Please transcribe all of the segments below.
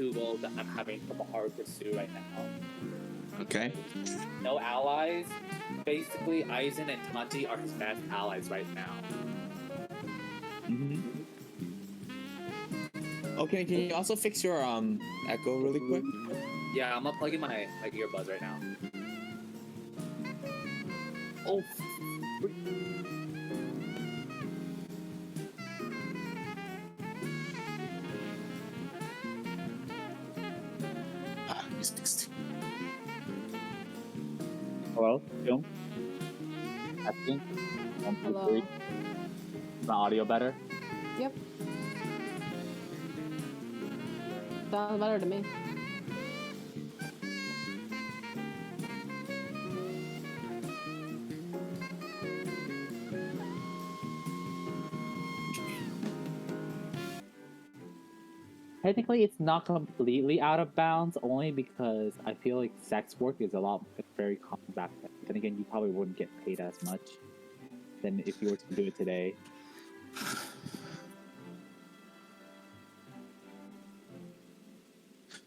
two goals that I'm having Tomoharu pursue right now. Okay. No allies. Basically, Aizen and Tanji are his best allies right now. Okay, can you also fix your echo really quick? Yeah, I'm unplugging my earbuds right now. Oh. Hello, film. Testing. 1, 2, Hello. 3. My audio better? Yep. Sounds better to me. Technically, it's not completely out of bounds, only because I feel like sex work is very common back then. Then again, you probably wouldn't get paid as much than if you were to do it today.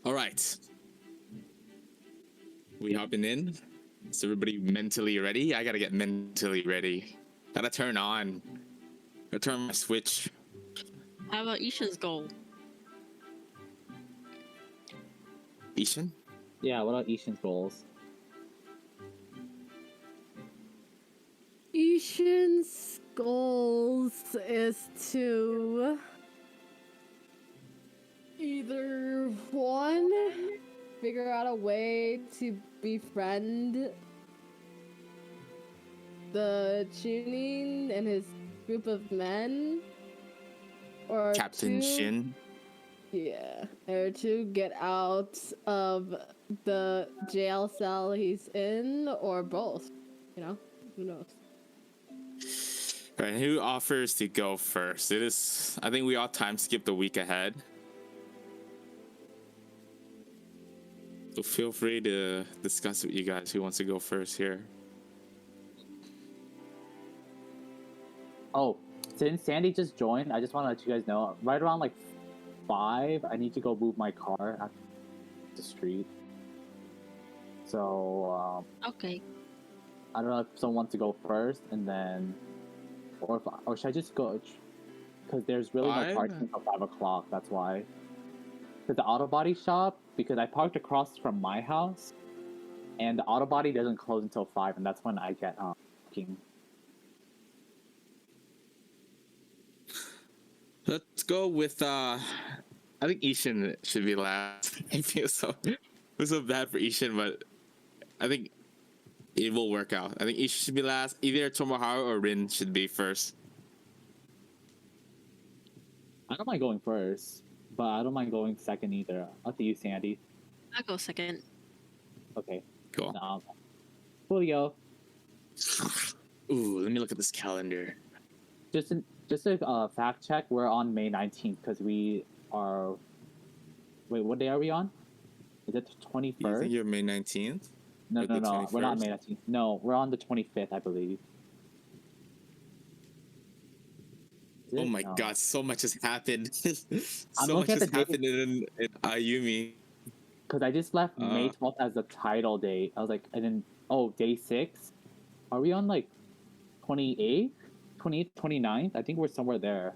All right. We hopping in. Is everybody mentally ready? I gotta get mentally ready. Gotta turn on. Gotta turn my switch. How about Ishin's goal? Ishin? Yeah, what about Ishin's goals? Ishin's goals is to either one, figure out a way to befriend the Chunin and his group of men, or Captain two, Shin. yeah, or to get out of the jail cell he's in, or both. You know, who knows? Right, who offers to go first? It is. I think we all time skip the week ahead. So feel free to discuss with you guys who wants to go first here. Oh, since Sandy just joined, I just want to let you guys know, right around like 5, I need to go move my car at the street. So, Okay. I don't know if someone wants to go first, and then, or should I just go? Because there's really no parking until 5 o'clock. That's why. Because the auto body shop, because I parked across from my house, and the auto body doesn't close until 5, and that's when I get parking. Let's go with I think Ishin should be last. I feel so bad for Ishin, but I think it will work out. I think Ishin should be last. Either Tomoharu or Rin should be first. I don't mind going first, but I don't mind going second either. Up to you, Sandy. I'll go second. Okay. Cool. Julio. Ooh, let me look at this calendar. Just a fact check, we're on May 19th because we are... Wait, what day are we on? Is it the 21st? You think you're May 19th? No, Or the we're not 21st? May 19th. No, we're on the 25th, I believe. Is Oh it? my No. god, so much has happened. I'm So much looking at has the happened in Ayumi. Because I just left May 12th as the title date. I was like, and then, day 6? Are we on like 28th? 28th, 29th? I think we're somewhere there.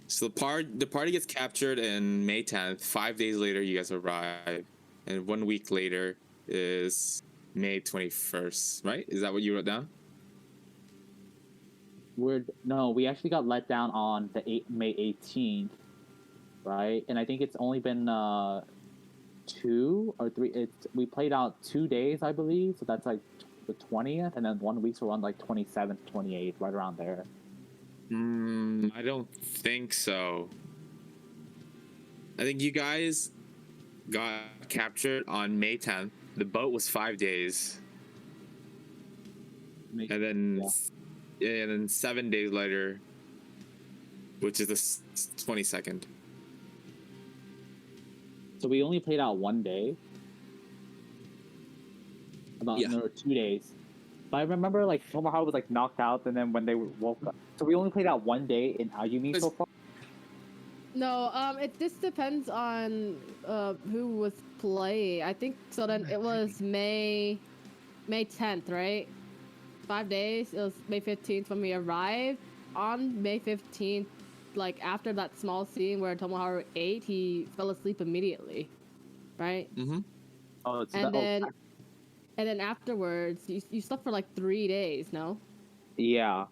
So the party gets captured in May 10th. 5 days later, you guys arrive, and 1 week later is May 21st. Right? Is that what you wrote down? We actually got let down on May 18th, right? And I think it's only been 2 or 3. We played out 2 days, I believe. So that's like the 20th, and then 1 week, so we're on like 27th, 28th, right around there. I don't think so. I think you guys got captured on May 10th. The boat was 5 days. And then 7 days later, which is the 22nd. So we only played out 1 day. No, 2 days. But I remember like Tomoharu was like knocked out, and then when they woke up, so we only played out 1 day in Ayumi so far. No, it just depends on who was playing. I think so. Then it was May 10th, right? 5 days. It was May 15th when we arrived. On May 15th, like after that small scene where Tomoharu ate, he fell asleep immediately, right? Mm-hmm. Oh, it's And then and then afterwards, you slept for like 3 days, no? yeah.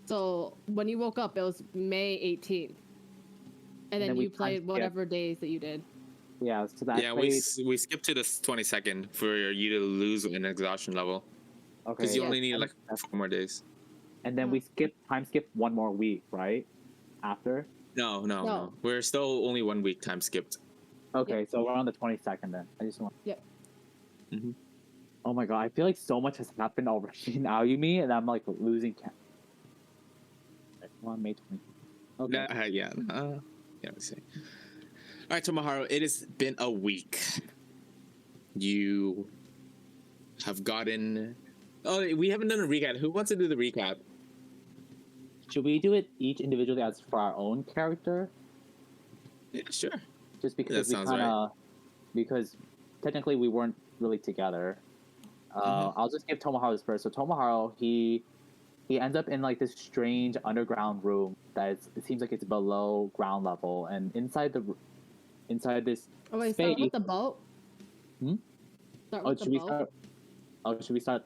So when you woke up, it was May 18th. And then we you played time whatever days that you did. Yeah, so that Yeah, played. we skipped to the 22nd for you to lose an exhaustion level because Okay. you Yeah. only need like 4 more days. And then we skipped one more week, right? After. No. We're still only 1 week time skipped. Okay, so we're on the 22nd then. I just want. Yep. Mm-hmm. Oh my god, I feel like so much has happened already in Ayumi, and I'm like losing count. Come on, May 20. Okay. Yeah. Let's see. All right, Tomoharu, it has been a week. You have gotten. Oh, we haven't done a recap. Who wants to do the recap? Should we do it each individually as for our own character? Yeah, sure. Just because That we sounds kind of, because technically we weren't really together. I'll just give Tomoharu's first. So Tomoharu, he ends up in like this strange underground room it seems like it's below ground level, and inside this Oh wait, space. start with the boat. Hmm? Start Oh, with should the we boat. start? Oh, should we start?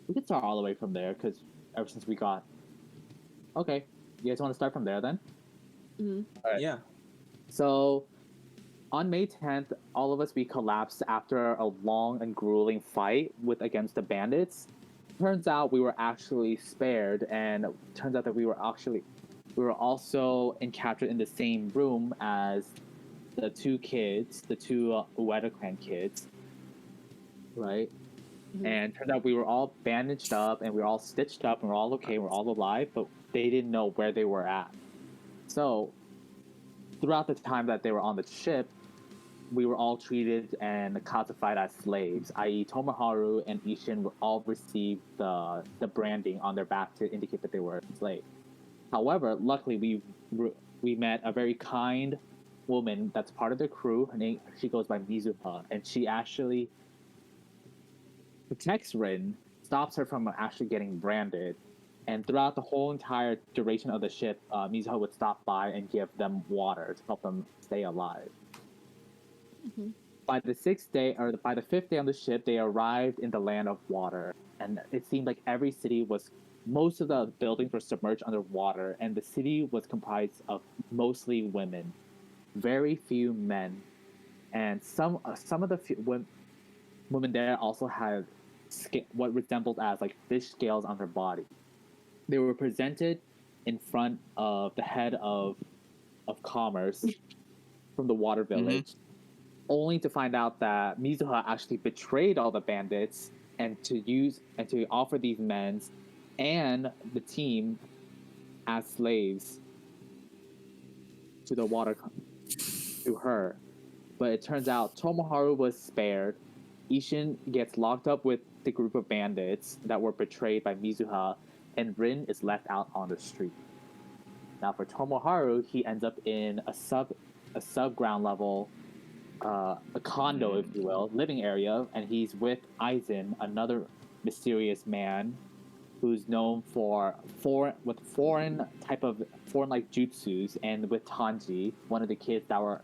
We could start all the way from there because ever since we got. Okay, you guys want to start from there then? Mm-hmm. All right. Yeah. So, on May 10th, all of us we collapsed after a long and grueling fight against the bandits. Turns out we were actually spared, and turns out that we were also captured in the same room as the two Ueda clan kids, right? Mm-hmm. And turns out we were all bandaged up and we were all stitched up and we're all okay, we're all alive, but they didn't know where they were at. So throughout the time that they were on the ship, we were all treated and classified as slaves, i.e. Tomoharu and Ishin all received the branding on their back to indicate that they were slaves. However, luckily we met a very kind woman that's part of the crew. She goes by Mizuha, and she actually protects Rin, stops her from actually getting branded, and throughout the whole entire duration of the ship, Mizuha would stop by and give them water to help them stay alive. Mm-hmm. By the fifth day on the ship, they arrived in the land of water, and it seemed like most of the buildings were submerged underwater, and the city was comprised of mostly women, very few men, and some of the women there also had what resembled as like fish scales on their body. They were presented in front of the head of commerce from the water village, only to find out that Mizuha actually betrayed all the bandits and to offer these men and the team as slaves to her. But it turns out Tomoharu was spared. Ishin gets locked up with the group of bandits that were betrayed by Mizuha, and Rin is left out on the street. Now for Tomoharu, he ends up in a sub ground level, a condo, if you will, living area, and he's with Aizen, another mysterious man who's known for foreign like jutsus, and with Tanji, one of the kids that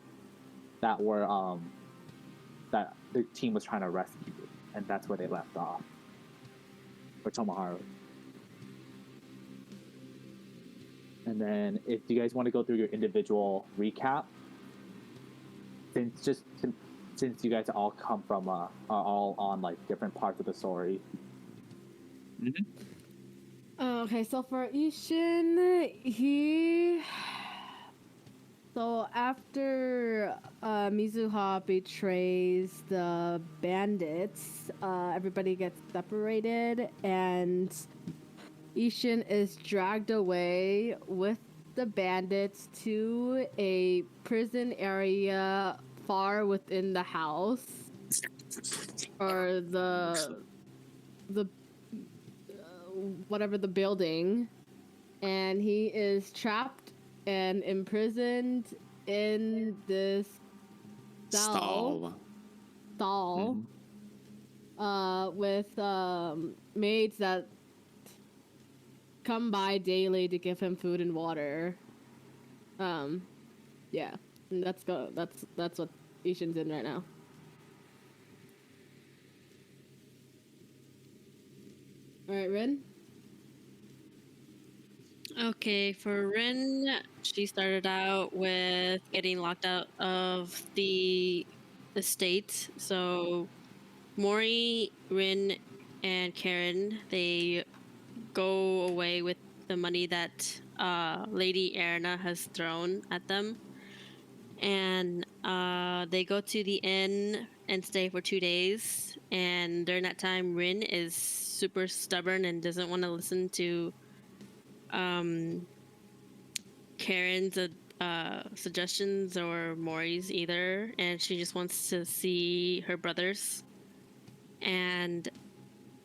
the team was trying to rescue, and that's where they left off for Tomoharu. And then, if you guys want to go through your individual recap, since you guys all come from are all on like different parts of the story. Mm-hmm. Okay, so for Ishin, so after Mizuha betrays the bandits, everybody gets separated, and Ishin is dragged away with the bandits to a prison area far within the house, or the whatever the building, and he is trapped and imprisoned in this Stall. stall with maids that come by daily to give him food and water. Yeah, and that's what Ishin's in right now. All right, Rin. Okay, for Rin, she started out with getting locked out of the estate. So Mori, Rin, and Karen, they go away with the money that Lady Erna has thrown at them. And they go to the inn and stay for 2 days. And during that time, Rin is super stubborn and doesn't want to listen to Karen's suggestions or Maury's either, and she just wants to see her brothers. And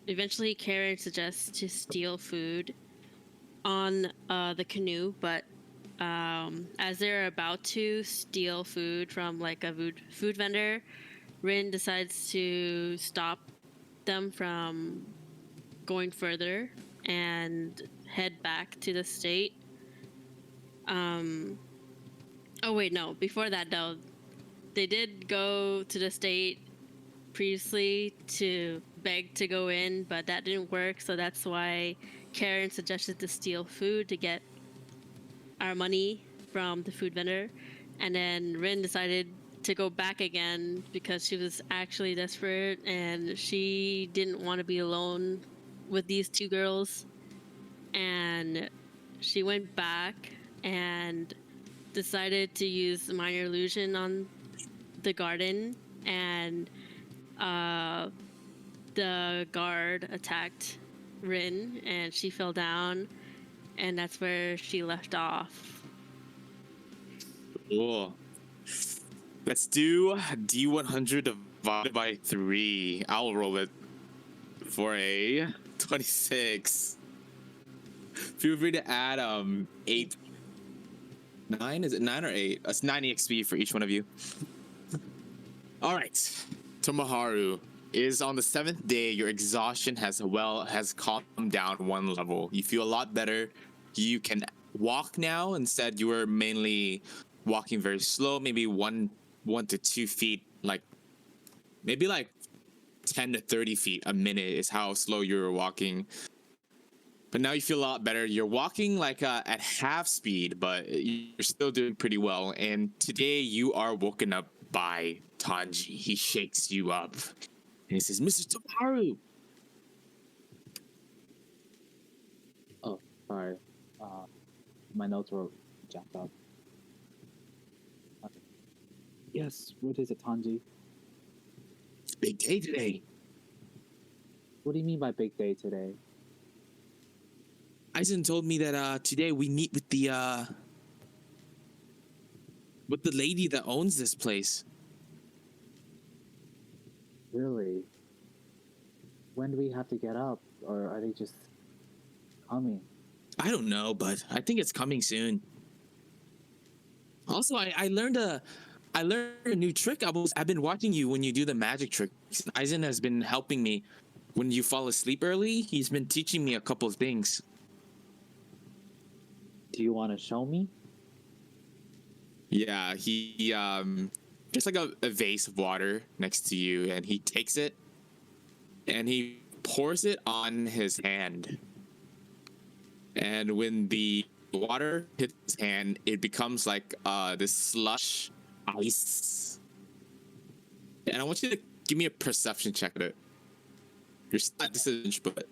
eventually, Karen suggests to steal food on the canoe, but as they're about to steal food from like a food vendor, Rin decides to stop them from going further and head back to the state. Oh wait, no. Before that, though, they did go to the state previously to beg to go in, but that didn't work. So that's why Karen suggested to steal food to get our money from the food vendor, and then Rin decided to go back again because she was actually desperate and she didn't want to be alone with these two girls, and she went back and decided to use minor illusion on the garden, and the guard attacked Rin and she fell down, and that's where she left off. Cool. Let's do D100 divided by 3. I'll roll it for a 26. Feel free to add 8. 9? Is it 9 or 8? That's 9 EXP for each one of you. All right. Tomoharu, is on the 7th day, your exhaustion has calmed down 1 level. You feel a lot better. You can walk now. Instead, you were mainly walking very slow, maybe 1 to 2 feet, like maybe like 10 to 30 feet a minute is how slow you were walking. But now you feel a lot better. You're walking like at half speed, but you're still doing pretty well. And today you are woken up by Tanji. He shakes you up and he says, "Mr. Tomoharu." Oh, sorry. My notes were jacked up. Yes, what is it, Tanji? It's a big day today. What do you mean by big day today? Aizen told me that today we meet with the lady that owns this place. Really? When do we have to get up? Or are they just coming? I don't know, but I think it's coming soon. Also, I learned a new trick. I've been watching you when you do the magic trick. Aizen has been helping me when you fall asleep early. He's been teaching me a couple of things. Do you want to show me? Yeah, he there's like a vase of water next to you, and he takes it and he pours it on his hand. And when the water hits his hand, it becomes like this slush ice. And I want you to give me a perception check of it. You're still at disadvantage, but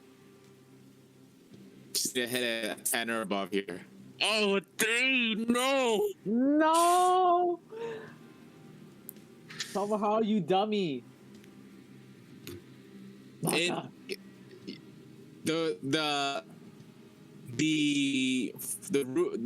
just gonna hit a 10 or above here. Oh, a 3! No! No! Tomoharu, you dummy! The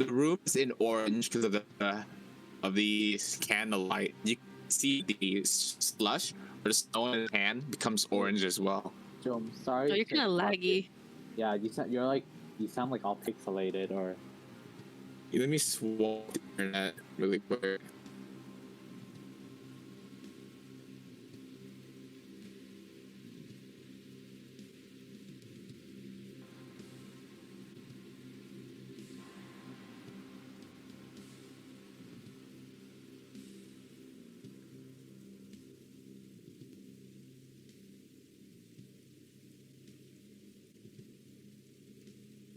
room is in orange because of the candlelight. You can see the slush or the stone in his hand becomes orange as well. Joe, I'm sorry. Oh, you're kind of laggy. Yeah, you sound like all pixelated or. Let me swap the internet really quick.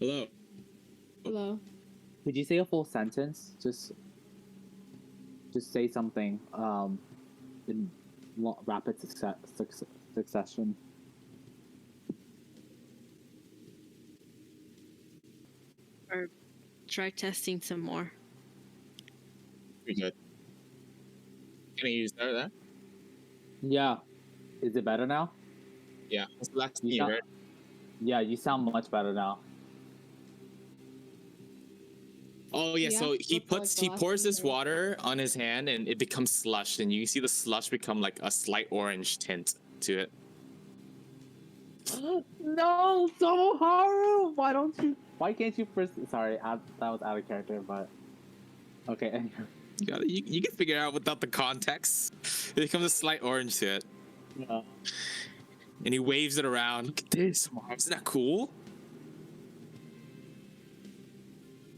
Hello. Hello. Could you say a full sentence? Just say something in rapid succession. Or try testing some more. Pretty good. Can I use that? Yeah. Is it better now? Yeah. That's the last You key, sound- right? Yeah, you sound much better now. Oh yeah, Yeah, so he looks like the he last pours one this there. water on his hand and it becomes slush, and you see the slush become like a slight orange tint to it. No, Tomoharu! Why can't you first? Sorry, that was out of character, but okay. You can figure it out without the context. It becomes a slight orange to it, Yeah. and he waves it around. Look at this, Mom. Isn't that cool?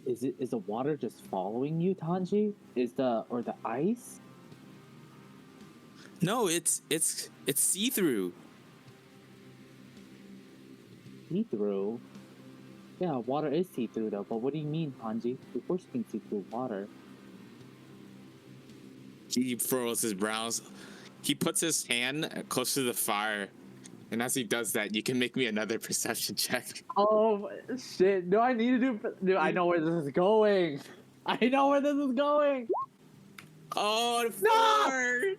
Is the water just following you, Tanji? Or the ice? No, it's see-through. See through? Yeah, water is see through though. But what do you mean, Tanji? Of course you can see through water. He furrows his brows. He puts his hand close to the fire, and as he does that, you can make me another perception check. Oh shit! Do I need to do? Dude, I know where this is going. I know where this is going. Oh, No!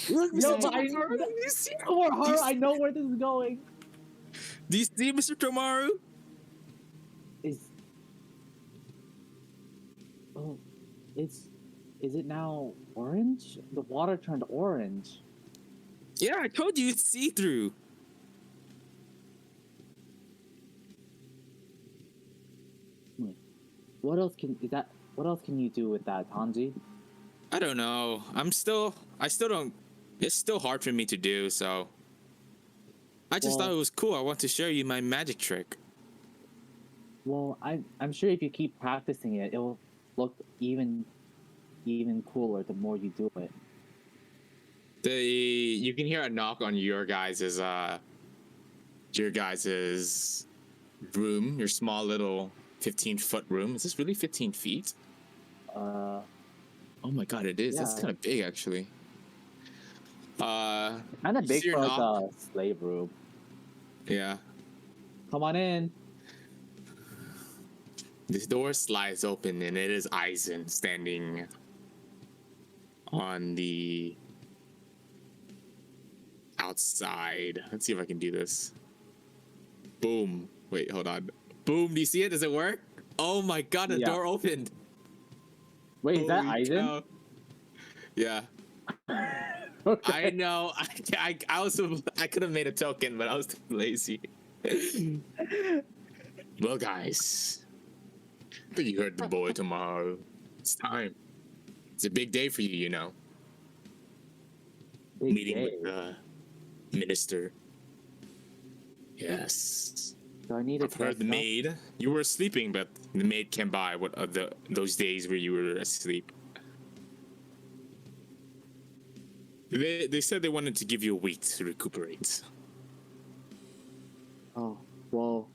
Look, Yo, Mr. but Tomaru, do you see? Tomoharu, I know where this is going. Do you see, Mr. Tomaru? Oh, is it now orange? The water turned orange. Yeah, I told you it's see-through. What else can you do with that, Tanji? I don't know. I still don't. It's still hard for me to do. So I just Well- thought it was cool. I want to show you my magic trick. Well, I'm sure if you keep practicing it, it'll look even cooler the more you do it. You can hear a knock on your guys's room, your small little 15-foot room. Is this really 15 feet? Uh, Oh my god, it is. That's Yeah. kind of big, actually. kind of You big see your for like knock? a slave room. Yeah. Come on in. This door slides open, and it is Aizen standing on the outside. Let's see if I can do this. Boom. Wait, hold on. Boom. Do you see it? Does it work? Oh my god, the Yeah. door opened. Wait, is that Holy Aizen? cow. Yeah. Okay. I know. I could have made a token, but I was too lazy. Well, guys, I think you heard the boy tomorrow. It's time. It's a big day for you, you know. Big Meeting day. with the minister. Yes. Do I need to I've heard test the up? maid. You were sleeping, but the maid came by. What are those days where you were asleep? They said they wanted to give you a week to recuperate. Oh, well,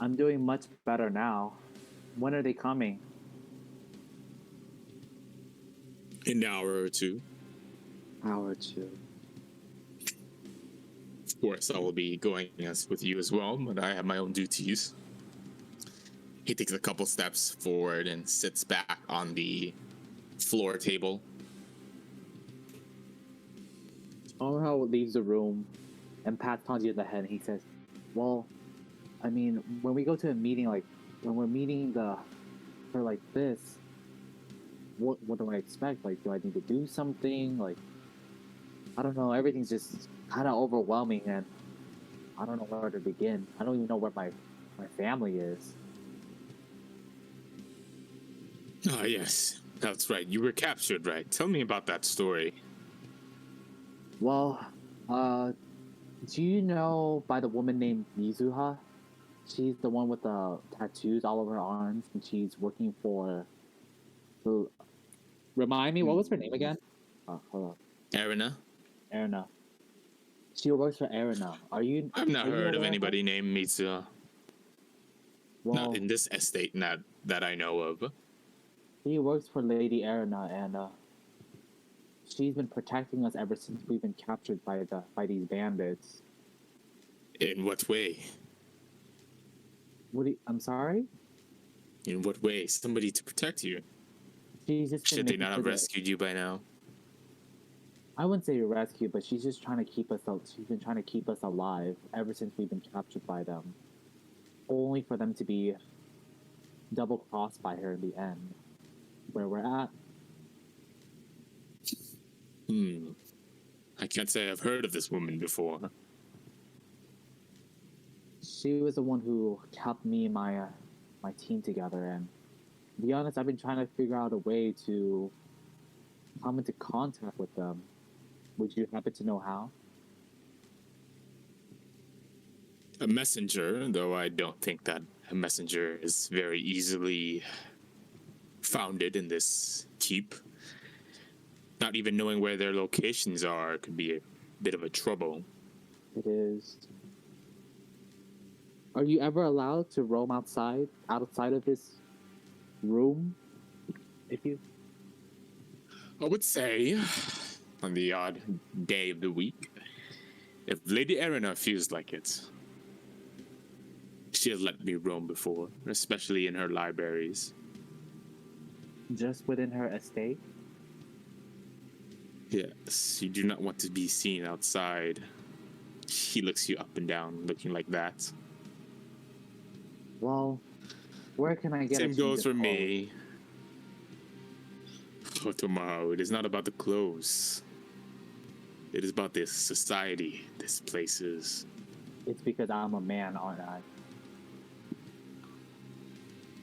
I'm doing much better now. When are they coming? In an hour or two. Hour or two. Of course, I will be going with you as well, but I have my own duties. He takes a couple steps forward and sits back on the floor table. Tomoharu leaves the room and pats Tanji on the head and he says, well, I mean, when we go to a meeting, like, when we're meeting for like this, what do I expect? Like, do I need to do something? Like, I don't know, everything's just kind of overwhelming and I don't know where to begin. I don't even know where my family is. Ah, yes. That's right. You were captured, right? Tell me about that story. Well, do you know by the woman named Mizuha? She's the one with the tattoos all over her arms, and she's working for. Who? Remind me, what was her name again? Hold on. Arena? Erina. She works for Erina. I've not Are you heard of aware her? anybody named Mitsuha. Well, Not in this estate, not that I know of. she works for Lady Erina, and she's been protecting us ever since we've been captured by these bandits. In what way? I'm sorry. In what way? Somebody to protect you. She's just been Should they making not sure have that rescued you by now? I wouldn't say rescue, but she's just trying to keep us. She's been trying to keep us alive ever since we've been captured by them, only for them to be double crossed by her in the end. Where we're at, I can't say I've heard of this woman before. she was the one who kept me and my team together. And to be honest, I've been trying to figure out a way to come into contact with them. Would you happen to know how? A messenger, though I don't think that a messenger is very easily founded in this keep. Not even knowing where their locations are could be a bit of a trouble. It is. Are you ever allowed to roam outside of this room? If you I would say, on the odd day of the week, if Lady Erina feels like it, she has let me roam before, especially in her libraries. just within her estate? Yes, you do not want to be seen outside. He looks you up and down, looking like that. Well, where can I get Same a change goes of for clothes? me. Oh, Tomoharu, it is not about the clothes. It is about this society, this places. It's because I'm a man, aren't I?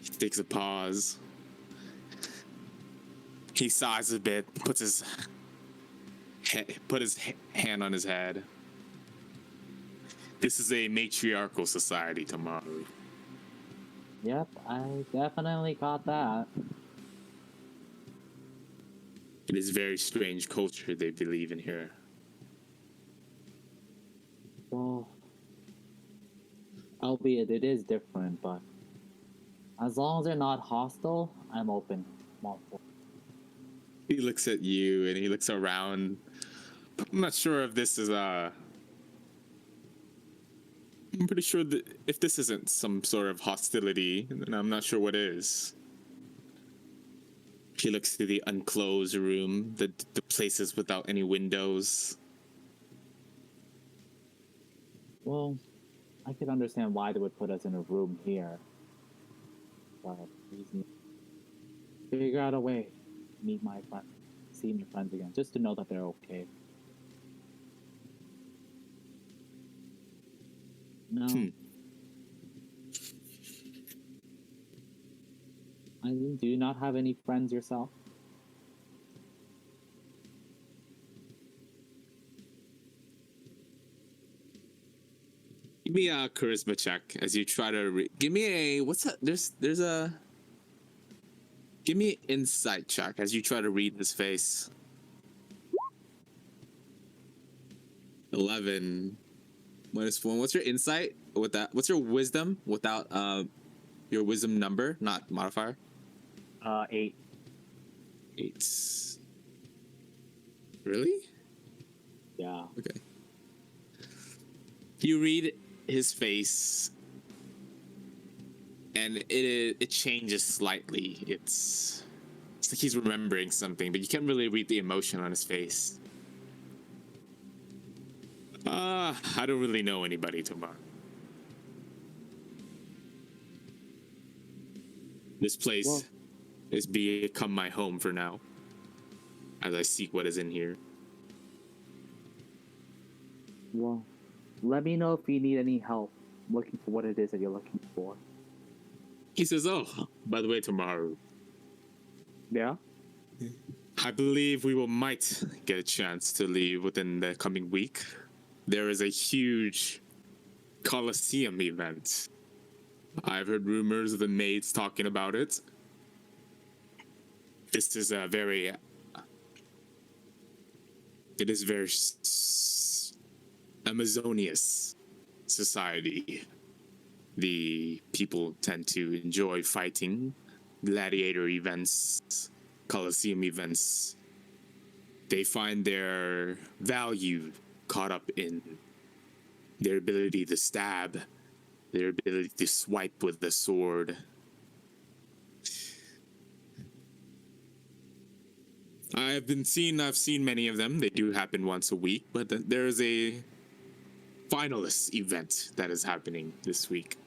He takes a pause. He sighs a bit, puts his hand on his head. This is a matriarchal society, Tomoharu. Yep, I definitely got that. It is very strange culture they believe in here. Well, albeit it is different, but as long as they're not hostile, I'm open. I'm all for it. He looks at you and he looks around. I'm not sure if this is I'm pretty sure that if this isn't some sort of hostility, then I'm not sure what is. He looks through the unclosed room, the places without any windows. Well, I could understand why they would put us in a room here. But figure out a way. Meet my friend. See my friends again. Just to know that they're okay. No. I mean, do you not have any friends yourself? Give me a charisma check as you try to give me a what's that? There's a give me an insight check as you try to read his face. 11 minus 1. What's your insight with that? What's your wisdom without your wisdom number, not modifier? 8. 8. Really? Yeah. Okay. You read his face, and it changes slightly. It's like he's remembering something, but you can't really read the emotion on his face. I don't really know anybody, Tomar. This place has become my home for now, as I seek what is in here. Well, let me know if you need any help looking for what it is that you're looking for. He says, "Oh, by the way, Tomoharu, Yeah. I believe we might get a chance to leave within the coming week. There is a huge Colosseum event. I've heard rumors of the maids talking about it. This is a very... It is very Amazonious society. The people tend to enjoy fighting, gladiator events, Colosseum events. They find their value caught up in their ability to stab, their ability to swipe with the sword. I've seen many of them. They do happen once a week, but there is a finalist event that is happening this week.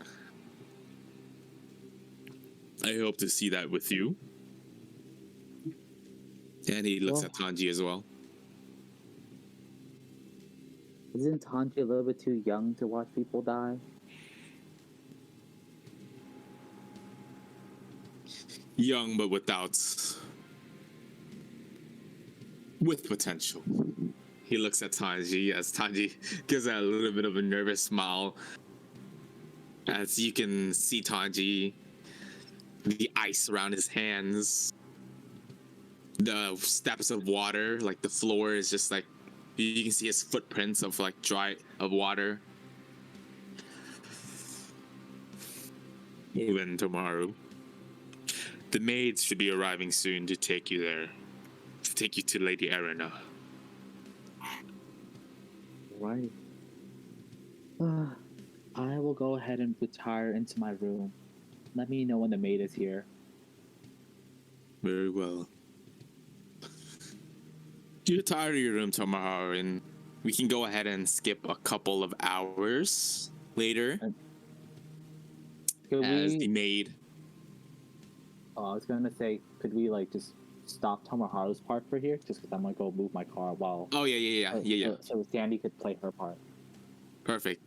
I hope to see that with you. And he looks at Tanji as well. Isn't Tanji a little bit too young to watch people die? Young, but with potential. He looks at Tanji. Yes, Tanji gives a little bit of a nervous smile. As you can see Tanji, the ice around his hands, the steps of water, like the floor is just like, you can see his footprints of like water. Even Tomoharu. The maids should be arriving soon to take you there. To take you to Lady Arena. Right. I will go ahead and retire into my room. Let me know when the maid is here. Very well. You retire to your room, Tomoharu, and we can go ahead and skip a couple of hours later. As the maid. I was gonna say, could we like just stop Tomoharu's part for here? Just because I'm gonna go move my car while. Oh yeah. So Sandy could play her part. Perfect.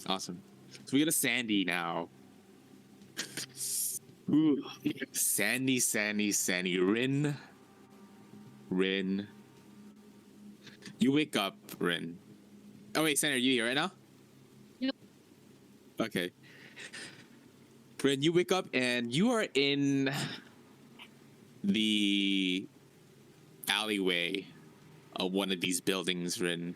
Awesome. So we got a Sandy now. Ooh. Sandy. Rin. You wake up, Rin. Oh wait, Sandy, are you here right now? Yep. Okay. Rin, you wake up and you are in the alleyway of one of these buildings, Rin.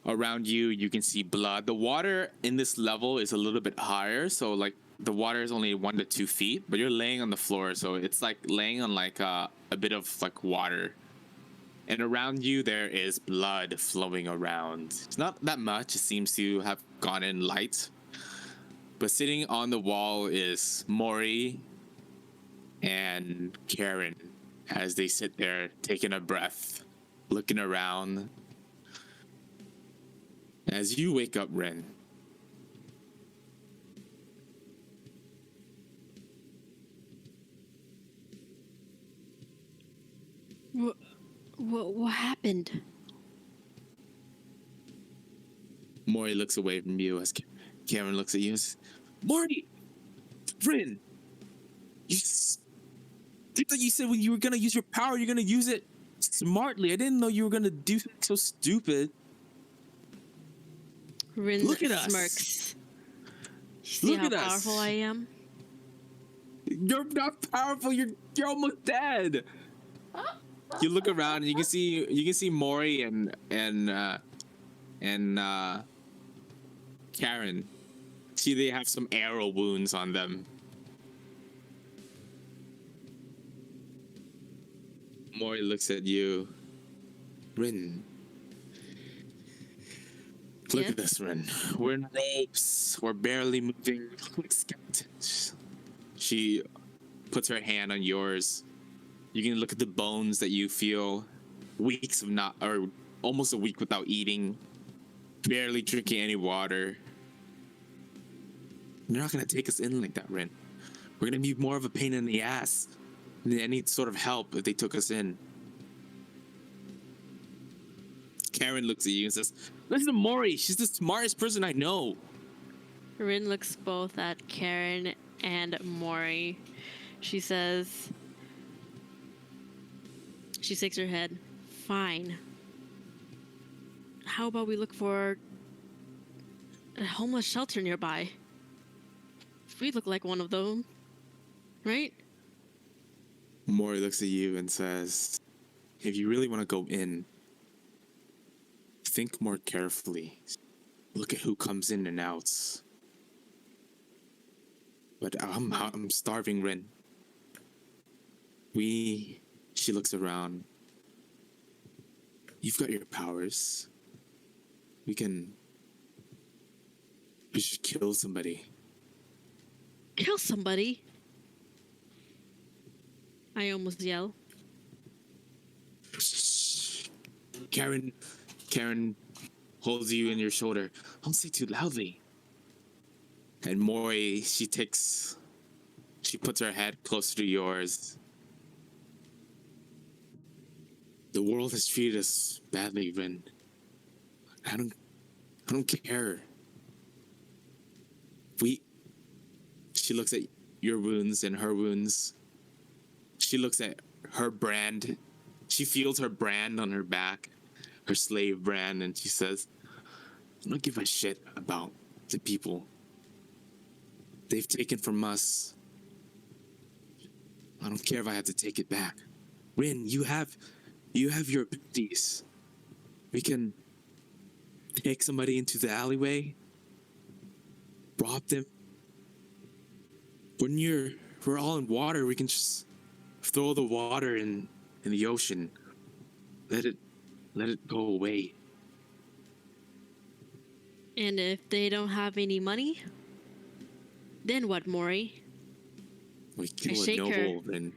Around you, you can see blood. The water in this level is a little bit higher, so like the water is only 1 to 2 feet, but you're laying on the floor, so it's like laying on like a bit of like water. And around you, there is blood flowing around. It's not that much. It seems to have gone in light. But sitting on the wall is Mori and Karen as they sit there taking a breath, looking around. As you wake up, Ren. What happened? Mori looks away from you as Karen looks at you. Morty! Rin! You thought you said when you were gonna use your power, you're gonna use it smartly. I didn't know you were gonna do something so stupid. Rin Look at smirks. us. See Look how at us. powerful I am? You're not powerful. You're almost dead. You look around and you can see Mori and Karen. See, they have some arrow wounds on them. Mori looks at you. Rin. Look at this, Rin. We're in ropes. We're barely moving like skeletons. She puts her hand on yours. You can look at the bones that you feel. Weeks of not, or almost a week without eating. Barely drinking any water. They're not going to take us in like that, Rin. We're going to be more of a pain in the ass than any sort of help if they took us in. Karen looks at you and says, listen to Mori. She's the smartest person I know. Rin looks both at Karen and Mori. She says, She shakes her head. Fine. How about we look for a homeless shelter nearby? We look like one of them, right? Mori looks at you and says, if you really want to go in, think more carefully. Look at who comes in and out. But I'm starving, Rin. She looks around. You've got your powers. We should kill somebody. Kill somebody? I almost yell. Karen holds you in your shoulder. Don't say too loudly. And Mori, she puts her head closer to yours. The world has treated us badly, Rin. I don't care. She looks at your wounds and her wounds. She looks at her brand. She feels her brand on her back, her slave brand, and she says, I don't give a shit about the people. They've taken from us. I don't care if I have to take it back. Rin, you have your abilities. We can take somebody into the alleyway, rob them. When we're all in water, we can just throw the water in the ocean. Let it go away. And if they don't have any money, then what, Mori? We kill a noble, Rin.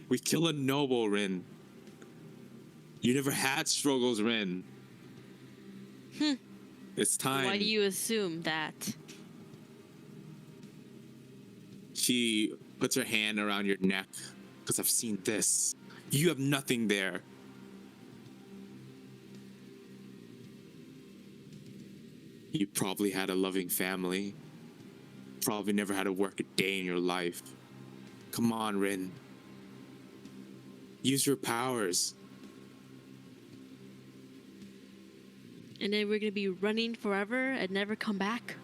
We kill a noble, Rin. You never had struggles, Rin. It's time. Why do you assume that? She puts her hand around your neck, because I've seen this. You have nothing there. You probably had a loving family. Probably never had to work a day in your life. Come on, Rin. Use your powers. And then we're gonna be running forever and never come back?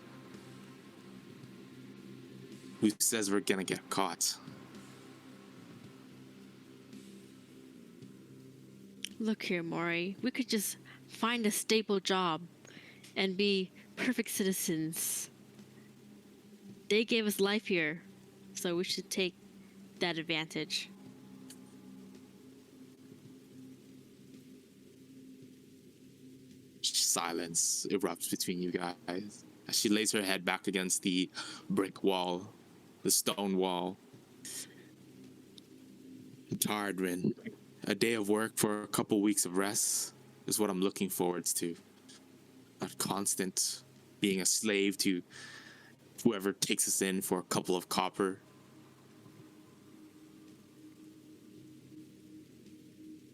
Who says we're gonna get caught? Look here, Mori. We could just find a stable job and be perfect citizens. They gave us life here, so we should take that advantage. Silence erupts between you guys as she lays her head back against the brick wall, the stone wall. I'm tired, Rin. A day of work for a couple weeks of rest is what I'm looking forward to. Not constant being a slave to whoever takes us in for a couple of copper.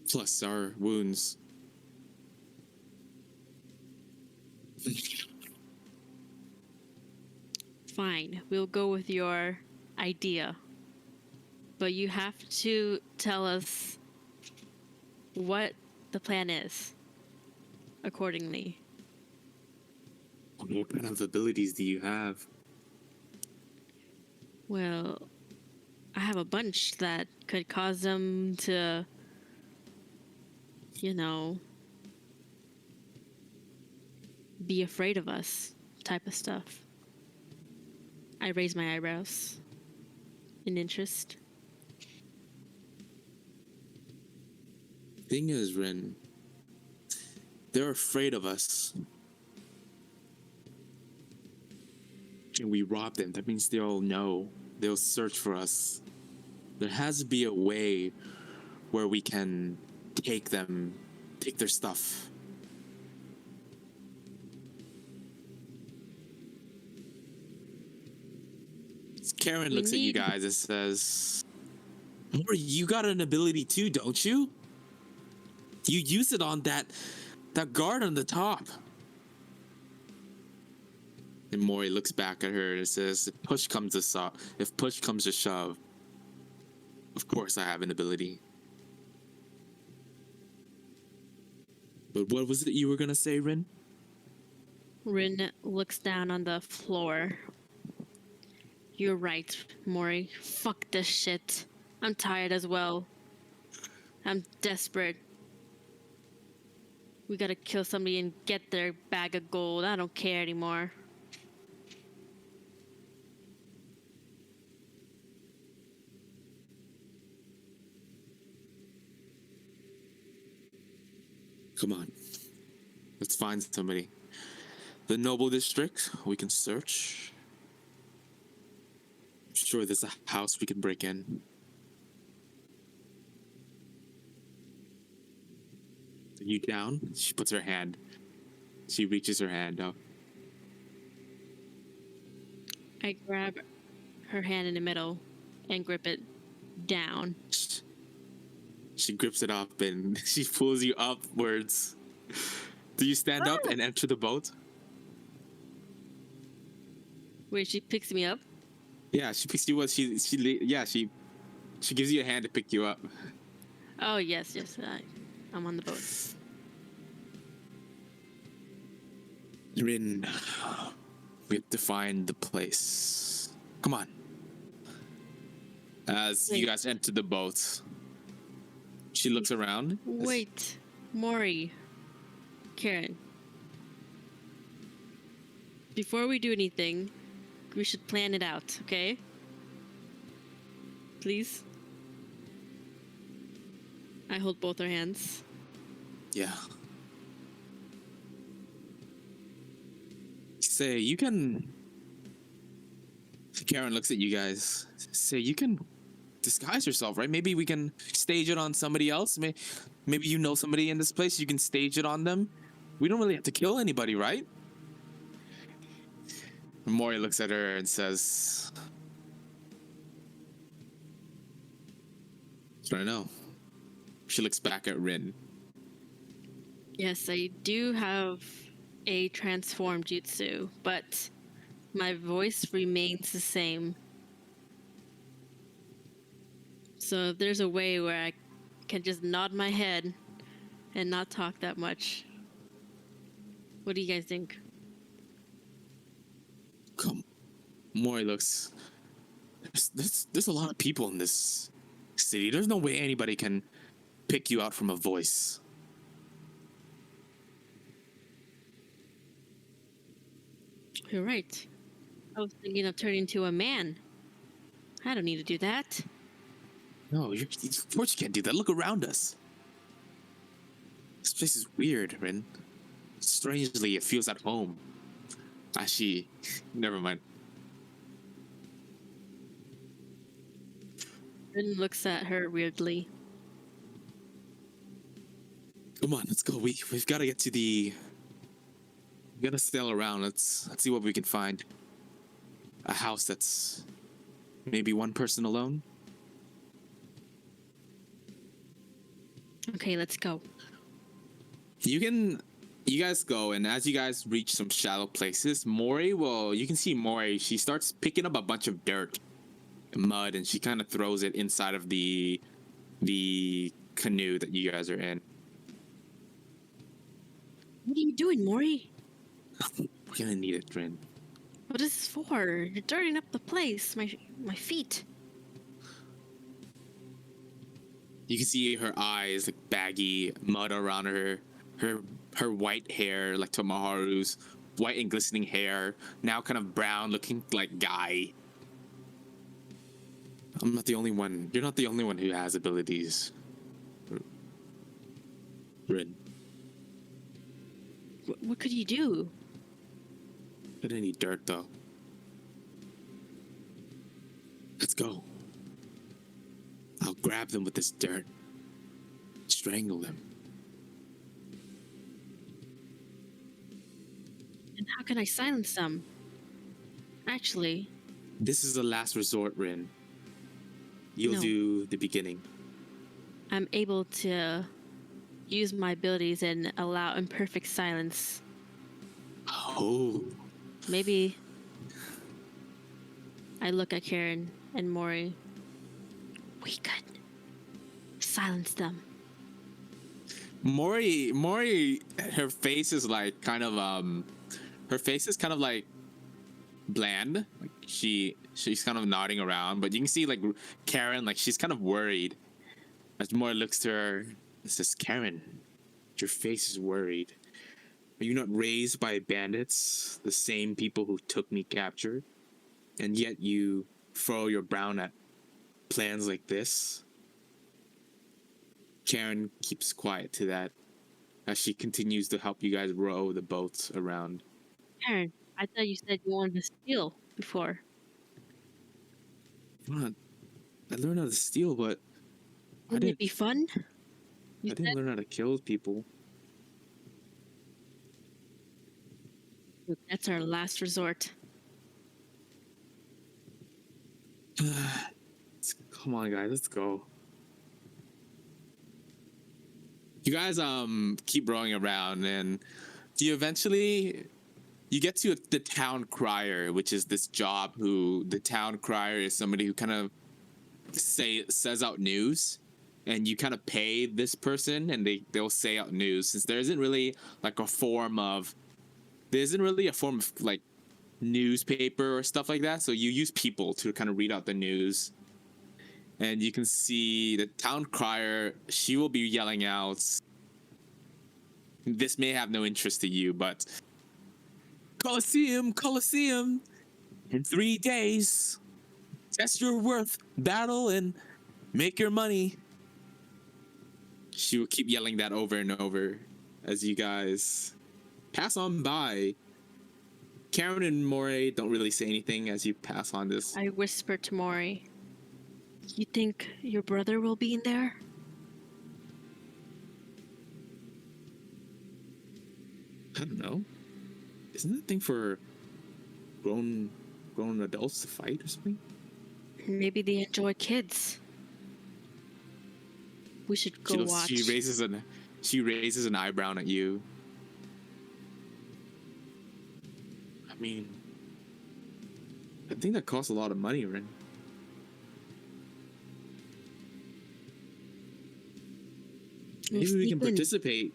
Plus our wounds. Fine, we'll go with your idea. But you have to tell us what the plan is accordingly. What kind of abilities do you have? Well, I have a bunch that could cause them to, be afraid of us type of stuff. I raise my eyebrows in interest. Thing is, Rin, they're afraid of us. And we rob them. That means they'll know. They'll search for us. There has to be a way where we can take their stuff. Karen looks at you guys and says, Mori, you got an ability too, don't you? You use it on that guard on the top. And Mori looks back at her and says, if push comes to shove, of course I have an ability. But what was it you were gonna say, Rin? Rin looks down on the floor. You're right, Mori. Fuck this shit. I'm tired as well. I'm desperate. We gotta kill somebody and get their bag of gold. I don't care anymore. Come on. Let's find somebody. The Noble District, we can search. I'm sure there's a house we can break in. Are you down? She puts her hand. She reaches her hand up. I grab her hand in the middle and grip it down. She grips it up and she pulls you upwards. Do you stand up and enter the boat? Wait, she picks me up? Yeah, she picks you up. She gives you a hand to pick you up. Oh, yes. I'm on the boat. Rin, we have to find the place. Come on. As you guys enter the boat, she looks around. Wait, Mori. Karen. Before we do anything, we should plan it out, okay? Please? I hold both her hands. Yeah. Say, you can... Karen looks at you guys. Say, you can disguise yourself, right? Maybe we can stage it on somebody else. Maybe you know somebody in this place. You can stage it on them. We don't really have to kill anybody, right? Mori looks at her and says, "That's what I know." She looks back at Rin. Yes, I do have a transform jutsu, but my voice remains the same. So if there's a way where I can just nod my head and not talk that much. What do you guys think? Come. Mori looks... There's a lot of people in this city. There's no way anybody can pick you out from a voice. You're right. I was thinking of turning into a man. I don't need to do that. No, of course you can't do that. Look around us. This place is weird, Rin. Strangely, it feels at home. Actually, never mind. Rin looks at her weirdly. Come on, let's go. We've got to get to the... We gotta sail around. Let's see what we can find. A house that's maybe one person alone. Okay, let's go. You guys go, and as you guys reach some shallow places, you can see Mori, she starts picking up a bunch of dirt, mud, and she kind of throws it inside of the canoe that you guys are in. What are you doing, Mori? We're gonna need it, Rin. What is this for? You're dirtying up the place. My feet. You can see her eyes, like baggy, mud around her white hair, like Tomoharu's white and glistening hair, now kind of brown, looking like Guy. I'm not the only one. You're not the only one who has abilities, Rin. What could you do? I didn't need dirt, though. Let's go. I'll grab them with this dirt. Strangle them. And how can I silence them? Actually... This is the last resort, Rin. You'll do the beginning. I'm able to use my abilities and allow imperfect silence. Oh. Maybe... I look at Karen and Mori. We could silence them. Mori, her face is like kind of her face is kind of like bland. Like she's kind of nodding around, but you can see like Karen, like she's kind of worried. As Mori looks to her, it says, "Karen, your face is worried. Are you not raised by bandits, the same people who took me captured, and yet you furrow your brow at plans like this?" Karen keeps quiet to that as she continues to help you guys row the boats around. Aaron, I thought you said you wanted to steal before. Come I learned how to steal, but Wouldn't it be fun? I didn't learn how to kill people. That's our last resort. Come on, guys, let's go. You guys keep rowing around, and you get to the town crier, which is this job. Who the town crier is somebody who kind of says out news, and you kind of pay this person, and they'll say out news. Since there isn't really a form of like newspaper or stuff like that, so you use people to kind of read out the news. And you can see the town crier, she will be yelling out. This may have no interest to you, but Colosseum, in 3 days, test your worth, battle, and make your money. She will keep yelling that over and over as you guys pass on by. Karen and Mori don't really say anything as you pass on this. I whisper to Mori, "You think your brother will be in there?" I don't know. Isn't that thing for grown adults to fight or something? Maybe they enjoy kids. We should go watch. She raises an eyebrow at you. I mean, I think that costs a lot of money, Rin. Maybe we can participate.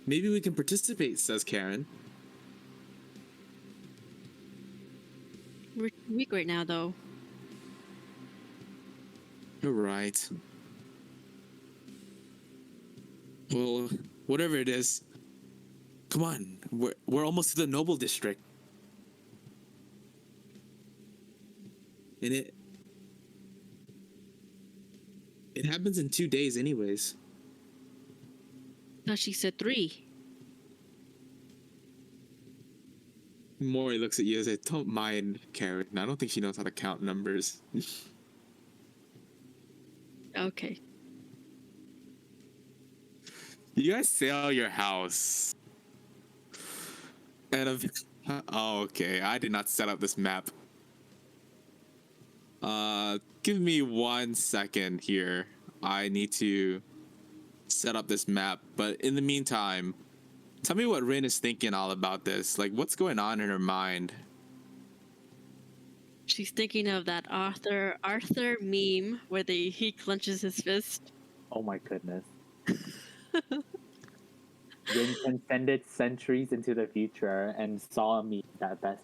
Maybe we can participate, says Karen. We're weak right now, though. You're right. Well, whatever it is, come on. We're almost to the Noble District. And it happens in 2 days anyways. No, she said 3. Mori looks at you and says, "Don't mind Karen. I don't think she knows how to count numbers." Okay. You guys sell your house. And oh, okay. I did not set up this map. Give me 1 second here. I need to set up this map. But in the meantime, tell me what Rin is thinking all about this. Like, what's going on in her mind? She's thinking of that Arthur meme where he clenches his fist. Oh my goodness. Rin transcended centuries into the future and saw me at best.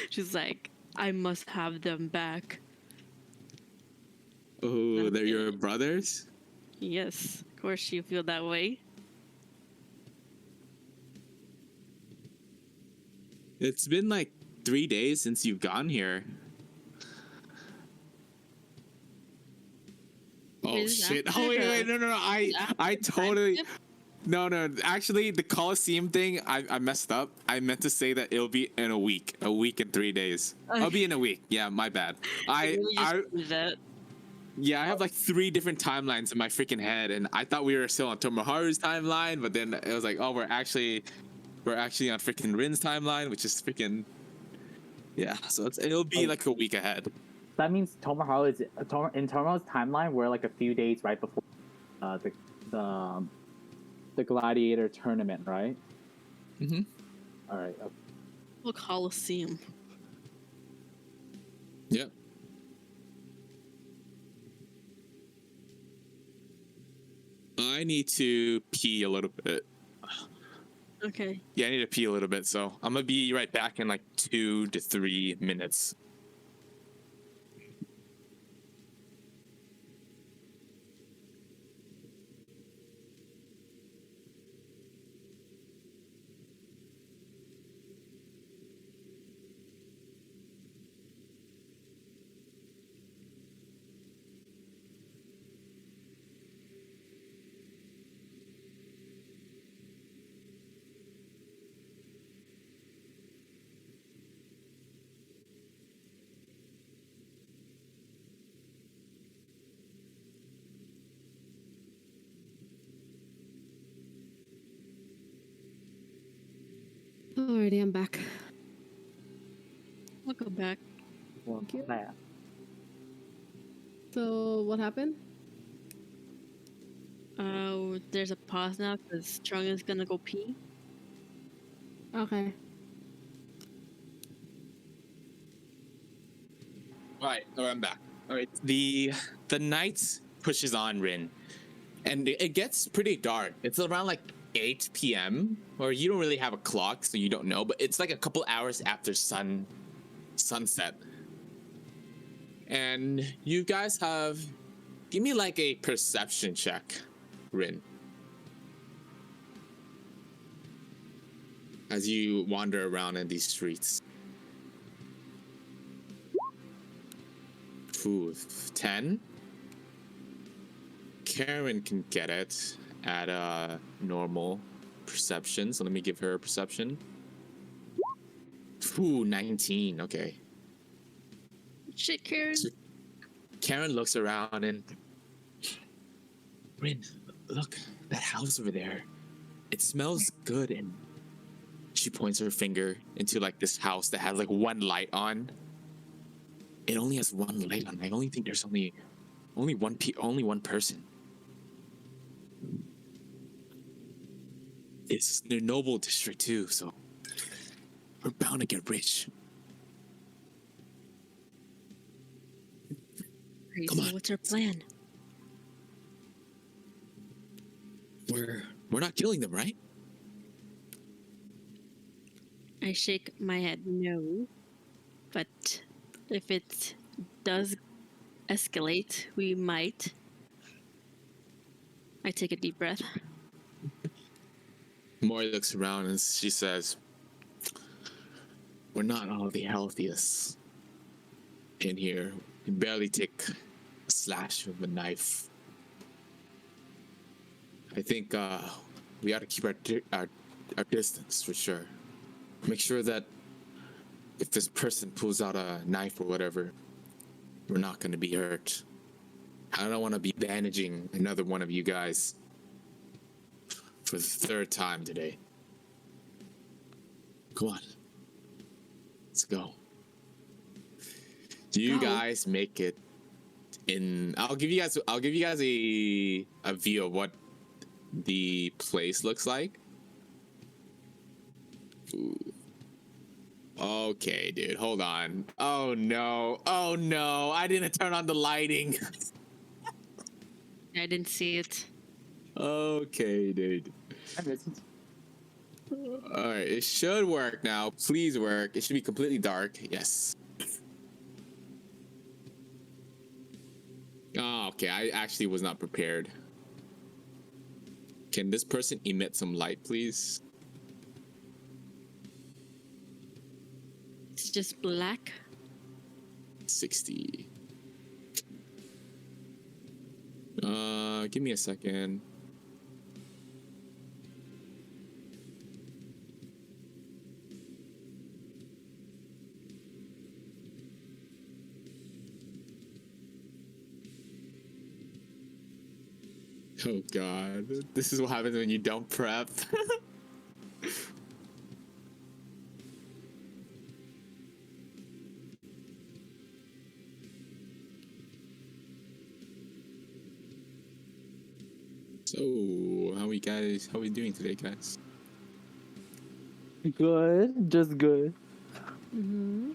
She's like, "I must have them back." Oh, they're your brothers? Yes, of course you feel that way. It's been like 3 days since you've gone here. Oh shit! Oh wait, no! I totally. No, actually, the Coliseum thing, I messed up. I meant to say that it'll be in a week and 3 days. I'll be in a week. Yeah, my bad. Yeah, I have like 3 different timelines in my freaking head, and I thought we were still on Tomoharu's timeline, but then it was like, oh, we're actually on freaking Rin's timeline, which is freaking, yeah. So it'll be like a week ahead. That means Tomoharu is in Tomoharu's timeline. We're like a few days right before the gladiator tournament, right? Mm-hmm. All right. Okay. Well, Coliseum. Yep. I need to pee a little bit. Okay. Yeah, I need to pee a little bit, so I'm gonna be right back in like 2 to 3 minutes. Alrighty, I'm back. I'll go back. Thank you. Nah. So, what happened? There's a pause now because Trung is gonna go pee. Okay. All right, I'm back. All right, the night pushes on, Rin, and it gets pretty dark. It's around like 8 p.m. or you don't really have a clock, so you don't know, but it's like a couple hours after sunset. And you guys give me like a perception check, Rin, as you wander around in these streets. Ooh, 10. Karen can get it at a normal perception, so let me give her a perception. Ooh, 19. Okay. Shit, Karen. So Karen looks around and Rin, look, that house over there. It smells good, and she points her finger into like this house that has like one light on. It only has one light on. I only think there's only one person. It's the noble district too, so we're bound to get rich. Great, Come so on. what's our plan? We're not killing them, right? I shake my head no, but if it does escalate, we might. I take a deep breath. Mori looks around and she says, we're not all the healthiest in here. We barely take a slash with a knife. I think we ought to keep our distance for sure. Make sure that if this person pulls out a knife or whatever, we're not going to be hurt. I don't want to be bandaging another one of you guys for the third time today. Come on. Let's go. Do you guys make it in? I'll give you guys a view of what the place looks like. Ooh. Okay, dude, hold on. Oh no, I didn't turn on the lighting. I didn't see it. Okay, dude. Alright, it should work now. Please work. It should be completely dark. Yes. Oh, okay, I actually was not prepared. Can this person emit some light, please? It's just black. 60. Give me a second. Oh god, this is what happens when you don't prep. So, how we doing today, guys? Good, just good. Mm-hmm.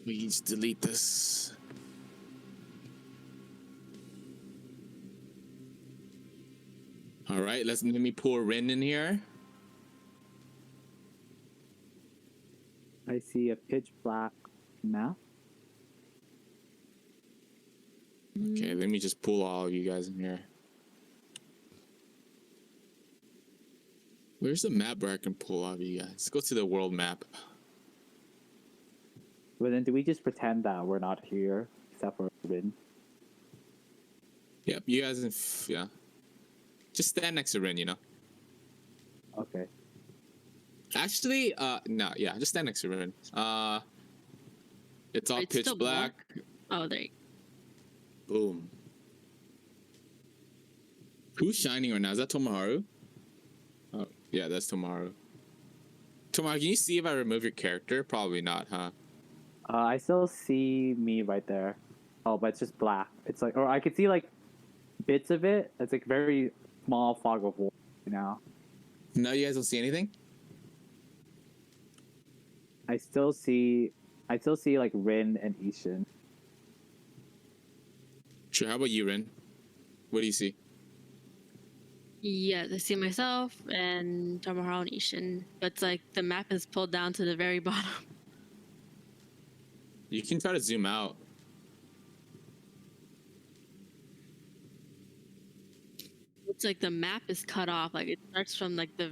Please delete this. All right, let me pull Rin in here. I see a pitch black map. Okay, let me just pull all of you guys in here. Where's the map where I can pull all of you guys? Let's go to the world map. But then do we just pretend that we're not here, except for Rin? Yep, you guys, yeah. Just stand next to Rin, you know? Okay. Actually, no, yeah, just stand next to Rin. It's all It's pitch still black. Oh, there you Boom. Who's shining right now? Is that Tomoharu? Oh, yeah, that's Tomoharu. Tomoharu, can you see if I remove your character? Probably not, huh? I still see me right there. Oh, but it's just black. It's like, or I could see like bits of it. It's like very small fog of war now. No, you guys don't see anything? I still see like Rin and Ishin. Sure, how about you, Rin? What do you see? Yeah, I see myself and Tomoharu and Ishin. But it's like the map is pulled down to the very bottom. You can try to zoom out. It's like the map is cut off. Like it starts from like the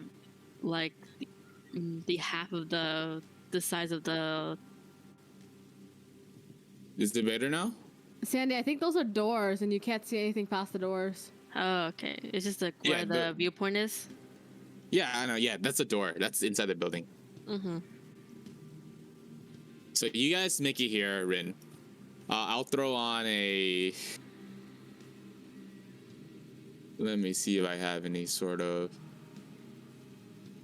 half of the size of the. Is it better now? Sandy, I think those are doors, and you can't see anything past the doors. Oh, okay. It's just like where Yeah, the but- viewpoint is. Yeah, I know. Yeah, that's a door. That's inside the building. Mm-hmm. So you guys make it here, Rin. I'll throw on a... Let me see if I have any sort of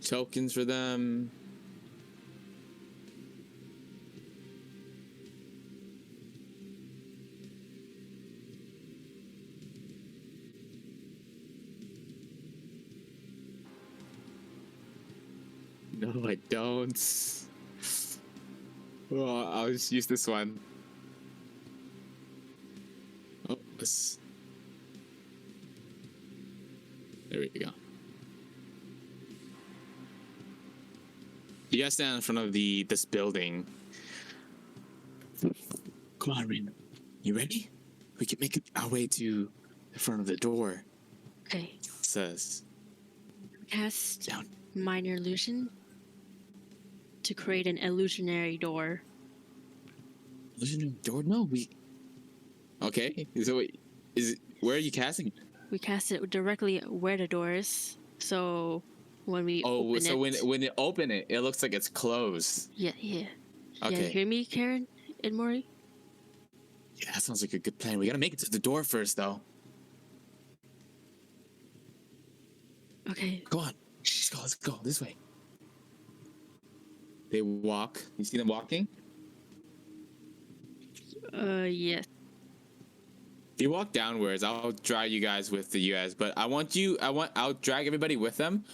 tokens for them. No, I don't. Well, I'll just use this one. Oh, this. There we go. You guys stand in front of this building. Come on, Rin. You ready? We can make our way to the front of the door. Okay. It says Cast down. minor illusion to create an illusionary door. Illusionary door? No, we. Okay. So wait, is it, where are you casting it? We cast it directly where the door is. So when we Oh, open so it, when you open it, it looks like it's closed. yeah. Yeah, Okay. you hear me, Karen and Maury? Yeah, that sounds like a good plan. We gotta make it to the door first, though. Okay. Go on. Let's go. This way. They walk. You see them walking? Yes. You walk downwards. I'll drag you guys with you guys, but I'll drag everybody with them.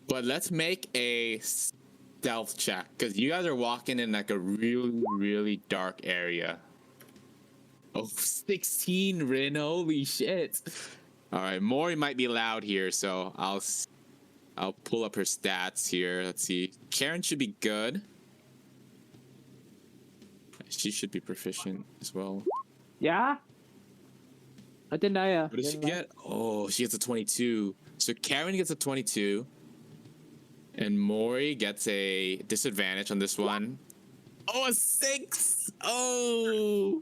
But let's make a stealth check, because you guys are walking in like a really, really dark area. Oh, 16, Rin. Holy shit. All right, Mori might be loud here, so I'll pull up her stats here. Let's see. Karen should be good. She should be proficient as well. Yeah? I didn't know. What did she get? Oh, she gets a 22. So Karen gets a 22. And Mori gets a disadvantage on this one. Oh, a 6! Oh!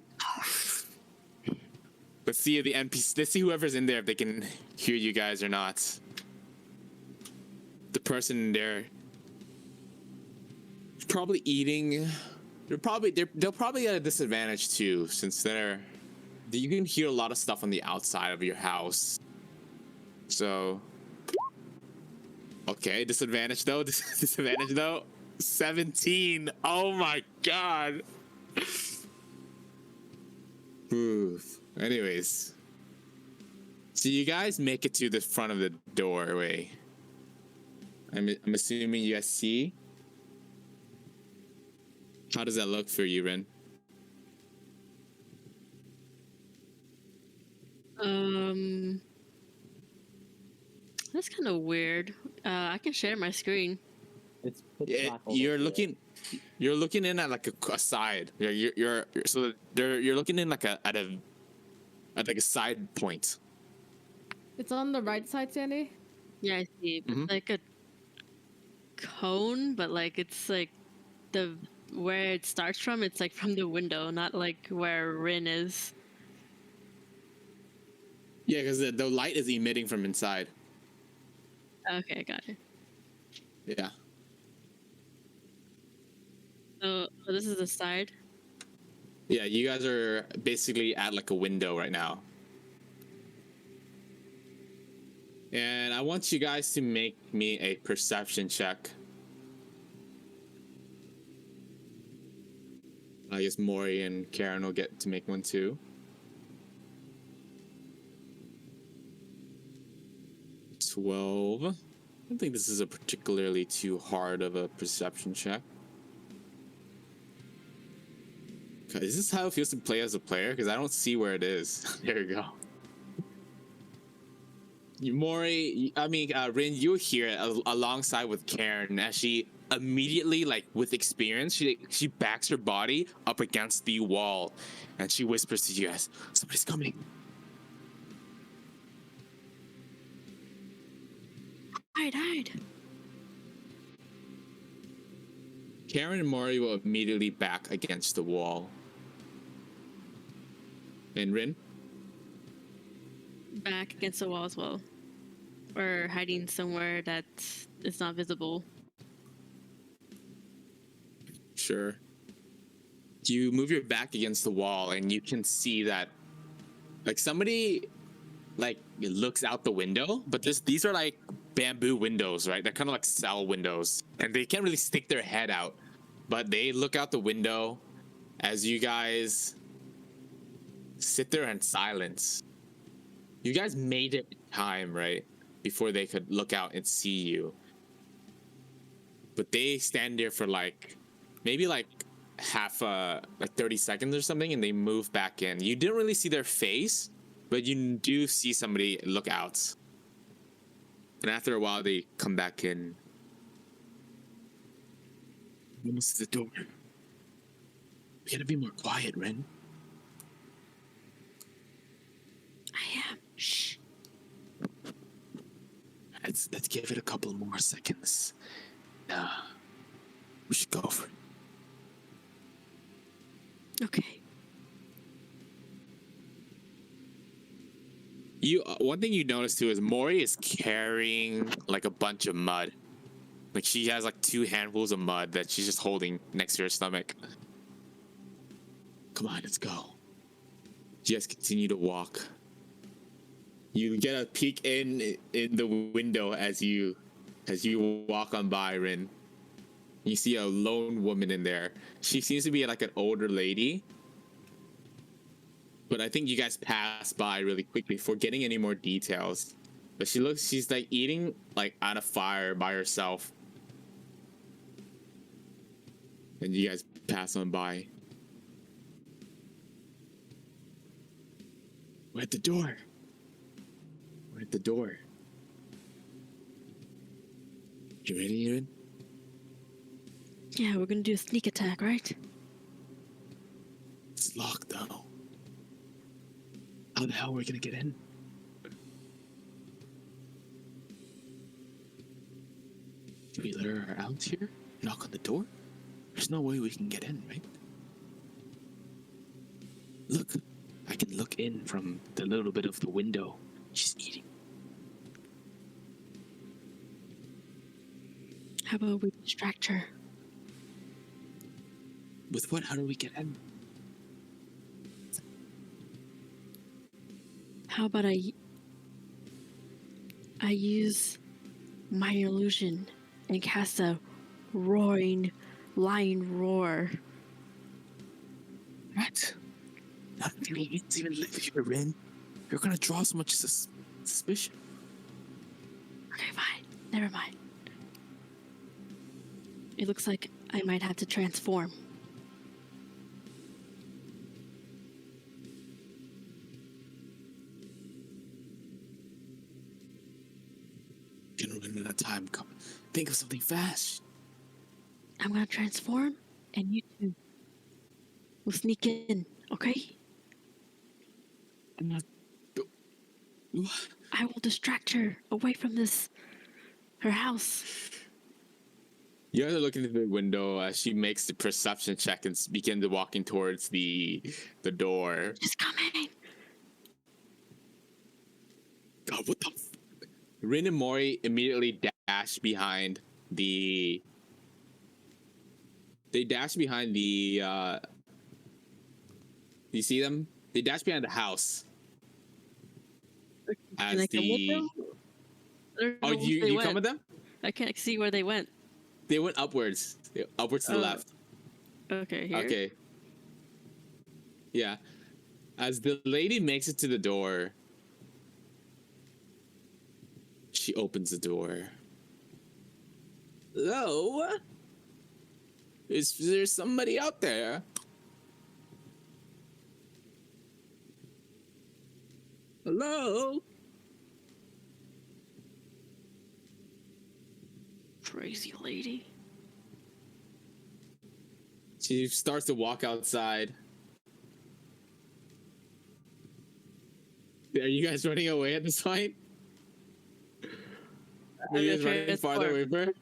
Let's see if the NPC. Let's see whoever's in there, if they can hear you guys or not. The person in there is probably eating. They'll probably get a disadvantage too, since you can hear a lot of stuff on the outside of your house. So, okay, disadvantage though. Disadvantage though. 17. Oh my god. Oof. Anyways, so you guys make it to the front of the doorway. I'm assuming you guys see. How does that look for you, Rin? That's kind of weird. I can share my screen. It's pitch Yeah, black over you're here. looking in at like a side. You're so you're looking in like at like a side point. It's on the right side, Sandy. Yeah, I see. It's like a cone, but like it's like the where it starts from. It's like from the window, not like where Rin is. Yeah, because the light is emitting from inside. Okay, got it. Yeah. So this is the side. Yeah, you guys are basically at like a window right now. And I want you guys to make me a perception check. I guess Mori and Karen will get to make one too. 12. I don't think this is a particularly too hard of a perception check. Okay, is this how it feels to play as a player? Because I don't see where it is. There you go. Rin, you hear alongside with Karen as she immediately, like with experience, she backs her body up against the wall, and she whispers to you guys, "Somebody's coming." Hide. Karen and Mori will immediately back against the wall. And Rin? Back against the wall as well. Or hiding somewhere that is not visible. Sure. You move your back against the wall and you can see that like somebody like looks out the window, but these are like bamboo windows, right? They're kind of like cell windows and they can't really stick their head out, but they look out the window as you guys sit there in silence. You guys made it in time, right? Before they could look out and see you. But they stand there for like maybe like half like 30 seconds or something, and they move back in. You didn't really see their face, but you do see somebody look out. And after a while they come back in. Almost to the door. We gotta be more quiet, Ren. I am. Shh. Let's give it a couple more seconds. Nah, we should go for it. Okay. One thing you notice too is Mori is carrying like a bunch of mud. Like she has like 2 handfuls of mud that she's just holding next to her stomach. Come on, let's go. You guys continue to walk. You get a peek in the window as you walk on by, Rin. You see a lone woman in there. She seems to be like an older lady. But I think you guys pass by really quickly, forgetting any more details. But she's like eating like on a fire by herself. And you guys pass on by. We're at the door. We're at the door. You ready, Rin? Yeah, we're gonna do a sneak attack, right? It's locked though. How the hell are we gonna get in? Should we let her out here? Knock on the door? There's no way we can get in, right? Look, I can look in from the little bit of the window. She's eating. How about we distract her? With what? How do we get in? How about I use my illusion and cast a roaring lion roar. What? Not many humans even live here, Rin. You're gonna draw so much suspicion. Okay, fine. Never mind. It looks like I might have to transform. When the time comes, think of something fast. I'm gonna transform, and you two will sneak in, okay? I'm not. I will distract her away from her house. You guys are looking through the window as she makes the perception check and begin to walking towards the door. She's coming. God, what the? Rin and Mori immediately dash behind the. They dash behind the. You see them? They dash behind the house. Can I come with them? Oh, you come with them? I can't see where they went. They went upwards. Upwards to the left. Okay, here. Okay. Yeah. As the lady makes it to the door, she opens the door. Hello? Is there somebody out there? Hello? Crazy lady. She starts to walk outside. Are you guys running away at this point? Are you guys running farther away from her?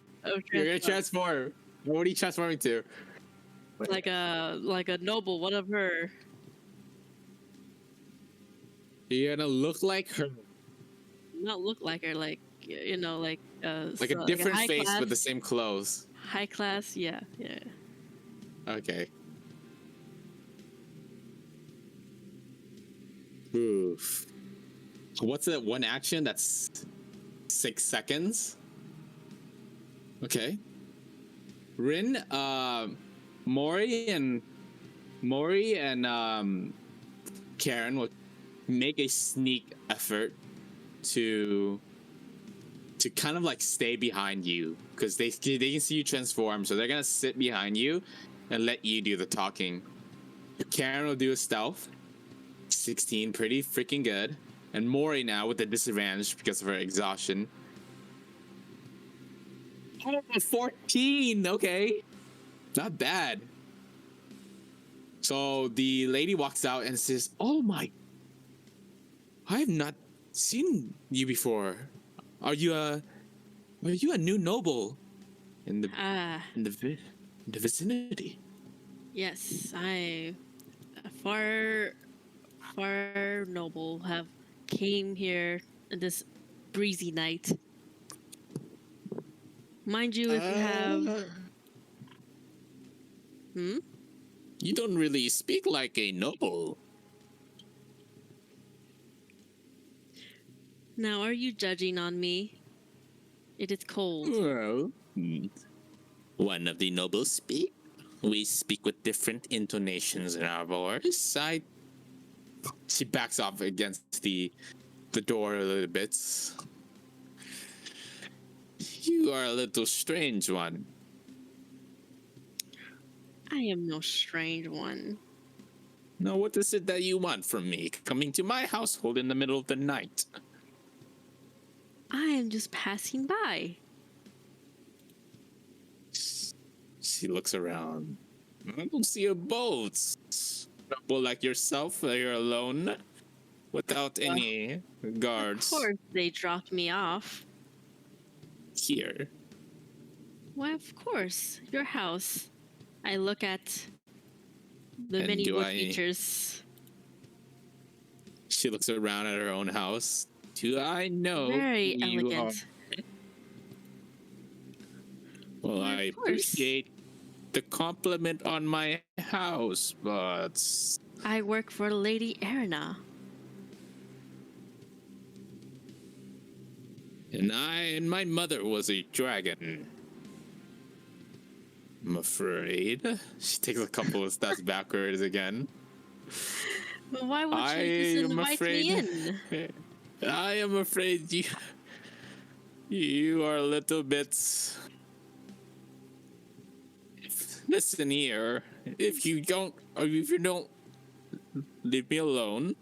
You're gonna transform. What are you transforming to? Like a noble, one of her. You're gonna look like her. Not look like her, like like Like a different face with the same clothes. High class, yeah. Okay. Oof. What's that one action? That's 6 seconds. Okay. Rin, Mori and Karen will make a sneak effort to kind of like stay behind you because they can see you transform, so they're gonna sit behind you and let you do the talking. Karen will do a stealth. 16, pretty freaking good. And Mori now with the disadvantage because of her exhaustion. Oh, 14. Okay, not bad. So the lady walks out and says, "Oh my, I have not seen you before. Are you a new noble in the vicinity?" Yes, I far noble have came here this breezy night. Mind you, if you have You don't really speak like a noble. Now, are you judging on me? It is cold. Well, one of the nobles speak. We speak with different intonations in our voice. She backs off against the door a little bit. You are a little strange one. I am no strange one. Now, what is it that you want from me, coming to my household in the middle of the night? I am just passing by. She looks around. I don't see a boat. Noble like yourself, you're alone, without any guards. Of course, they dropped me off. Here. Why, of course, your house. I look at the And many do wood I- features. She looks around at her own house. Do I know Very who you elegant. are? Well, Why, I of course. appreciate the compliment on my house, but I work for Lady Erina. and my mother was a dragon. I'm afraid. She takes a couple of steps backwards again. Well, why would I you just am invite afraid. me in? I am afraid you are a little bit. Listen here. If you don't leave me alone,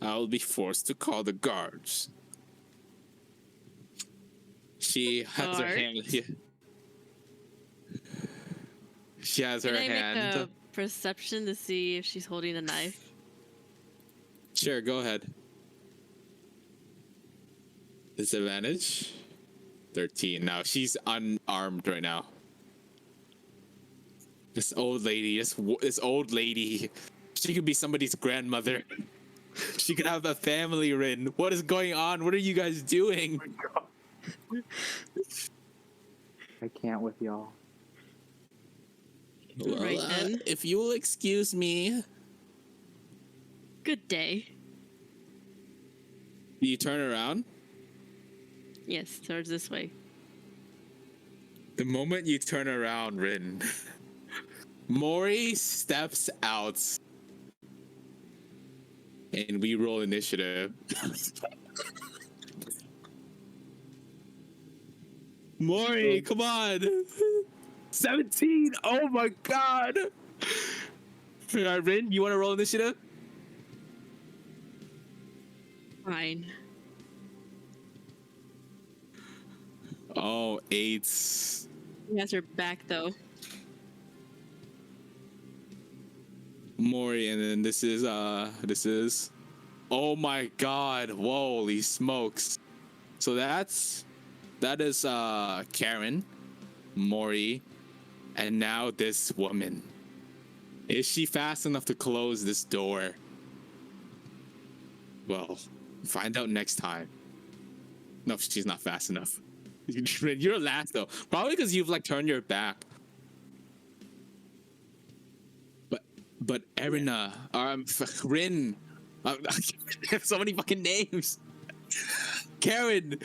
I'll be forced to call the guards. She has her hand. She has Can her I hand. make a perception to see if she's holding a knife? Sure, go ahead. Disadvantage. 13. Now she's unarmed right now. This old lady, this old lady, she could be somebody's grandmother. She could have a family, Rin. What is going on? What are you guys doing? I can't with y'all. Well, Right then. if you will excuse me. Good day. Do you turn around? Yes, towards this way. The moment you turn around, Rin, Mori steps out. And we roll initiative. Mori, come on. 17. Oh my god. Rin, you want to roll initiative? Fine. Oh, 8. She has her back though. Mori, and then this is oh my god, holy smokes. So that is Karen, Mori, and now this woman. Is she fast enough to close this door? Well, find out next time. No, she's not fast enough. You're last though, probably because you've like turned your back. But Erina, Rin, I have so many fucking names. Karen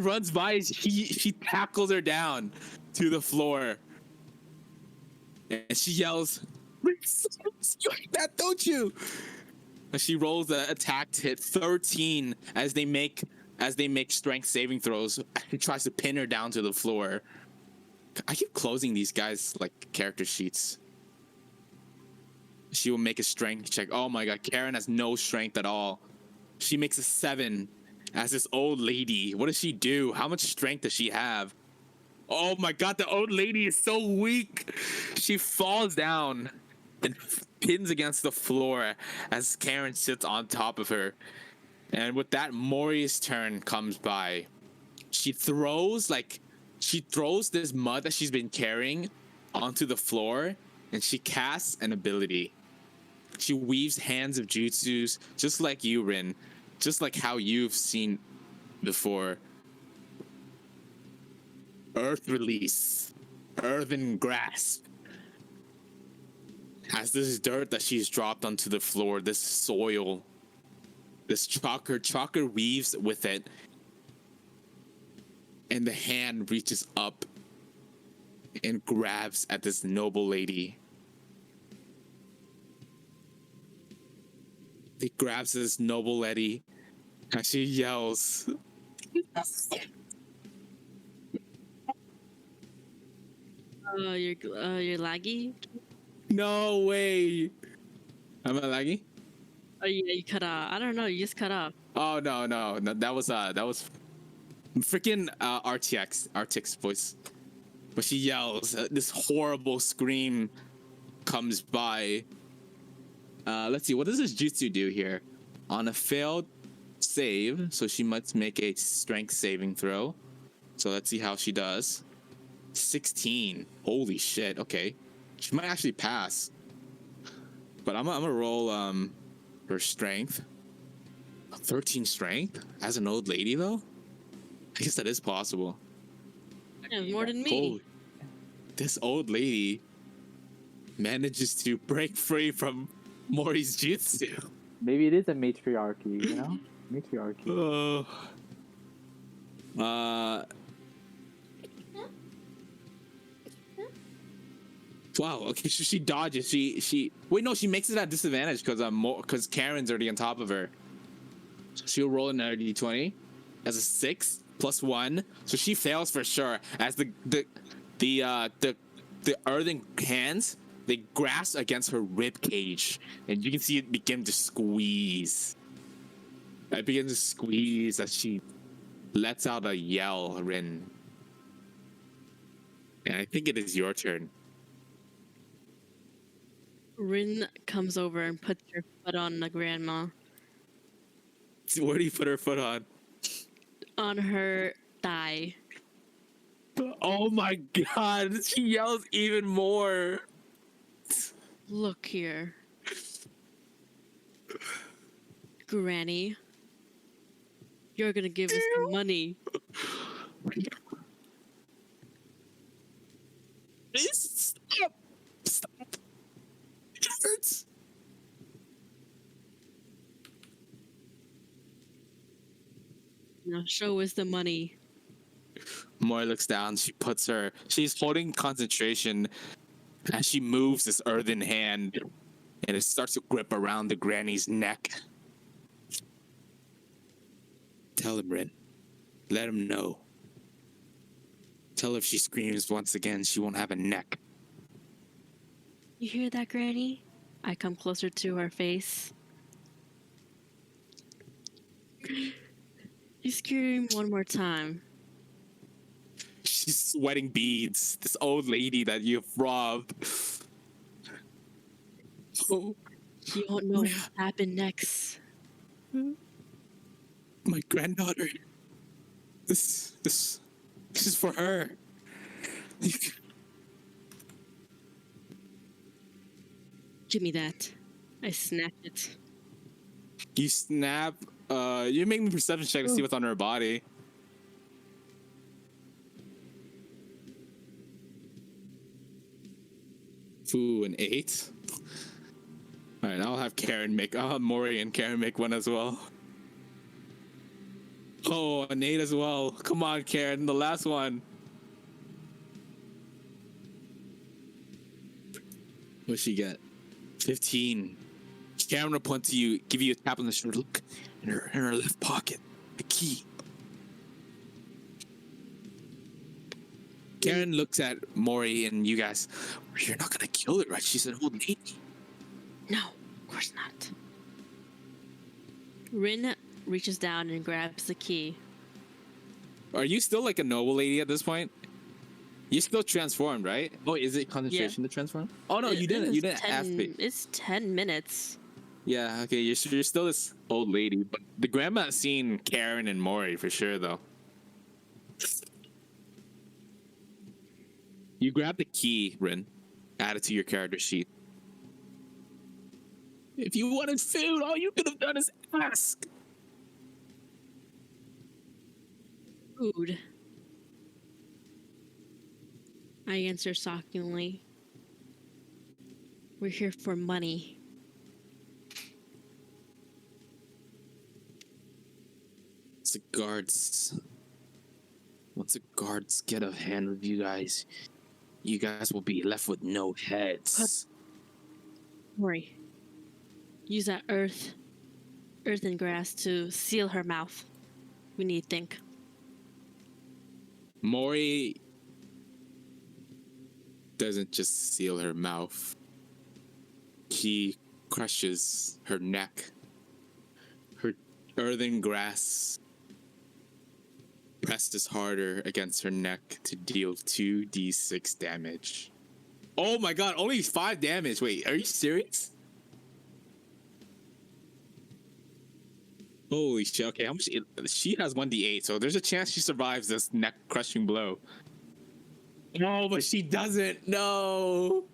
runs by. She tackles her down to the floor, and she yells, "You hate that, don't you?" And she rolls an attack to hit 13 as they make strength saving throws. He tries to pin her down to the floor. I keep closing these guys like character sheets. She will make a strength check. Oh my god, Karen has no strength at all. She makes a 7 as this old lady. What does she do? How much strength does she have? Oh my god, the old lady is so weak. She falls down and pins against the floor as Karen sits on top of her. And with that, Mori's turn comes by. She throws this mud that she's been carrying onto the floor, and she casts an ability. She weaves hands of jutsus, just like you, Rin. Just like how you've seen before. Earth release. Earthen grasp. As this dirt that she's dropped onto the floor, this soil, this chakra weaves with it. And the hand reaches up and grabs at this noble lady. He grabs this noble lady and she yells. Oh, you're laggy. No way. Am I laggy? Oh yeah, you cut off. I don't know. You just cut off. Oh no. That was freaking RTX voice. But she yells. This horrible scream comes by. Let's see. What does this jutsu do here? On a failed save, so she must make a strength saving throw. So let's see how she does. 16. Holy shit. Okay, she might actually pass. But I'm gonna roll her strength. 13 strength as an old lady though. I guess that is possible. Yeah, more than me. Holy, this old lady manages to break free from Mori's jutsu. Maybe it is a matriarchy, you know? Matriarchy. Wow. Okay, so she dodges. She wait. No, she makes it at disadvantage because Karen's already on top of her. So she'll roll another d20 as a 6 plus 1. So she fails for sure. As the earthen hands, they grasp against her rib cage, and you can see it begin to squeeze. It begins to squeeze as she lets out a yell, Rin. And I think it is your turn. Rin comes over and puts her foot on the grandma. Where do you put her foot on? On her thigh. Oh my god, she yells even more. Look here. Granny. You're gonna give us some money. Stop! Stop! It hurts! Now show us the money. Moy looks down. She's holding concentration as she moves this earthen hand, and it starts to grip around the granny's neck. Tell him, Rin. Let him know. Tell her if she screams once again, she won't have a neck. You hear that, Granny? I come closer to her face. You scream one more time. She's sweating beads. This old lady that you've robbed. Oh, You don't know what happened next. my granddaughter. This is for her. Give me that. I snap it. You snap. You make me a perception check to see what's on her body. Ooh, an 8. All right, I'll have Mori and Karen make one as well. Oh, an 8 as well. Come on, Karen, the last one. What'd she get? 15. Karen will point to you, give you a tap on the shoulder. Look, in her left pocket, the key. Karen looks at Mori and you guys. You're not gonna kill it, right? She's an old lady. No, of course not. Rin reaches down and grabs the key. Are you still like a noble lady at this point? You're still transformed, right? Oh, is it concentration to transform? Oh no, you didn't. You didn't ask me. It's 10 minutes. Yeah, okay. You're still this old lady, but the grandma has seen Karen and Mori for sure, though. You grab the key, Rin. Add it to your character sheet. If you wanted food, all you could have done is ask. Food. I answer shockingly. We're here for money. Once the guards get a hand with you guys will be left with no heads. Mori, use that earth and grass to seal her mouth. We need to think. Mori doesn't just seal her mouth. He crushes her neck. Her earthen grass presses harder against her neck to deal 2d6 damage. Oh my god, only 5 damage. Wait, are you serious? Holy shit. Okay, how much? She has 1d8, so there's a chance she survives this neck crushing blow. No, but she doesn't. No.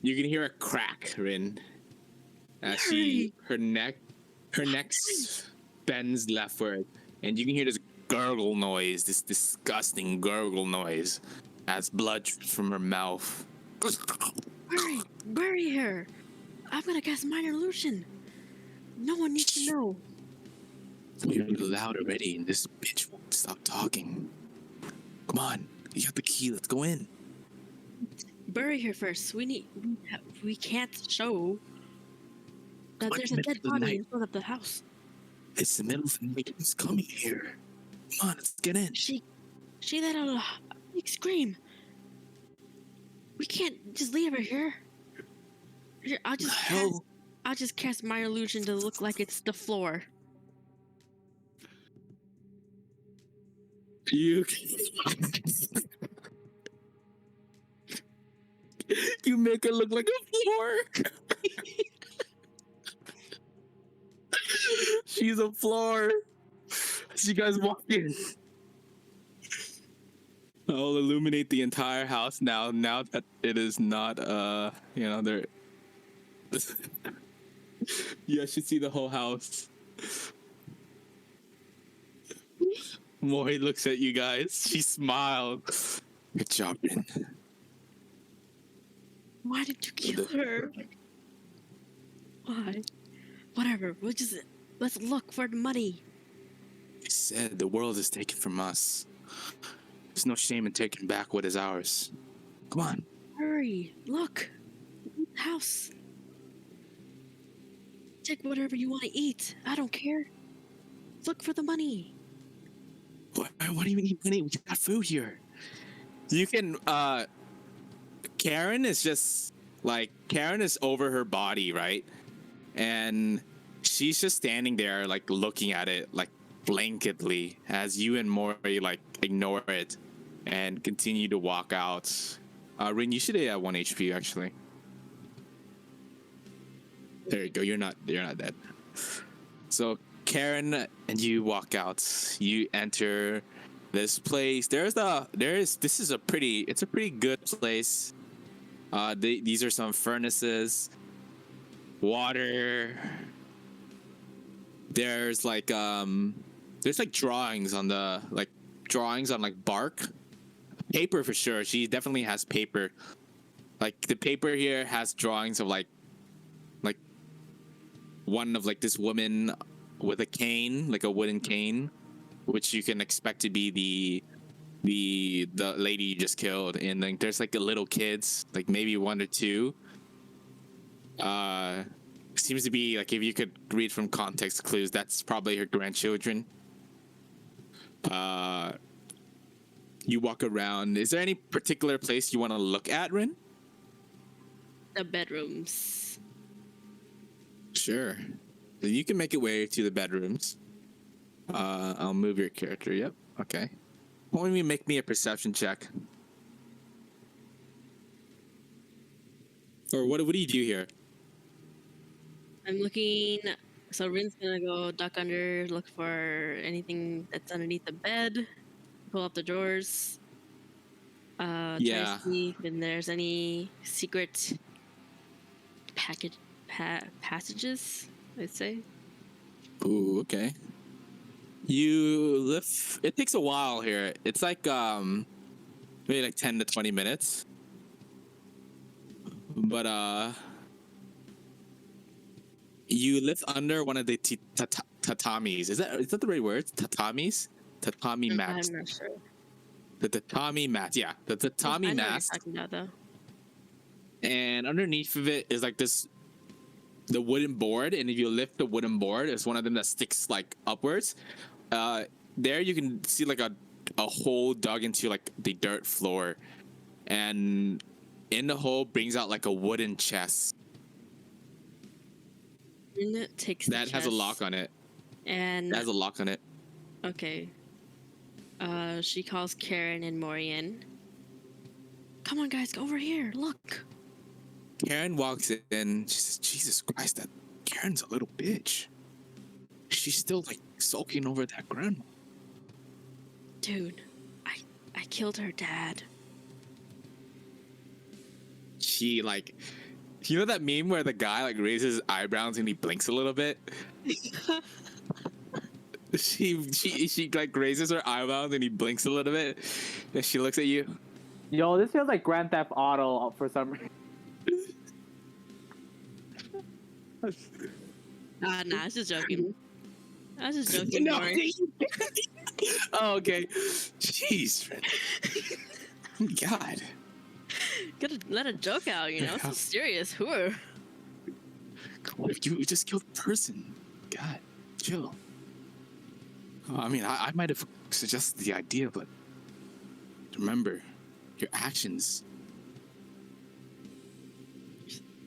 You can hear a crack, Rin. As her neck bends leftward, and you can hear this gurgle noise, this disgusting gurgle noise, as blood drips from her mouth. Bury her. I'm gonna cast minor illusion. No one needs to know. You're loud already, and this bitch won't stop talking. Come on, you got the key. Let's go in. Bury her first. We can't show that there's a dead body in front of the house. It's the middle of the night. Who's coming here? Come on, let's get in. She let out a big scream. We can't just leave her here. Here, I'll just cast minor illusion to look like it's the floor. You you make it look like a floor. She's a floor. As you guys walk in, I'll illuminate the entire house now. Now that it is not, there. You guys should see the whole house. Mori looks at you guys. She smiled. Good job, Rin. Why did you kill her? Why? Whatever. Let's look for the money. He said the world is taken from us. There's no shame in taking back what is ours. Come on. Hurry! Look, house. Take whatever you want to eat. I don't care. Look for the money. What do you need money? We got food here. You can. Karen is over her body, right? And she's just standing there, like looking at it, like blanketly, as you and Mori like ignore it and continue to walk out. Rin, you should have 1 HP actually. There you go. You're not dead. So Karen and you walk out. You enter this place. This is a pretty good place. These are some furnaces, water. There's like drawings on bark, paper for sure. She definitely has paper. Like the paper here has drawings of like one of like this woman with a cane, like a wooden cane, which you can expect to be the lady you just killed. And then there's like a little kids, like maybe 1 or 2. Seems to be like, if you could read from context clues, that's probably her grandchildren. You walk around. Is there any particular place you want to look at, Rin? The bedrooms. Sure. So you can make it way to the bedrooms. I'll move your character. Yep. Okay. Why don't you make me a perception check? Or what do you do here? I'm looking. So Rin's gonna go duck under, look for anything that's underneath the bed, pull up the drawers. Try to see if there's any secret passages, I'd say. Ooh, okay. You lift. It takes a while here. It's like maybe like 10 to 20 minutes. But you lift under one of the tatamis. Is that the right word? Tatamis? Tatami mats. I'm not sure. The tatami mats. Yeah, the tatami I know what mats. you're talking about, though. And underneath of it is like the wooden board, and if you lift the wooden board, it's one of them that sticks like upwards. There you can see like a hole dug into like the dirt floor, and in the hole brings out like a wooden chest Rin takes that has a lock on it. And it has a lock on it. Okay. She calls Karen and Mori in. Come on, guys, go over here. Look. Karen walks in. She says, "Jesus Christ, that Karen's a little bitch. She's still like sulking over that grandma." Dude, I killed her dad. She like, you know that meme where the guy like raises his eyebrows and he blinks a little bit? she like raises her eyebrows and he blinks a little bit, and she looks at you. Yo, this feels like Grand Theft Auto for some reason. Nah, I was just joking. I was just joking, No. Mori. Oh, okay. Jeez. God. Gotta let a joke out, you know? It's so serious. Who? You just killed a person. God, chill. I mean, I might have suggested the idea, but remember, your actions.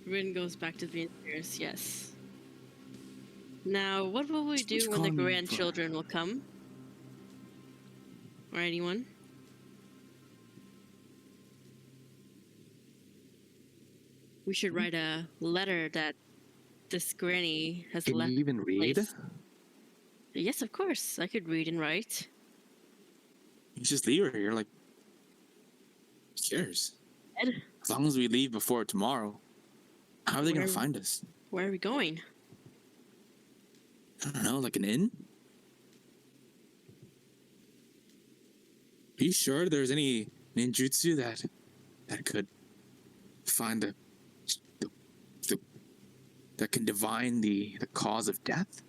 Rin goes back to the engineers, yes. Now, what will we do when the grandchildren will come? or anyone. We should write a letter that this granny has Can left. you even read? place. Yes, of course. I could read and write. You just leave her here, like, who cares? Ed, As long as we leave before tomorrow. How are they gonna Where- find us? where are we going? I don't know, like an inn? Are you sure there's any ninjutsu that could find the that can divine the cause of death?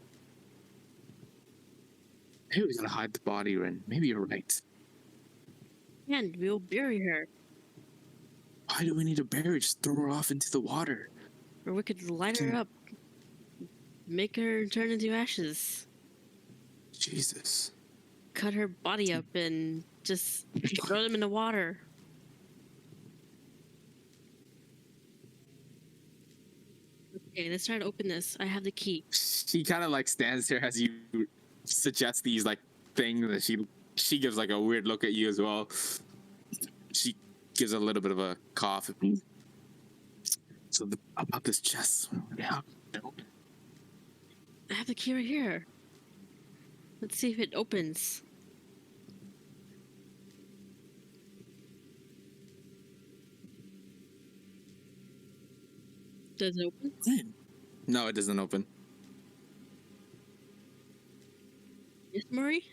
Maybe we gotta hide the body, Rin. Maybe you're right. And we'll bury her. Why do we need to bury her? Just throw her off into the water. Or we could light her up. Make her turn into ashes. Jesus. Cut her body up and just throw them in the water. Okay, let's try to open this. I have the key. She kind of like stands there as you suggest these like things, and she gives like a weird look at you as well. She gives a little bit of a cough. So about this chest, yeah, no. I have the key right here. Let's see if it opens. Does it open? No, it doesn't open. Yes, Murray?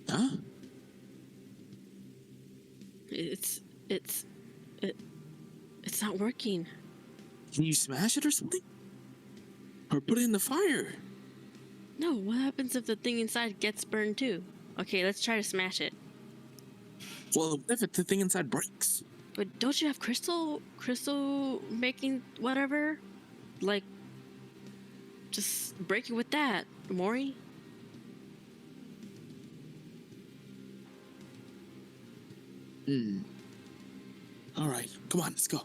Huh? It's not working. Can you smash it or something? Or put it in the fire? No, what happens if the thing inside gets burned too? Okay, let's try to smash it. Well, what if the thing inside breaks? But don't you have crystal making whatever? Like, just break it with that, Maury. All right, come on, let's go.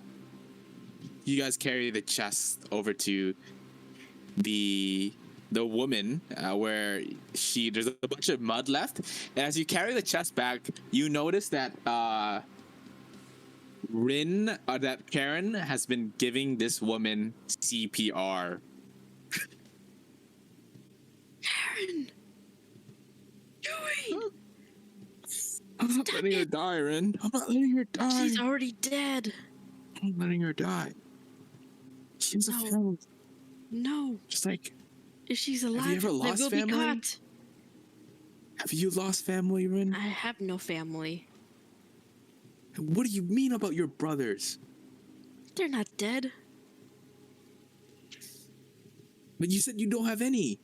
You guys carry the chest over to the woman where there's a bunch of mud left, and as you carry the chest back, you notice that that Karen has been giving this woman CPR. Karen! Doing? I'm not letting her die, Rin. I'm not letting her die. She's already dead. I'm not letting her die. She has a No. family. No. Just like, If she's alive, ever lost they will be family? caught. have you lost family, Rin? I have no family. What do you mean about your brothers? They're not dead. But you said you don't have any.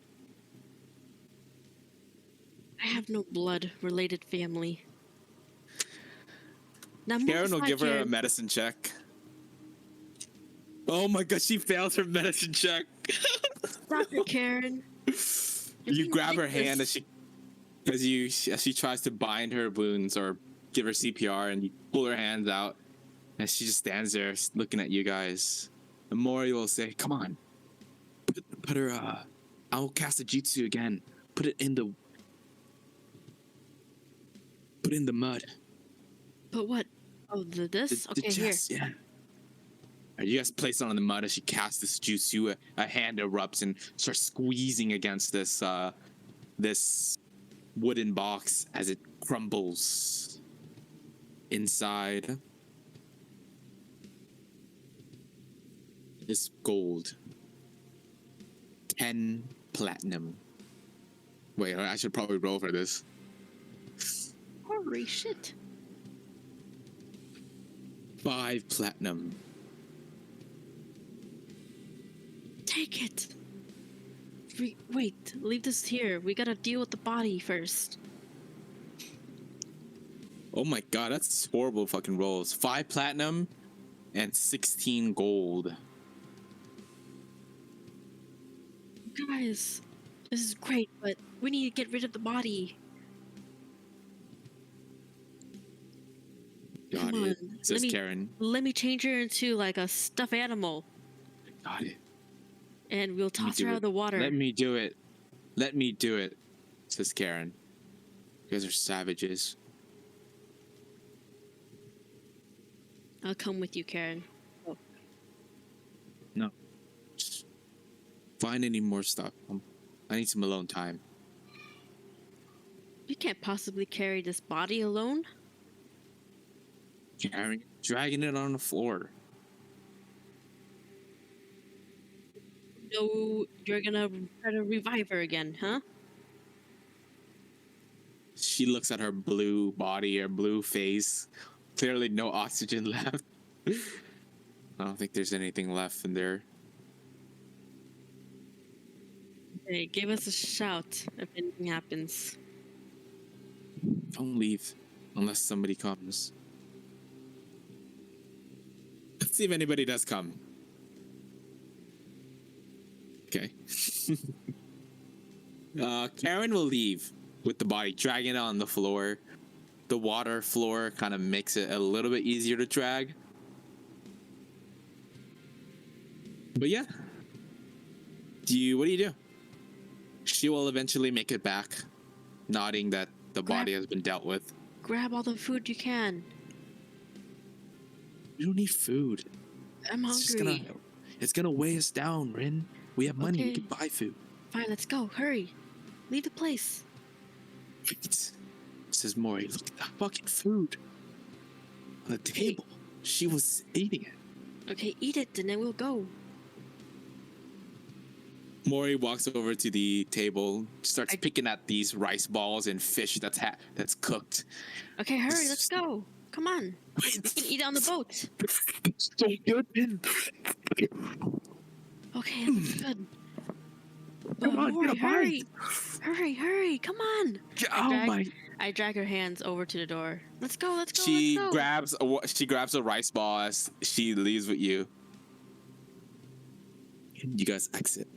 I have no blood-related family. Now, Karen will move give her a Karen. medicine check. Oh my god, she fails her medicine check. Stop it, Karen. You grab her hand ridiculous. as she tries to bind her wounds or give her CPR, and you pull her hands out, and she just stands there looking at you guys. And Mori will say, "Come on, put her. I'll cast a jutsu again. Put it in the mud. But what? Oh, this? The Okay, chest, yeah." Alright, you guys place it on the mud as she casts this jutsu. A hand erupts and starts squeezing against this wooden box as it crumbles. Inside is gold. 10 platinum. Wait, I should probably roll for this. here. Holy shit. 5 platinum. Take it. Wait, leave this here. We gotta deal with the body first. Oh my god, that's horrible fucking rolls. 5 platinum and 16 gold. Guys, this is great, but we need to get rid of the body. Got Come it, on, says Karen. Let me change her into like a stuffed animal, Got it. and we'll toss her do out it. of the water. Let me do it. Let me do it, says Karen. guys are savages. I'll come with you, Karen. No. Just find any more stuff. I need some alone time. You can't possibly carry this body alone. Dragging it on the floor. No, you're gonna try to revive her again, huh? She looks at her blue body, her blue face. Clearly no oxygen left. I don't think there's anything left in there. Hey, give us a shout if anything happens. Don't leave unless somebody comes. Let's see if anybody does come. Okay. Karen will leave with the body, dragging it on the floor. The water floor kind of makes it a little bit easier to drag. But yeah. What do you do? She will eventually make it back, nodding that the body has been dealt with. Grab all the food you can. We don't need food. I'm hungry. It's gonna weigh us down, Rin. We have money. Okay. We can buy food. Fine, let's go. Hurry. Leave the place. Wait. Says Mori, look at that fucking food on the table. She was eating it. Okay, eat it, and then we'll go. Mori walks over to the table, starts picking at these rice balls and fish that's cooked. Okay, hurry, let's go. Come on. We can eat on the boat. So good, man. Okay, that looks good. Come on, Mori, get a hurry. bite. Hurry, come on. I drag her hands over to the door. Let's go. She grabs a rice ball as she leaves with you. You guys exit.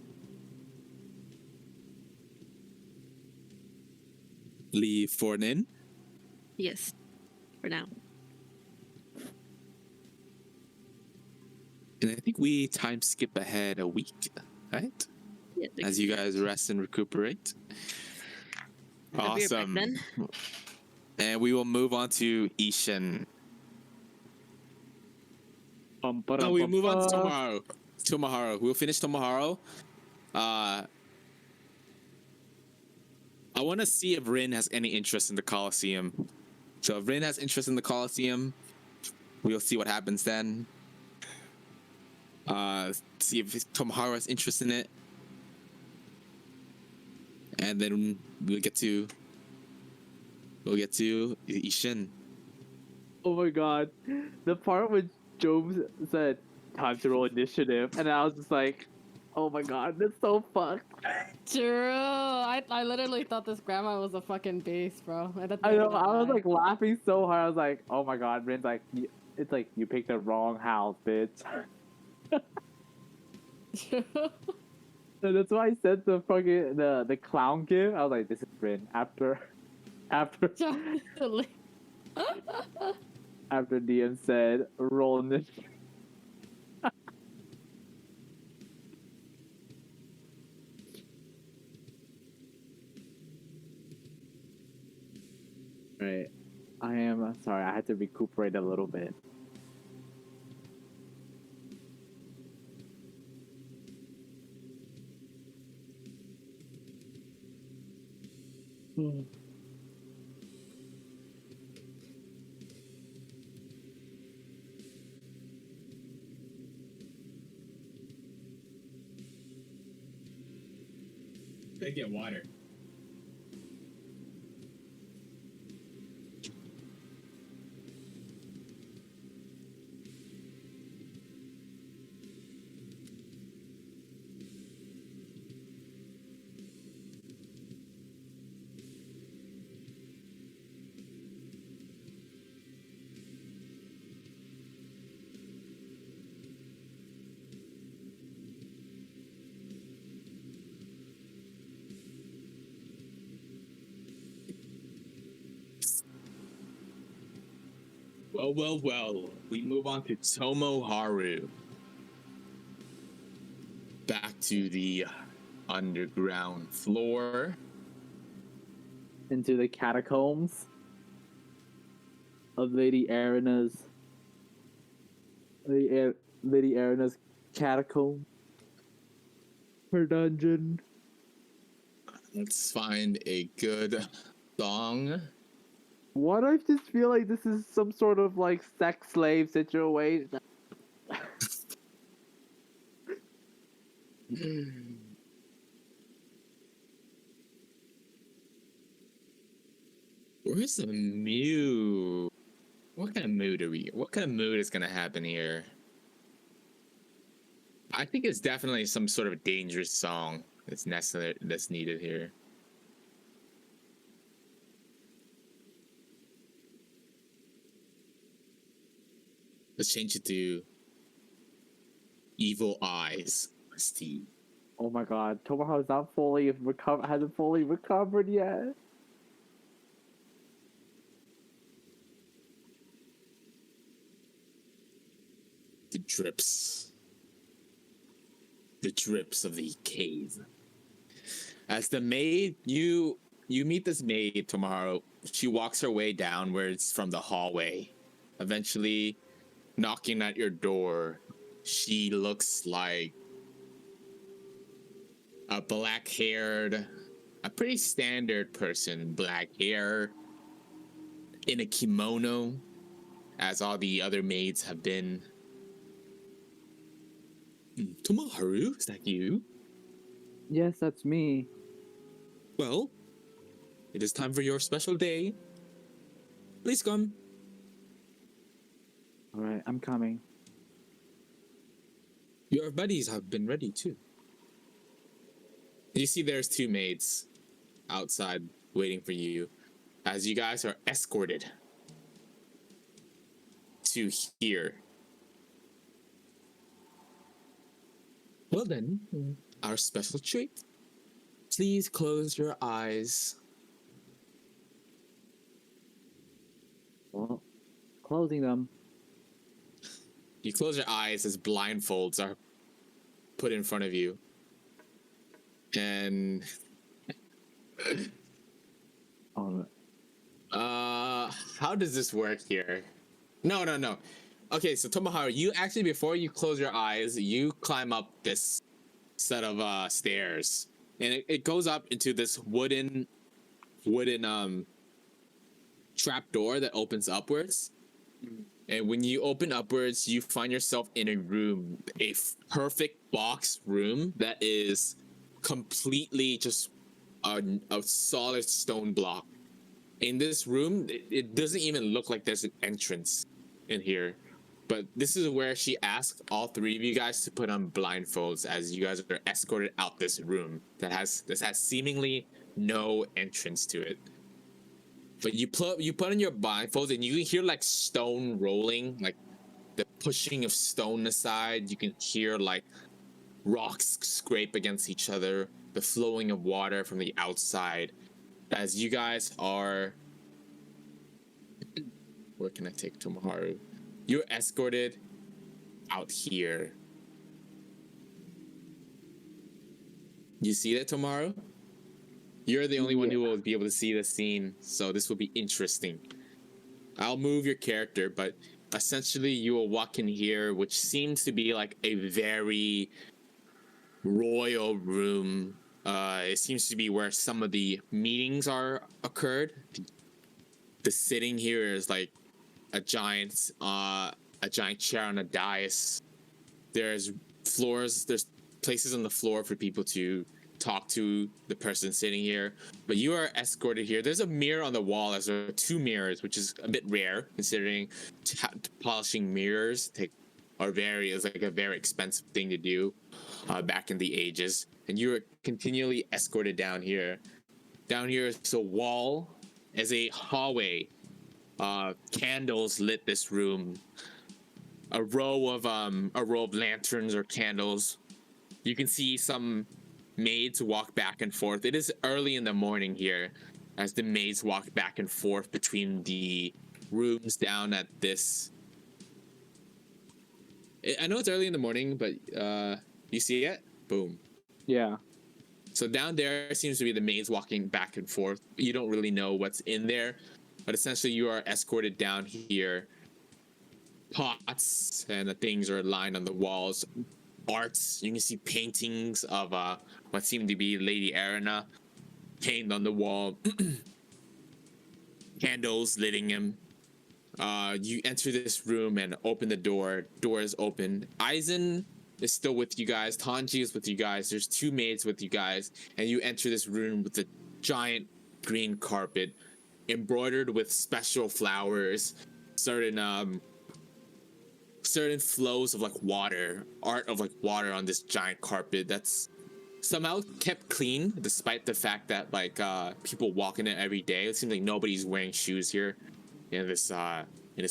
Leave for an inn. Yes, for now. And I think we time skip ahead a week, right? Yeah, As you guys rest and recuperate. Awesome. Then. And we will move on to Ishin. No, we move on to Tomoharu. We'll finish Tomoharu. I want to see if Rin has any interest in the Colosseum. So if Rin has interest in the Colosseum, we'll see what happens then. See if Tomoharu has interest in it. And then we'll get to Ishin. Oh my god. The part when Job said, time to roll initiative, and I was just like, oh my god, that's so fucked. True. I literally thought this grandma was a fucking beast, bro. I know, I was like laughing so hard. I was like, oh my god, Rin's like, it's like you picked the wrong house, bitch. So that's why I said the fucking the clown gift. I was like, this is Rin after after DM said roll initiative. Right. I am sorry, I had to recuperate a little bit. They get water. Well. We move on to Tomoharu. Back to the underground floor. into the catacombs of Lady Erina's catacomb. Her dungeon. Let's find a good song. What I just feel like this is some sort of like sex slave situation. Where's the mood? What kind of mood are we? What kind of mood is gonna happen here? I think it's definitely some sort of dangerous song that's necessary, that's needed here. Let's change it to Evil Eyes. Steve. Oh my god, Tomoharu's not fully hasn't fully recovered yet. The drips. The drips of the cave. As the maid, you meet this maid, Tomoharu. She walks her way downwards from the hallway. Eventually, knocking at your door, she looks like a black-haired, a pretty standard person. Black hair, in a kimono, as all the other maids have been. Tomoharu, is that you? Yes, that's me. Well, it is time for your special day. Please come. Alright, I'm coming. Your buddies have been ready too. You see there's two maids outside waiting for you as you guys are escorted to here. Well then, our special treat. Please close your eyes. Well, closing them. You close your eyes as blindfolds are put in front of you. And Oh, how does this work here? No. Okay, so Tomoharu, you actually, before you close your eyes, you climb up this set of stairs, and it goes up into this wooden trap door that opens upwards. And when you open upwards, you find yourself in a room, a perfect box room that is completely just a solid stone block. In this room, it doesn't even look like there's an entrance in here. But this is where she asked all three of you guys to put on blindfolds as you guys are escorted out this room that has seemingly no entrance to it. But you put on your blindfolds and you can hear like stone rolling, like the pushing of stone aside. You can hear like rocks scrape against each other, the flowing of water from the outside. As you guys are, where can I take Tomoharu? You're escorted out here. You see that, Tomoharu? You're the only one who will be able to see the scene, so this will be interesting. I'll move your character, but essentially you will walk in here, which seems to be like a very royal room. It seems to be where some of the meetings are occurred. The sitting here is like a giant chair on a dais. There's places on the floor for people to talk to the person sitting here, but you are escorted here. There's a mirror on the wall, as there are two mirrors, which is a bit rare considering polishing mirrors is like a very expensive thing to do back in the ages. And you are continually escorted down here. Down here is a wall, as a hallway. Candles lit this room. A row of lanterns or candles. You can see some maids walk back and forth. It is early in the morning here, as the maids walk back and forth between the rooms down at this. I know it's early in the morning, but you see it? Boom. yeah. So down there seems to be the maids walking back and forth. You don't really know what's in there, but essentially you are escorted down here. Pots and the things are lined on the walls. Arts, you can see paintings of what seemed to be Lady Arena painted on the wall. Candles lighting him. You enter this room and open the door. Door is open. Aizen is still with you guys. Tanji is with you guys. There's two maids with you guys, and you enter this room with a giant green carpet embroidered with special flowers, certain flows of like water, art of like water on this giant carpet that's somehow kept clean despite the fact that like people walk in it every day. It seems like nobody's wearing shoes here in this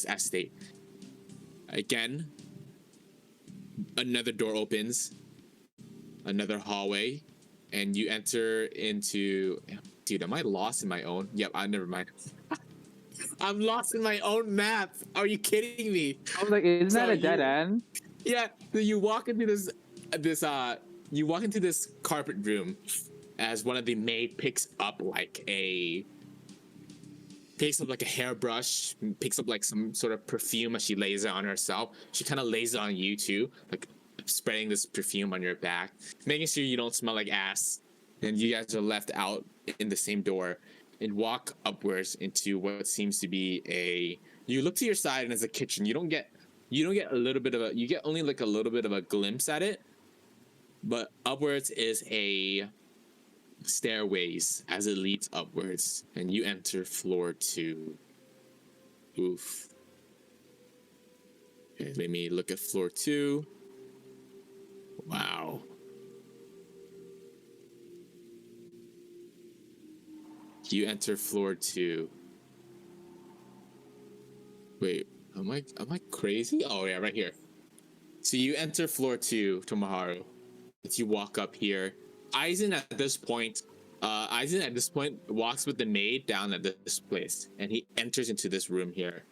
estate. Again, another door opens, another hallway, and you enter into. Dude, am I lost in my own? Yep, never mind. I'm lost in my own map. Are you kidding me? I was like, isn't that a dead end? Yeah, so you walk into this carpet room as one of the maid picks up like a hairbrush, picks up like some sort of perfume as she lays it on herself. She kind of lays it on you too, like spreading this perfume on your back, making sure you don't smell like ass. And you guys are left out in the same door and walk upwards into what seems to be you look to your side and it's a kitchen. You don't get a little bit of a, you get only like a little bit of a glimpse at it, but upwards is a stairways as it leads upwards, and you enter floor 2. Oof. Okay, let me look at floor 2. Wow. You enter floor 2. Wait, am I crazy? Oh yeah, right here. So you enter floor 2, Tomoharu. As you walk up here, Aizen at this point walks with the maid down at this place, and he enters into this room here.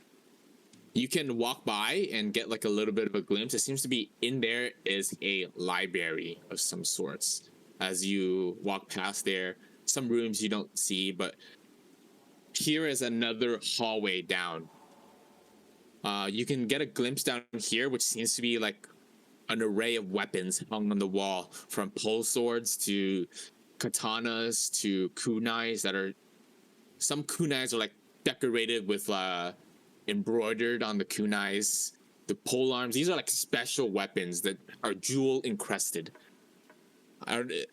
You can walk by and get like a little bit of a glimpse. It seems to be in there is a library of some sorts. As you walk past there, some rooms you don't see, but here is another hallway down. You can get a glimpse down here, which seems to be like an array of weapons hung on the wall, from pole swords to katanas to kunais some kunais are like decorated with embroidered on the kunais. The pole arms, these are like special weapons that are jewel encrusted.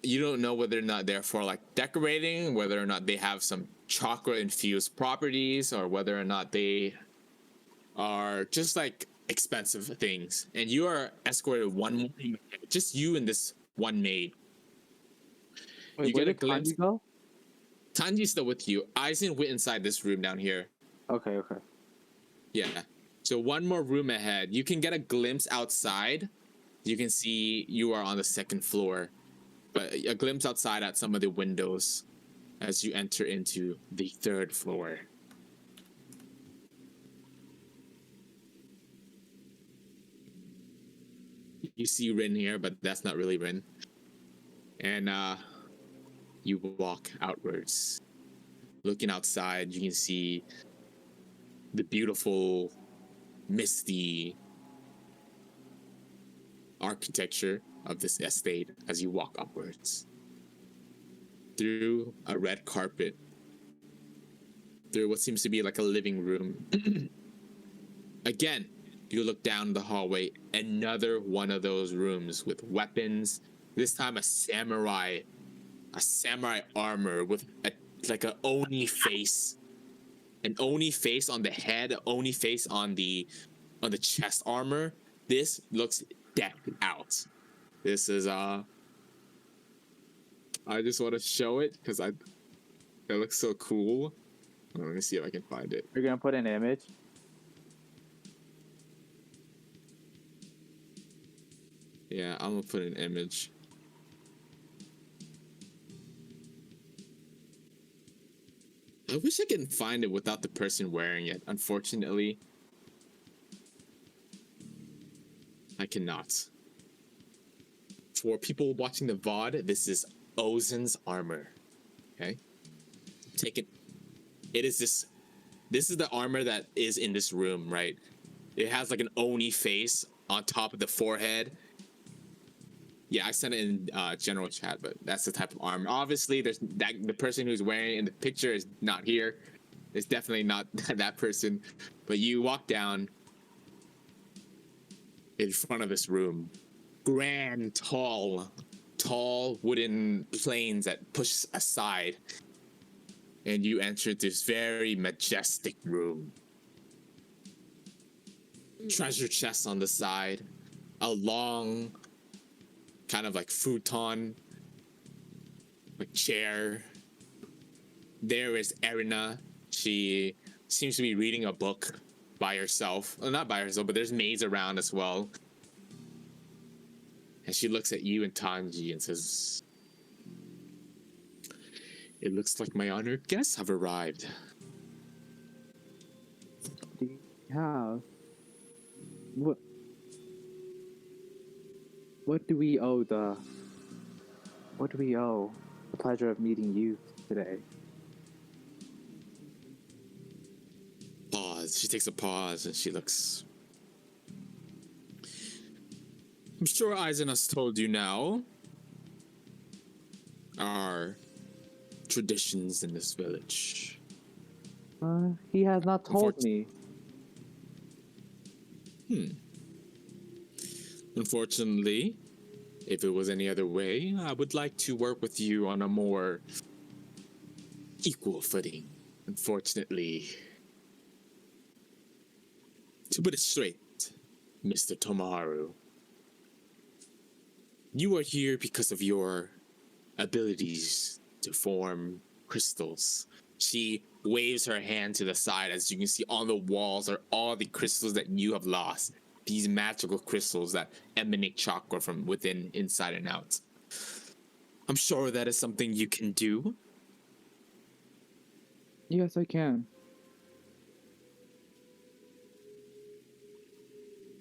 You don't know whether or not they're for like decorating, whether or not they have some chakra infused properties, or whether or not they are just like expensive things. And you are escorted just you and this one maid. Wait, you where get a did glimpse. Tanji go? Tanji's still with you. Aizen went inside this room down here. Okay. Yeah. So one more room ahead. You can get a glimpse outside. You can see you are on the second floor, but a glimpse outside at some of the windows as you enter into the third floor. You see Rin here, but that's not really Rin. And you walk outwards. Looking outside, you can see the beautiful, misty architecture of this estate as you walk upwards. Through a red carpet. Through what seems to be like a living room. Again, you look down the hallway, another one of those rooms with weapons. This time a samurai armor with like an oni face. An oni face on the head, an oni face on the chest armor. This looks decked out. This is I just want to show it because it looks so cool. Let me see if I can find it. You're gonna put an image? Yeah, I'm gonna put an image. I wish I could find it without the person wearing it. Unfortunately, I cannot. For people watching the VOD, this is Ozen's armor. Okay, take it. It is this. This is the armor that is in this room, right? It has like an Oni face on top of the forehead. Yeah, I sent it in general chat, but that's the type of armor. Obviously, there's that the person who's wearing it in the picture is not here. It's definitely not that person. But you walk down in front of this room. Grand, tall wooden planes that push aside. And you enter this very majestic room. Treasure chest on the side. A long, kind of like futon, like chair. There is Erina. She seems to be reading a book by herself. Well, not by herself, but there's maids around as well. And she looks at you and Tanji and says, "It looks like my honored guests have arrived." Do you have what do we owe the pleasure of meeting you today? Pause. She takes a pause and she looks. I'm sure Aizen has told you now our traditions in this village. He has not told me. Unfortunately, if it was any other way, I would like to work with you on a more equal footing. Unfortunately, to put it straight, Mr. Tomoharu, you are here because of your abilities to form crystals. She waves her hand to the side. As you can see, on the walls are all the crystals that you have lost. These magical crystals that emanate chakra from within, inside, and out. I'm sure that is something you can do. Yes, I can.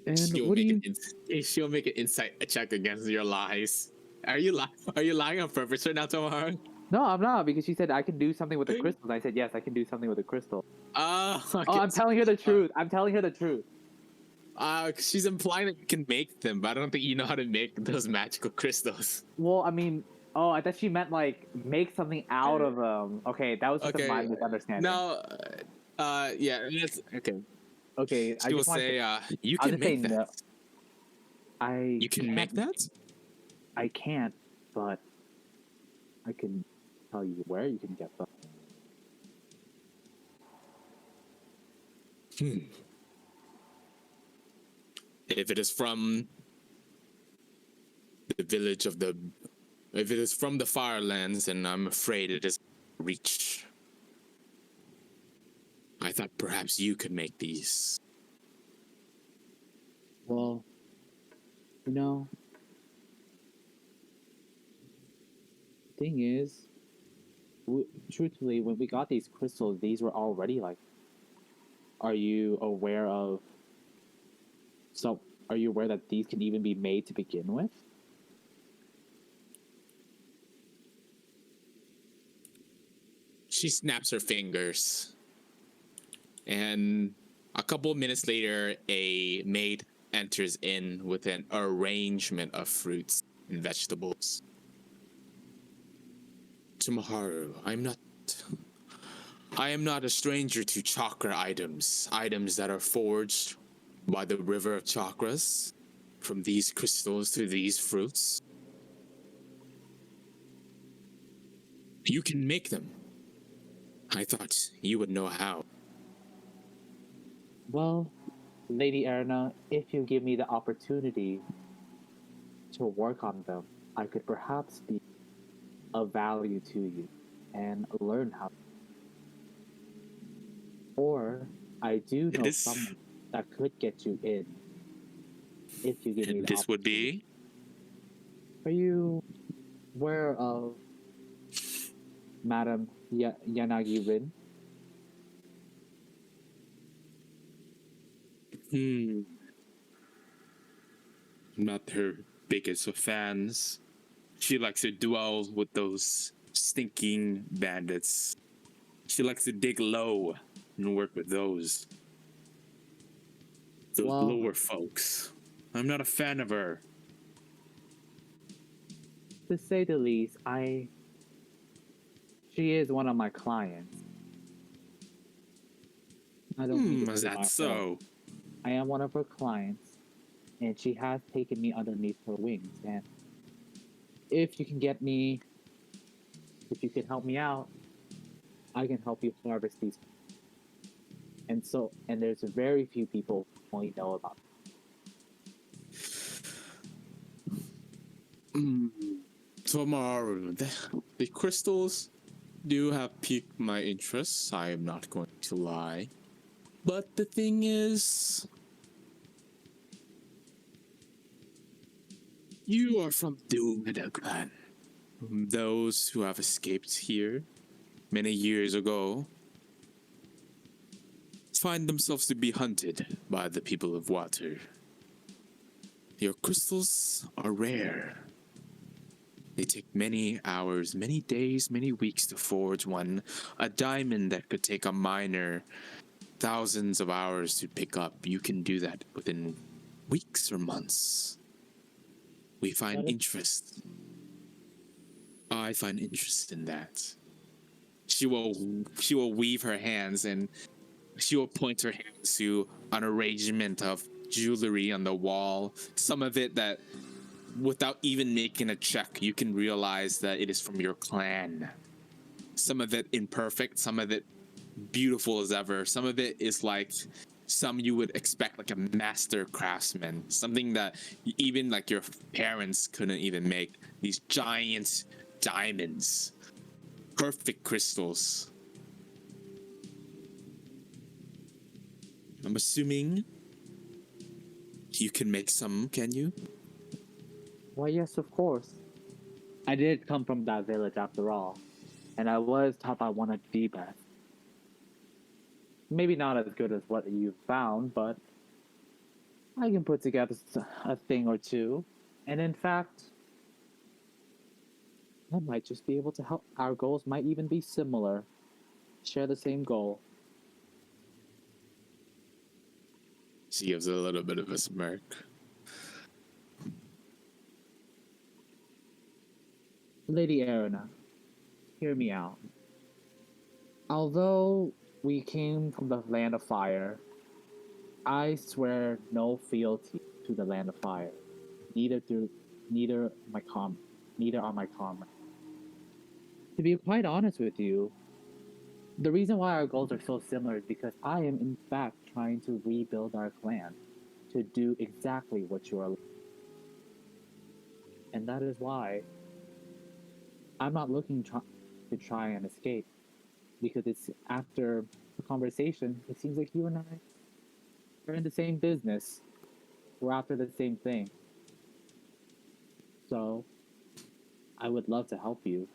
And She'll what do make you? she'll make an insight check against your lies. Are you lying on purpose right now, Tomoharu? No, I'm not, because she said I can do something with the crystals. I said yes, I can do something with the crystal. Okay. Oh, I'm telling her the truth. I'm telling her the truth. She's implying that you can make them, but I don't think you know how to make those magical crystals. Well, I mean, oh, I thought she meant like make something out of them. Okay, that was just my misunderstanding. No, yeah, that's okay. Okay, She will say, "You I'll can just say make that." no. You can make that? I can't, but I can tell you where you can get them. If it is from the village of the, if it is from the Firelands, then I'm afraid it is reach. I thought perhaps you could make these. Well, you know, the thing is, truthfully, when we got these crystals, these were already like. Are you aware of? So, are you aware that these can even be made to begin with? She snaps her fingers. And a couple of minutes later, a maid enters in with an arrangement of fruits and vegetables. Tomoharu, I am not a stranger to chakra items that are forged by the river of chakras, from these crystals to these fruits. You can make them. I thought you would know how. Well, Lady Erna, if you give me the opportunity to work on them, I could perhaps be of value to you and learn how. Or I do know someone that could get you in if you give me the opportunity. This would be? Are you aware of Madam Yanagi Rin? I'm not her biggest of fans. She likes to dwell with those stinking bandits. She likes to dig low and work with those Well, lower folks. I'm not a fan of her. to say the least, she is one of my clients. I don't mean to Is toot that my so? I am one of her clients, and she has taken me underneath her wings. And if you can help me out, I can help you harvest these. And there's very few people who only know about Tomoharu, the crystals do have piqued my interest. I am not going to lie. But the thing is, you are from the Ueda clan. Those who have escaped here many years ago find themselves to be hunted by the people of water. Your crystals are rare. They take many hours, many days, many weeks to forge one. A diamond that could take a miner thousands of hours to pick up, you can do that within weeks or months. We find interest. I find interest in that. She will weave her hands and she will point her hands to an arrangement of jewelry on the wall. Some of it that, without even making a check, you can realize that it is from your clan. Some of it imperfect, some of it beautiful as ever. Some of it is like some you would expect like a master craftsman, something that even like your parents couldn't even make. These giant diamonds, perfect crystals. I'm assuming you can make some, can you? Why, yes, of course. I did come from that village after all, and I was taught by one of the best. Maybe not as good as what you found, but I can put together a thing or two. And in fact, I might just be able to help. Our goals might even be similar. Share the same goal. She gives a little bit of a smirk. Lady Erina, hear me out. Although we came from the land of fire, I swear no fealty to the land of fire. Neither are my comrades. To be quite honest with you, the reason why our goals are so similar is because I am in fact trying to rebuild our clan to do exactly what you are. And that is why I'm not looking to try and escape, because it's after the conversation, it seems like you and I are in the same business. We're after the same thing. So, I would love to help you.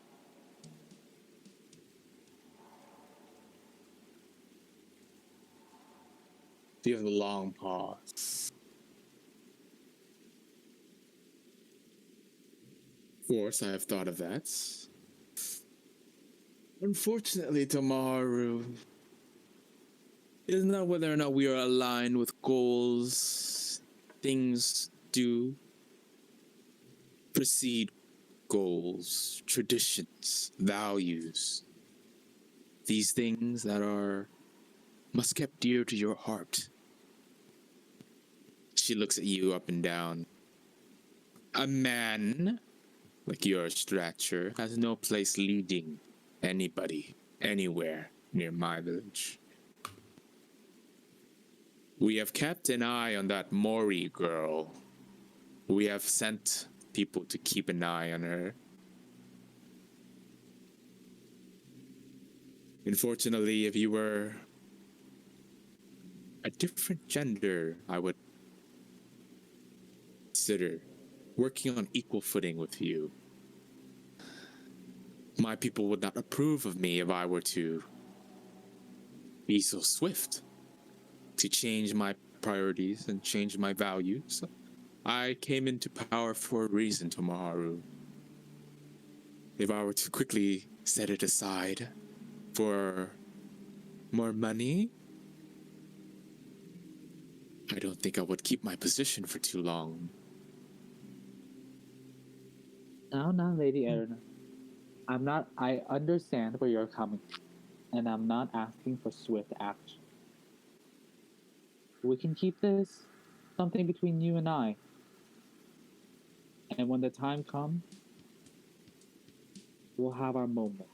You have a long pause. Of course, I have thought of that. Unfortunately, Tomoharu, it is not whether or not we are aligned with goals. Things do precede goals, traditions, values. These things that are must kept dear to your heart. She looks at you up and down. A man like your stature has no place leading anybody anywhere near my village. We have kept an eye on that Mori girl. We have sent people to keep an eye on her. Unfortunately, if you were a different gender, I would consider working on equal footing with you. My people would not approve of me if I were to be so swift to change my priorities and change my values. I came into power for a reason, Tomoharu. if I were to quickly set it aside for more money, I don't think I would keep my position for too long. No, Lady Erina. I understand where you're coming from, and I'm not asking for swift action. We can keep this something between you and I. And when the time comes, we'll have our moment.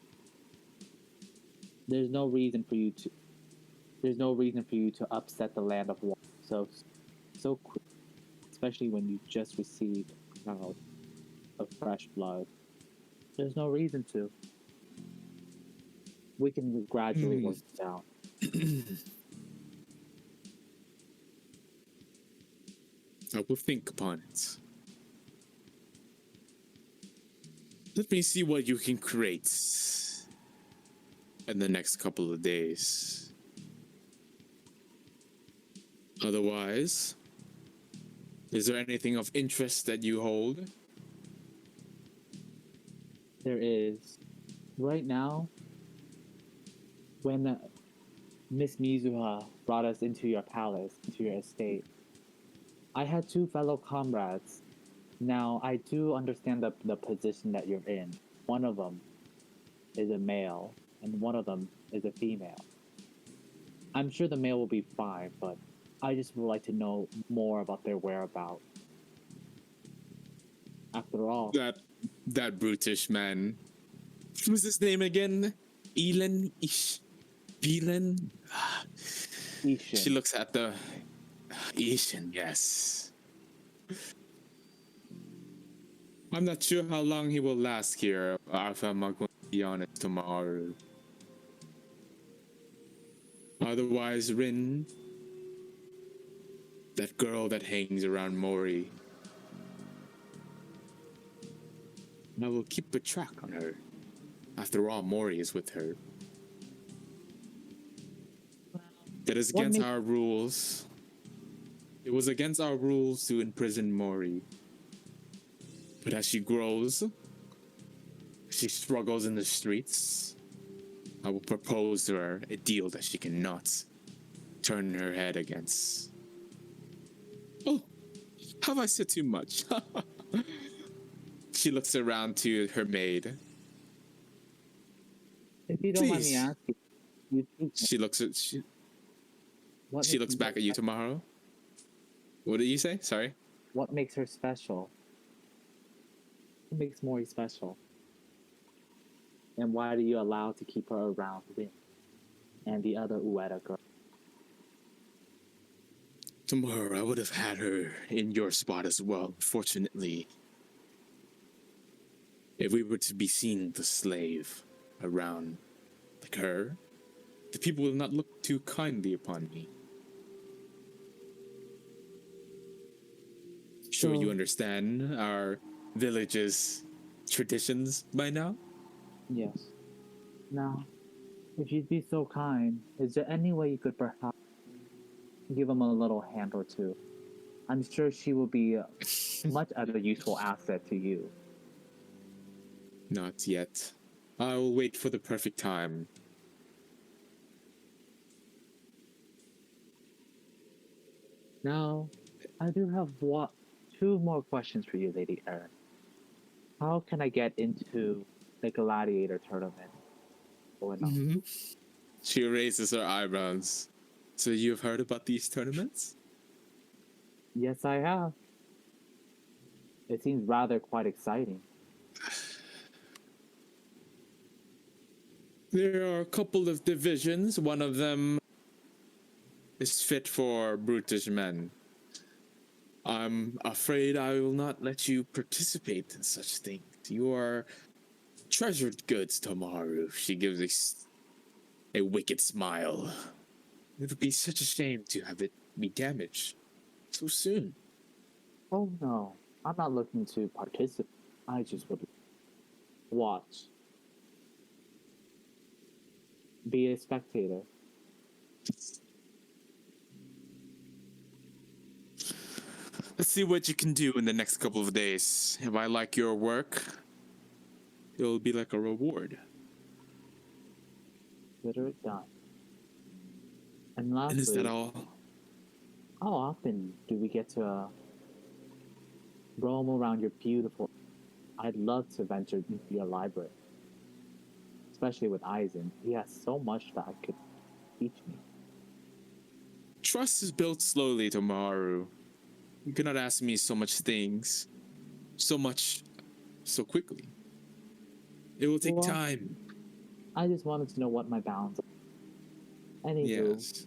There's no reason for you to upset the land of war so quick, especially when you just received a child of fresh blood. There's no reason to. We can gradually work it out. I will think upon it. Let me see what you can create in the next couple of days. Otherwise, is there anything of interest that you hold? There is. Right now, when Miss Mizuha brought us into your palace, into your estate, I had two fellow comrades. Now, I do understand the position that you're in. One of them is a male, and one of them is a female. I'm sure the male will be fine, but I just would like to know more about their whereabouts. After all, That brutish man. What was his name again? Elin? Elin? Ishin. She looks at the Ishin, yes. I'm not sure how long he will last here, if I'm not going to be honest, Tomoharu. Otherwise, Rin, that girl that hangs around Mori, I will keep a track on her. After all, Mori is with her. That is against our rules. It was against our rules to imprison Mori. But as she grows, she struggles in the streets, I will propose to her a deal that she cannot turn her head against. Oh, have I said too much? She looks around to her maid. If you don't mind me Please. asking, you think She looks back at you tomorrow. What did you say? Sorry. what makes her special? What makes Mori special? And why do you allow to keep her around Rin and the other Ueda girl? Tomorrow I would have had her in your spot as well. Fortunately, if we were to be seen the slave around like her, the people will not look too kindly upon me. Sure, you understand our village's traditions by now? Yes. Now, if you'd be so kind, is there any way you could perhaps give him a little hand or two? I'm sure she will be much as a useful asset to you. Not yet. I will wait for the perfect time. Now, I do have two more questions for you, Lady Erin. How can I get into the gladiator tournament going on? She raises her eyebrows. So you've heard about these tournaments? Yes, I have. It seems rather quite exciting. There are a couple of divisions. One of them is fit for brutish men. I'm afraid I will not let you participate in such things. You are treasured goods, Tomoharu. She gives a wicked smile. It would be such a shame to have it be damaged so soon. Oh no, I'm not looking to participate. I just would watch. Be a spectator. Let's see what you can do in the next couple of days. If I like your work, it'll be like a reward. Consider it done. And And is lastly, that all? how often do we get to roam around your beautiful? I'd love to venture into your library, especially with Aizen. He has so much that could teach me. Trust is built slowly, Tomoharu. You cannot ask me so much things, so much, so quickly. It will take time. I just wanted to know what my bounds are. Anywho, Yes.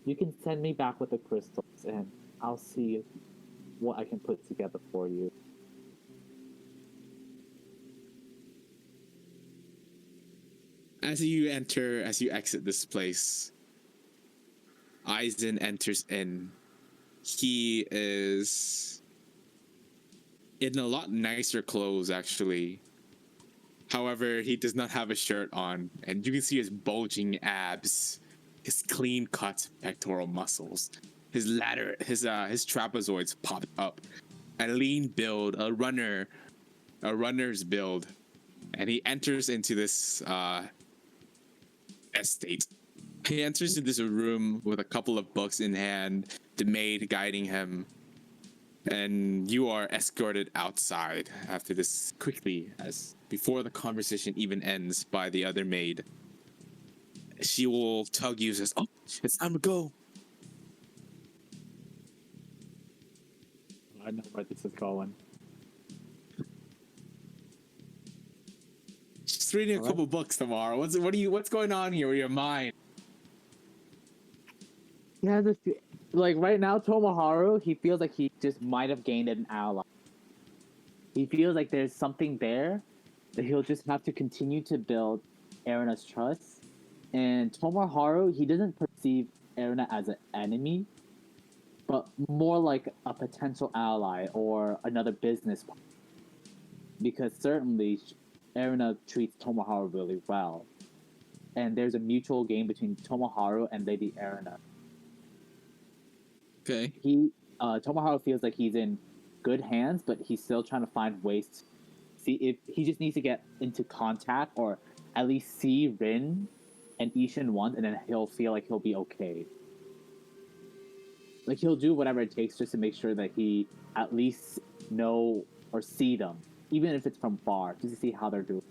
you can send me back with the crystals, and I'll see what I can put together for you. As you exit this place, Aizen enters in. He is in a lot nicer clothes, actually. However, he does not have a shirt on, and you can see his bulging abs, his clean-cut pectoral muscles, his trapezoids popped up, a lean build, a runner's build, and he enters into this estate. He enters into this room with a couple of books in hand, the maid guiding him, and you are escorted outside after this quickly, as before the conversation even ends, by the other maid. She will tug you, says, "Oh, it's time to go." I know where this is going. Just reading a All couple books tomorrow. What's going on here with your mind? Yeah, like right now, Tomoharu, he feels like he just might have gained an ally. He feels like there's something there that he'll just have to continue to build Erina's trust. And Tomoharu, he doesn't perceive Erina as an enemy, but more like a potential ally or another business partner. Because certainly, Erina treats Tomoharu really well. And there's a mutual gain between Tomoharu and Lady Erina. Okay. Tomoharu feels like he's in good hands, but he's still trying to find ways to see if he just needs to get into contact or at least see Rin and Ishin once, and then he'll feel like he'll be okay. Like he'll do whatever it takes just to make sure that he at least know or see them, even if it's from far, just to see how they're doing.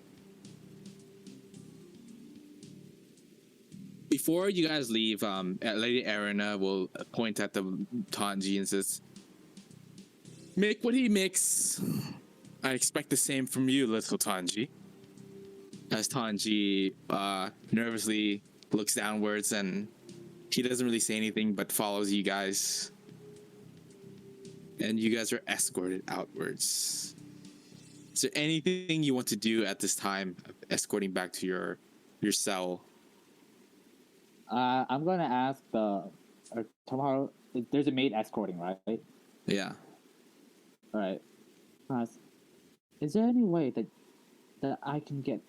Before you guys leave, Lady Erina will point at the Tanji and says, "Make what he makes. I expect the same from you, little Tanji." As Tanji nervously looks downwards, and he doesn't really say anything but follows you guys. And you guys are escorted outwards. Is there anything you want to do at this time, escorting back to your cell? I'm gonna ask Tomoharu. There's a maid escorting, right? Yeah. All right. Is there any way that I can get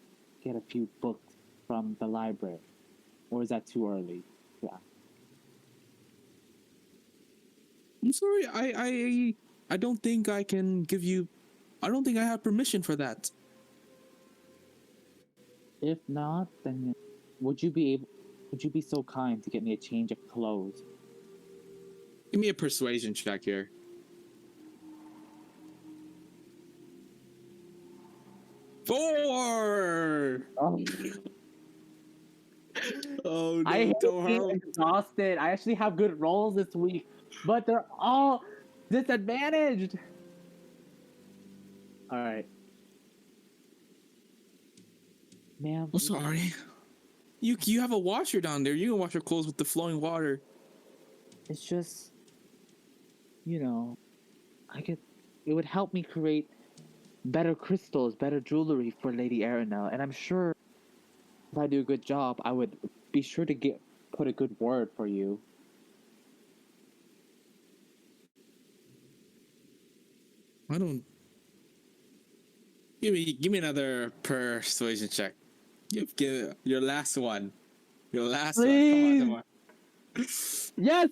a few books from the library, or is that too early? Yeah. I'm sorry, I don't think I can give you. I don't think I have permission for that. If not, then would you be so kind to get me a change of clothes? Give me a persuasion check here. 4. Oh, Oh no, I hate being Tomoharu. exhausted. I actually have good rolls this week, but they're all disadvantaged. All right, ma'am. I'm sorry. You have a washer down there. You can wash your clothes with the flowing water. It's just, it would help me create better crystals, better jewelry for Lady Erina, and I'm sure if I do a good job, I would be sure to put a good word for you. I don't. Give me another persuasion check. Give your last one. Your last Please. one. Come on. Yes.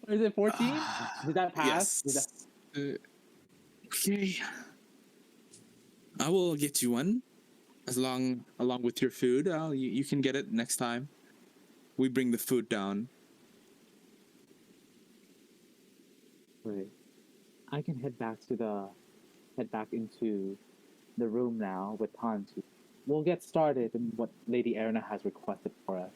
Or is it 14? Did that pass? Yes. Okay. I will get you one. along with your food. You can get it next time. We bring the food down. Wait, I can head back into the room now with Tanji. We'll get started in what Lady Erina has requested for us.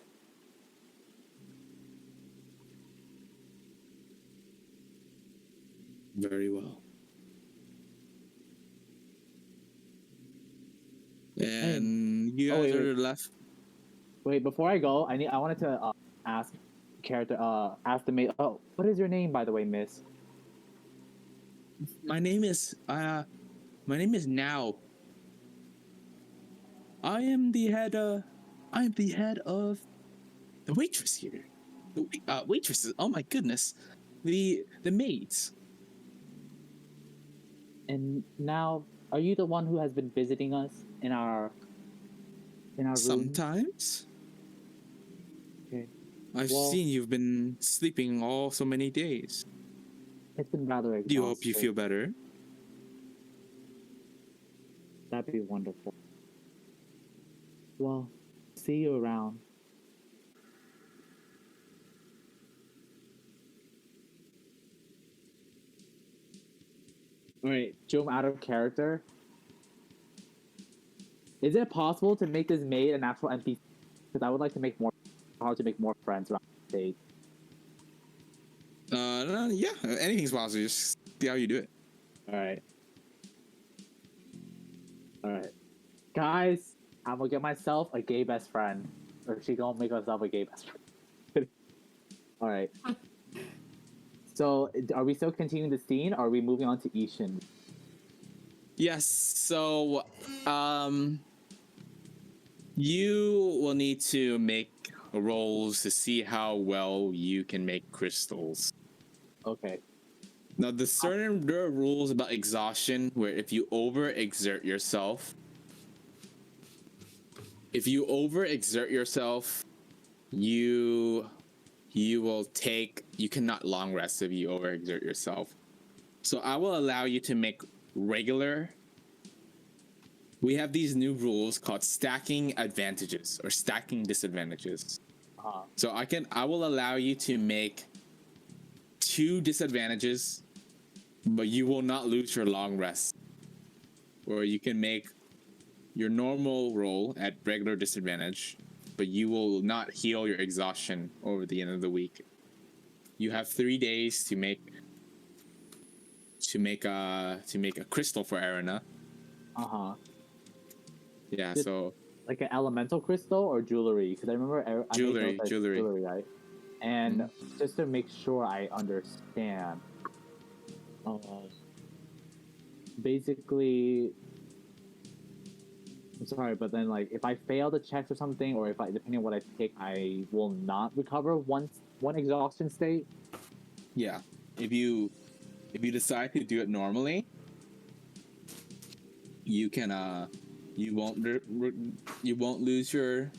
Very well. And you guys are left. Wait, before I go, I wanted to ask ask the maid. Oh, what is your name, by the way, Miss? My name is Now. I am the head of the waitress here. The waitresses. Oh my goodness, the maids. And now, are you the one who has been visiting us in our room? Sometimes. Okay. I've seen you've been sleeping all so many days. It's been rather exhausting. Do you hope you feel better? That'd be wonderful. Well, see you around. Alright, Joe, out of character. Is it possible to make this maid an actual NPC? Because I would like to make more friends around the stage. Yeah, anything's possible. Just see how you do it. Alright. Guys, I'm gonna get myself a gay best friend. Or she gonna make herself a gay best friend. Alright. So, are we still continuing the scene, or are we moving on to Ishin? Yes, so, you will need to make rolls to see how well you can make crystals. Okay. Now, there are rules about exhaustion where if you overexert yourself, you cannot long rest if you overexert yourself. So I will allow you to make regular. We have these new rules called stacking advantages or stacking disadvantages. So I will allow you to make 2 disadvantages, but you will not lose your long rest. Or you can make your normal roll at regular disadvantage, but you will not heal your exhaustion over the end of the week. You have 3 days to make a crystal for Erina. Yeah, so like an elemental crystal or jewelry? Because I remember jewelry, right? And just to make sure I understand, basically, I'm sorry, but then like if I fail the checks or something, or if depending on what I pick, I will not recover one exhaustion state. Yeah, if you decide to do it normally, you can you won't lose your.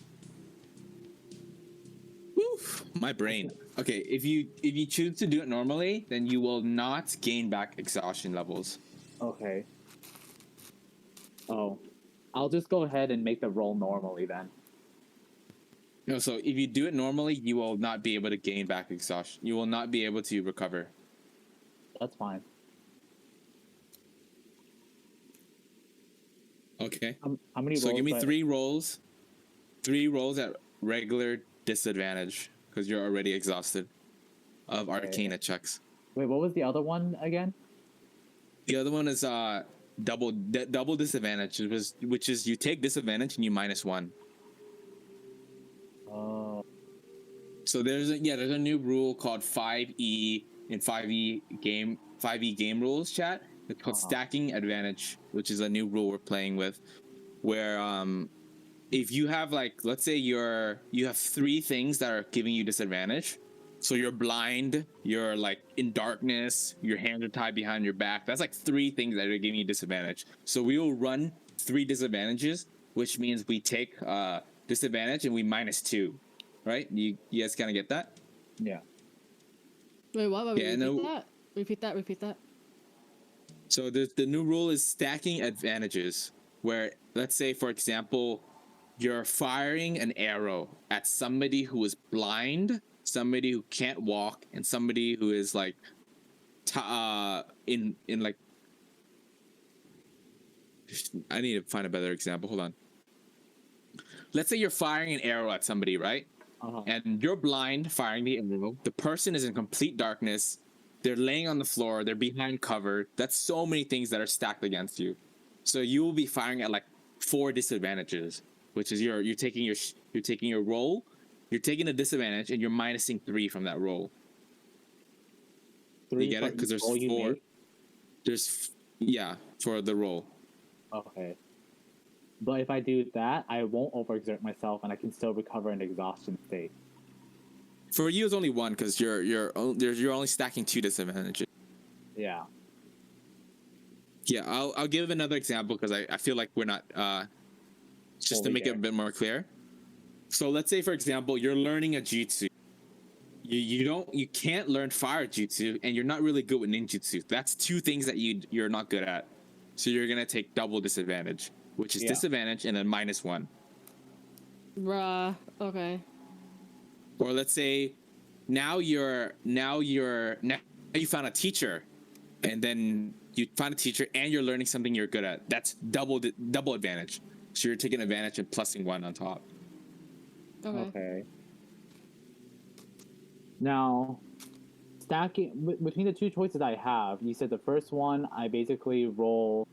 My brain. Okay, if you choose to do it normally, then you will not gain back exhaustion levels. Okay. Oh, I'll just go ahead and make the roll normally then. No, so if you do it normally, you will not be able to gain back exhaustion. You will not be able to recover. That's fine. Okay. How many rolls? So give me 3 rolls. 3 rolls at regular disadvantage because you're already exhausted of Arcana checks. Wait, what was the other one again? The other one is double disadvantage, which is you take disadvantage and you -1. Oh. So there's a new rule called 5e in 5e game rules chat. It's called stacking advantage, which is a new rule we're playing with, where if you have let's say you have 3 things that are giving you disadvantage. So you're blind, you're in darkness, your hands are tied behind your back. That's 3 things that are giving you disadvantage. So we will run 3 disadvantages, which means we take disadvantage and we -2, right? You guys kind of get that? Yeah. Wait, what? Repeat that. So the new rule is stacking advantages. where, let's say, for example, you're firing an arrow at somebody who is blind, somebody who can't walk, and somebody who is like in like, I need to find a better example. Hold on. Let's say you're firing an arrow at somebody, right? And you're blind, firing the arrow. The person is in complete darkness. They're laying on the floor. They're behind cover. That's so many things that are stacked against you. So you will be firing at like 4 disadvantages, which is you're taking your roll, you're taking a disadvantage, and you're minusing 3 from that roll. 3 you get it? Because there's 4. There's for the roll. Okay. But if I do that, I won't overexert myself, and I can still recover an exhaustion state. For you, it's only 1 because you're only stacking 2 disadvantages. Yeah. Yeah, I'll give another example because I feel like we're not just to make it a bit more clear. So let's say, for example, you're learning a jutsu. You can't learn fire jutsu, and you're not really good with ninjutsu. That's 2 things that you're not good at. So you're gonna take double disadvantage, which is disadvantage and then -1. Bruh. Okay. Or let's say now you found a teacher, and then you find a teacher and you're learning something you're good at. That's double advantage. So you're taking advantage and +1 on top. Okay. Now, stacking between the 2 choices I have, you said the first one I basically roll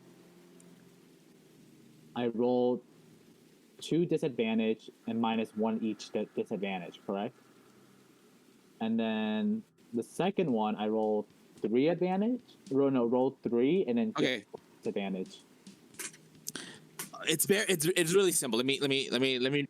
2 disadvantage and -1 each disadvantage, correct? And then the second one I roll 3 advantage. Roll 3 and then disadvantage. It's really simple. Let me.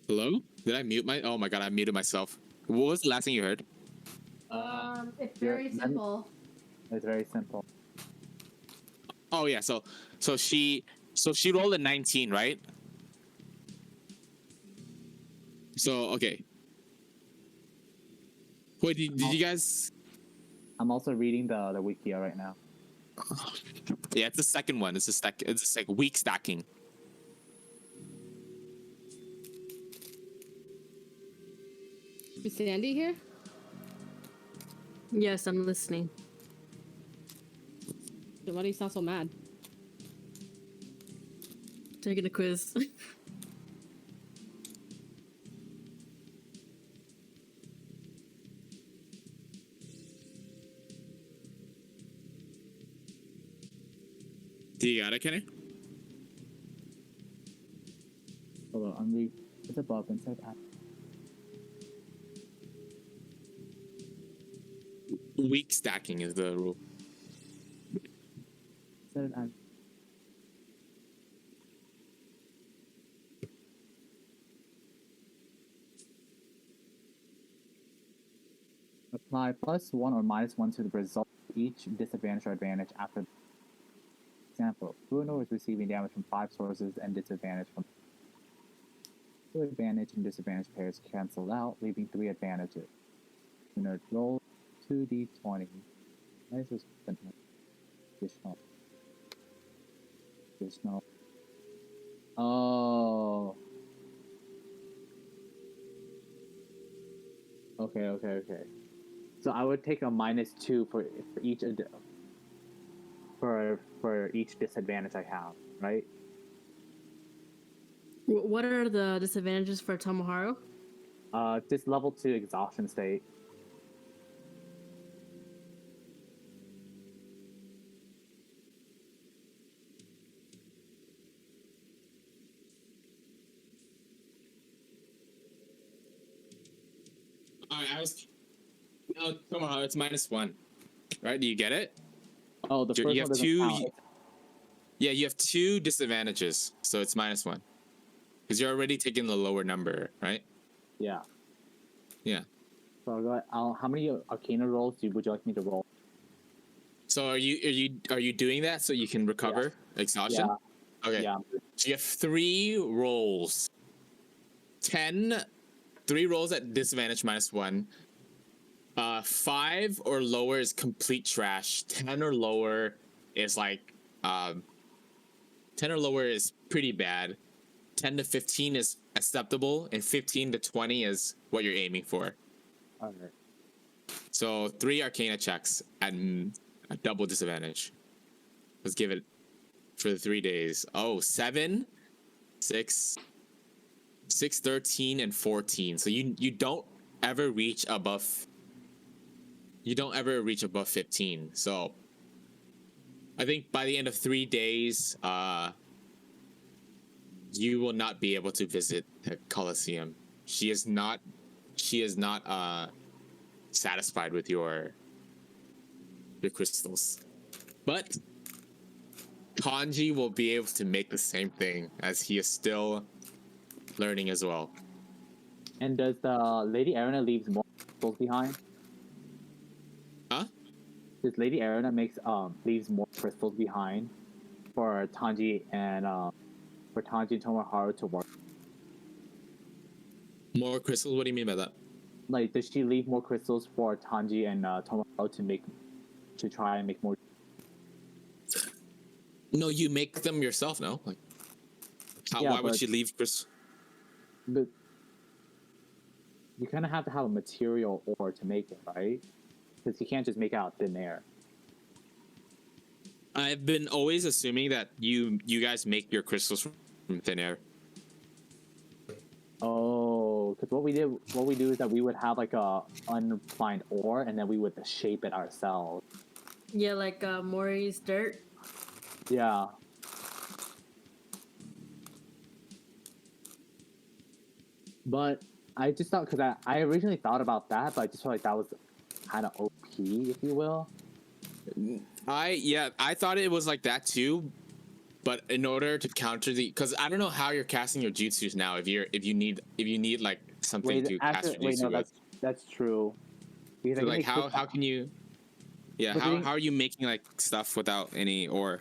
Hello? Did I mute my? Oh my god, I muted myself. What was the last thing you heard? It's very simple. It's very simple. Oh yeah, so she rolled a 19, right? So okay. Wait, did you guys? I'm also reading the wiki right now. Yeah, it's the second one. It's like weak stacking. Is Sandy here? Yes, I'm listening. Then why do you sound so mad? Taking a quiz. Do you got it, Kenny? Hold on, I'm reading. It's above inside app. Weak stacking is the rule. Set it as apply +1 or -1 to the result of each disadvantage or advantage after. Example: Bruno is receiving damage from 5 sources and disadvantage from 2 advantage and disadvantage pairs cancel out, leaving 3 advantages. Bruno roll 2d20. This is additional. Oh. Okay. So I would take a -2 for each for each disadvantage I have, right? What are the disadvantages for Tomoharu? Just level 2 exhaustion state. I was. No, come on, it's -1. Right? Do you get it? Oh, the first You one have doesn't two. count. Yeah, you have 2 disadvantages, so it's -1 because you're already taking the lower number, right? Yeah. Yeah. So I'll go, how many Arcana rolls would you like me to roll? So are you doing that so you can recover exhaustion? Yeah. Okay. Yeah. So you have 3 rolls. 3 rolls at disadvantage -1. 5 or lower is complete trash. 10 or lower is like 10 or lower is pretty bad. 10 to 15 is acceptable, and 15 to 20 is what you're aiming for. Alright. So 3 Arcana checks at a double disadvantage. Let's give it for the 3 days. Oh, 7, 6, 13, and 14. So you don't ever reach above. You don't ever reach above 15. So I think by the end of 3 days, you will not be able to visit the Colosseum. She is not satisfied with your crystals. But Kanji will be able to make the same thing, as he is still learning as well. And does the Lady Arena leaves more crystals behind? Huh? Does Lady Arena leaves more crystals behind for Tanji and Tomoharu to work? More crystals? What do you mean by that? Like, does she leave more crystals for Tanji and Tomoharu to try and make more? No, you make them yourself. No, like, why would she leave crystals? But you kind of have to have a material ore to make it, right? Because you can't just make it out of thin air. I've been always assuming that you guys make your crystals from thin air. Oh, because what we do is that we would have like a unrefined ore, and then we would shape it ourselves. Yeah, like Mori's dirt. Yeah. But I just thought, because I originally thought about that, but I just felt like that was kind of OP, if you will. I thought it was like that too, but in order to counter because I don't know how you're casting your jutsus now. If you need like something to cast your jutsu with. That's true. So like how can you? Yeah, how are you making like stuff without any ore?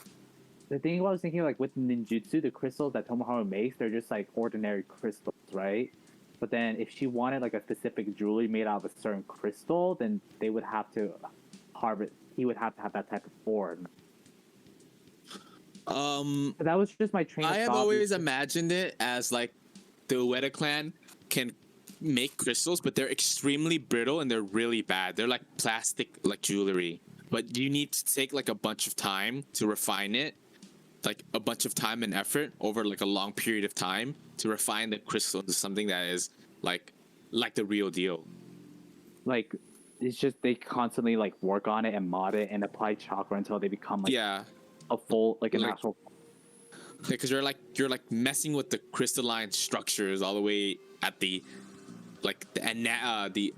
The thing I was thinking, like with ninjutsu, the crystals that Tomoharu makes, they're just like ordinary crystals, right? But then if she wanted like a specific jewelry made out of a certain crystal, then they would have to harvest. He would have to have that type of ore. But that was just my train of thought. I have always imagined it as like the Ueda clan can make crystals, but they're extremely brittle and they're really bad. They're like plastic, like jewelry. But you need to take like a bunch of time to refine it, like a bunch of time and effort over like a long period of time to refine the crystal into something that is like the real deal. Like, it's just they constantly like work on it and mod it and apply chakra until they become like a full like an actual. Because you're like messing with the crystalline structures all the way at the the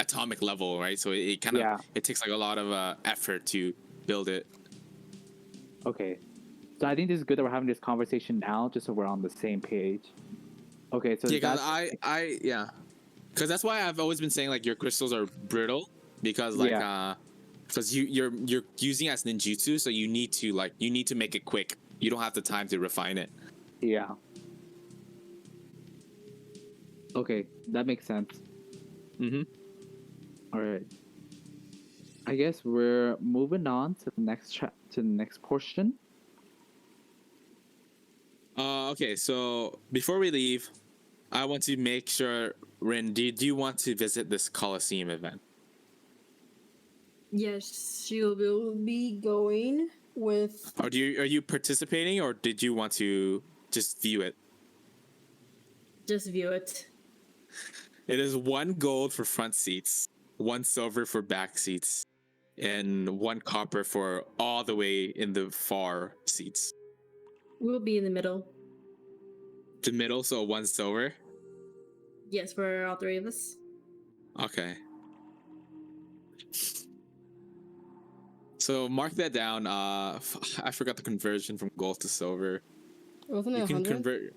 atomic level, right? So it kind of it takes like a lot of effort to build it. Okay, so I think this is good that we're having this conversation now, just so we're on the same page. Okay, so because that's why I've always been saying like your crystals are brittle, because like because you're using it as ninjutsu, so you need to make it quick. You don't have the time to refine it. Yeah. Okay, that makes sense. Mm-hmm. All right. I guess we're moving on to the next portion. Okay, so before we leave, I want to make sure, Rin, do you want to visit this Colosseum event? Yes, she will be going with. Are you participating, or did you want to just view it? just view it. It is 1 gold for front seats, 1 silver for back seats, and 1 copper for all the way in the far seats. We'll be in the middle. The middle, so 1 silver. Yes, for all 3 of us. Okay. So mark that down. I forgot the conversion from gold to silver. Wasn't it You can 100? convert. Is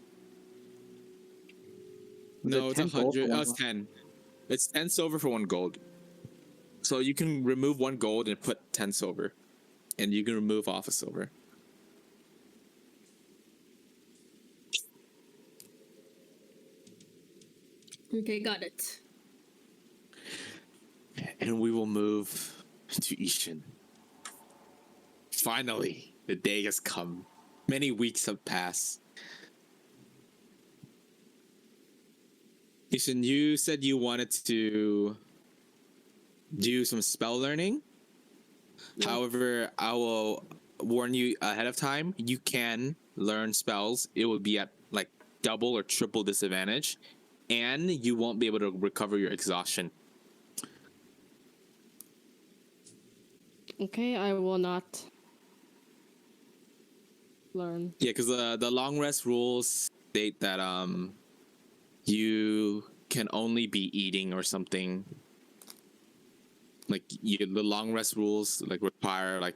No, it it's 10 gold 100. for Oh, one it's gold? 10. It's 10 silver for 1 gold. So you can remove 1 gold and put 10 silver, and you can remove off a silver. Okay, got it. And we will move to Ishin. Finally, the day has come. Many weeks have passed. Ishin, you said you wanted to do some spell learning. Yeah. However, I will warn you ahead of time. You can learn spells. It will be at like double or triple disadvantage, and you won't be able to recover your exhaustion. Okay, I will not learn. Yeah, because the long rest rules state that you can only be eating or something. Like the long rest rules like require like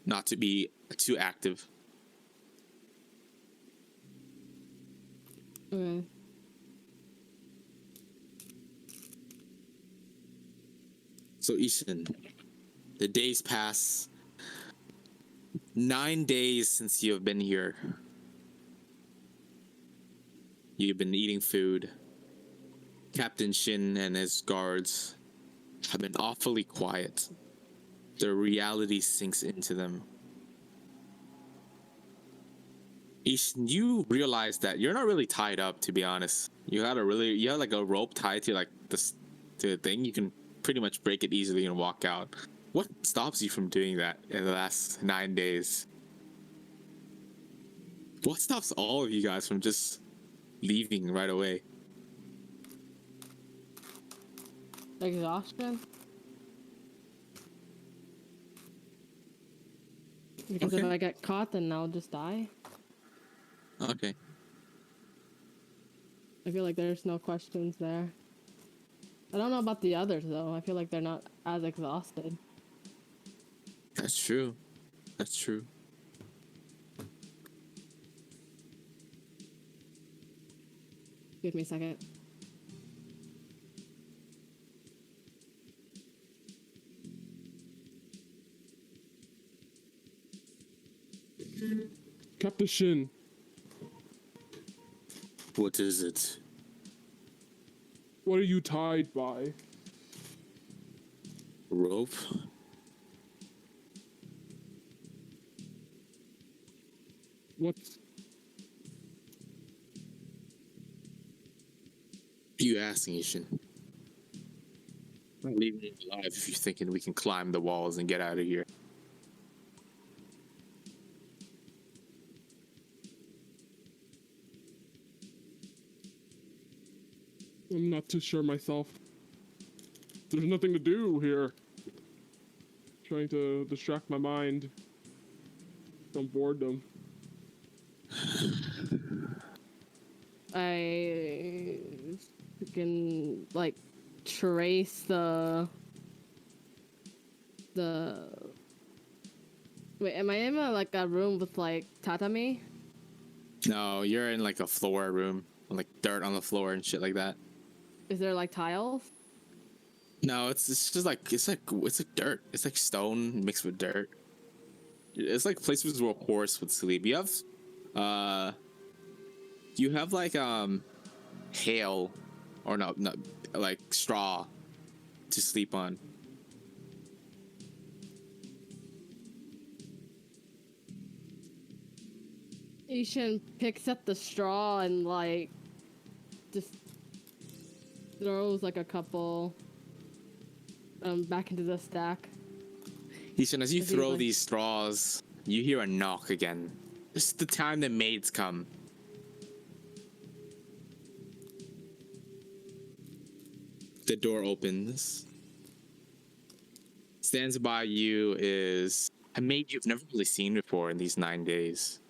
not to be too active. Okay. So Ishin, the days pass. 9 days since you have been here. You've been eating food. Captain Shin and his guards have been awfully quiet. Their reality sinks into them. Ishin, you realize that you're not really tied up, to be honest. You had like a rope tied to like this to the thing. You can pretty much break it easily and walk out. What stops you from doing that in the last 9 days? What stops all of you guys from just leaving right away? Exhaustion? Because if Okay. I get caught, then I'll just die. Okay. I feel like there's no questions there. I don't know about the others, though. I feel like they're not as exhausted. That's true. That's true. Give me a second. Captain Shin, What is it? what are you tied by? Rope? What's You asking, Ishin? I'm leaving you alive if you're thinking we can climb the walls and get out of here. I'm not too sure myself. There's nothing to do here. Trying to distract my mind from boredom. I can like trace the wait, am I in a room with like tatami? No, you're in like a floor room, like dirt on the floor and shit like that. Is there like tiles? No, it's just like it's like dirt. It's like stone mixed with dirt. It's like places where a horse would sleep. You have like hail or no like straw to sleep on. Ishin picks up the straw and like just throws like a couple back into the stack. Ishin, as you As he, throw like- these straws, you hear a knock again. This is the time the maids come. The door opens. Stands by you is a maid you've never really seen before in these 9 days.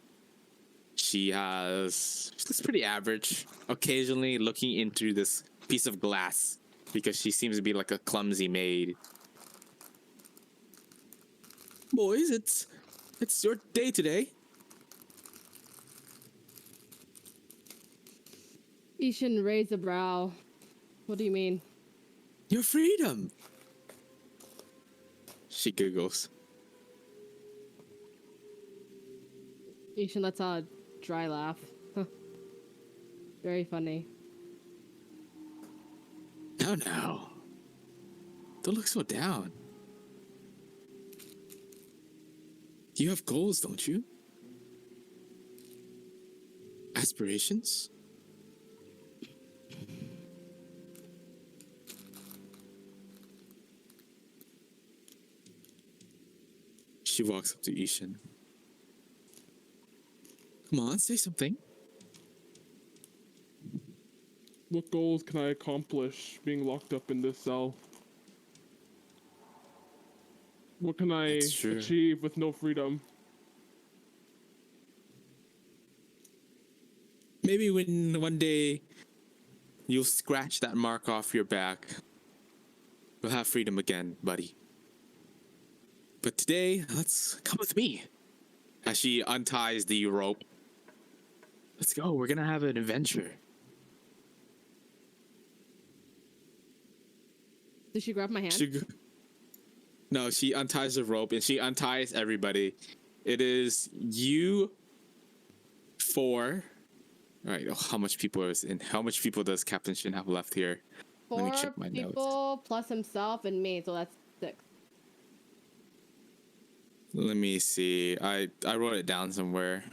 She looks pretty average, occasionally looking into this piece of glass because she seems to be like a clumsy maid. Boys, it's your day today. Ishin raised a brow. What do you mean? Your freedom. She giggles. Ishin lets out a dry laugh. Very funny. Now. Don't look so down. You have goals, don't you? Aspirations? She walks up to Ishin. Come on, say something. What goals can I accomplish being locked up in this cell? What can I That's true. achieve with no freedom? Maybe when one day you'll scratch that mark off your back, you'll have freedom again, buddy. But today, let's come with me. As she unties the rope. Let's go, we're gonna have an adventure. Did she grab my hand? No, she unties the rope and she unties everybody. It is you 4. All right, how much people does Captain Shin have left here? Let me 4 check my notes. people plus himself and me, so that's 6. Let me see. I wrote it down somewhere.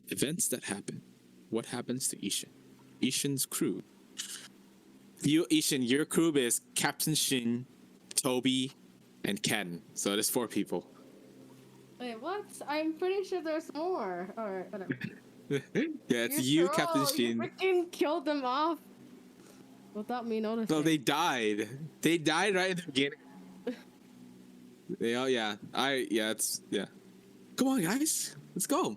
Events that happen. What happens to Ishin? Ishin's crew. Ishin, your crew is Captain Shin, Toby, and Ken. So there's 4 people. Wait, what? I'm pretty sure there's more. Alright, whatever. Yeah, it's you, Captain You Shin. freaking killed them off without me noticing. No, they died. They died right in the beginning. Yeah. Come on, guys. Let's go.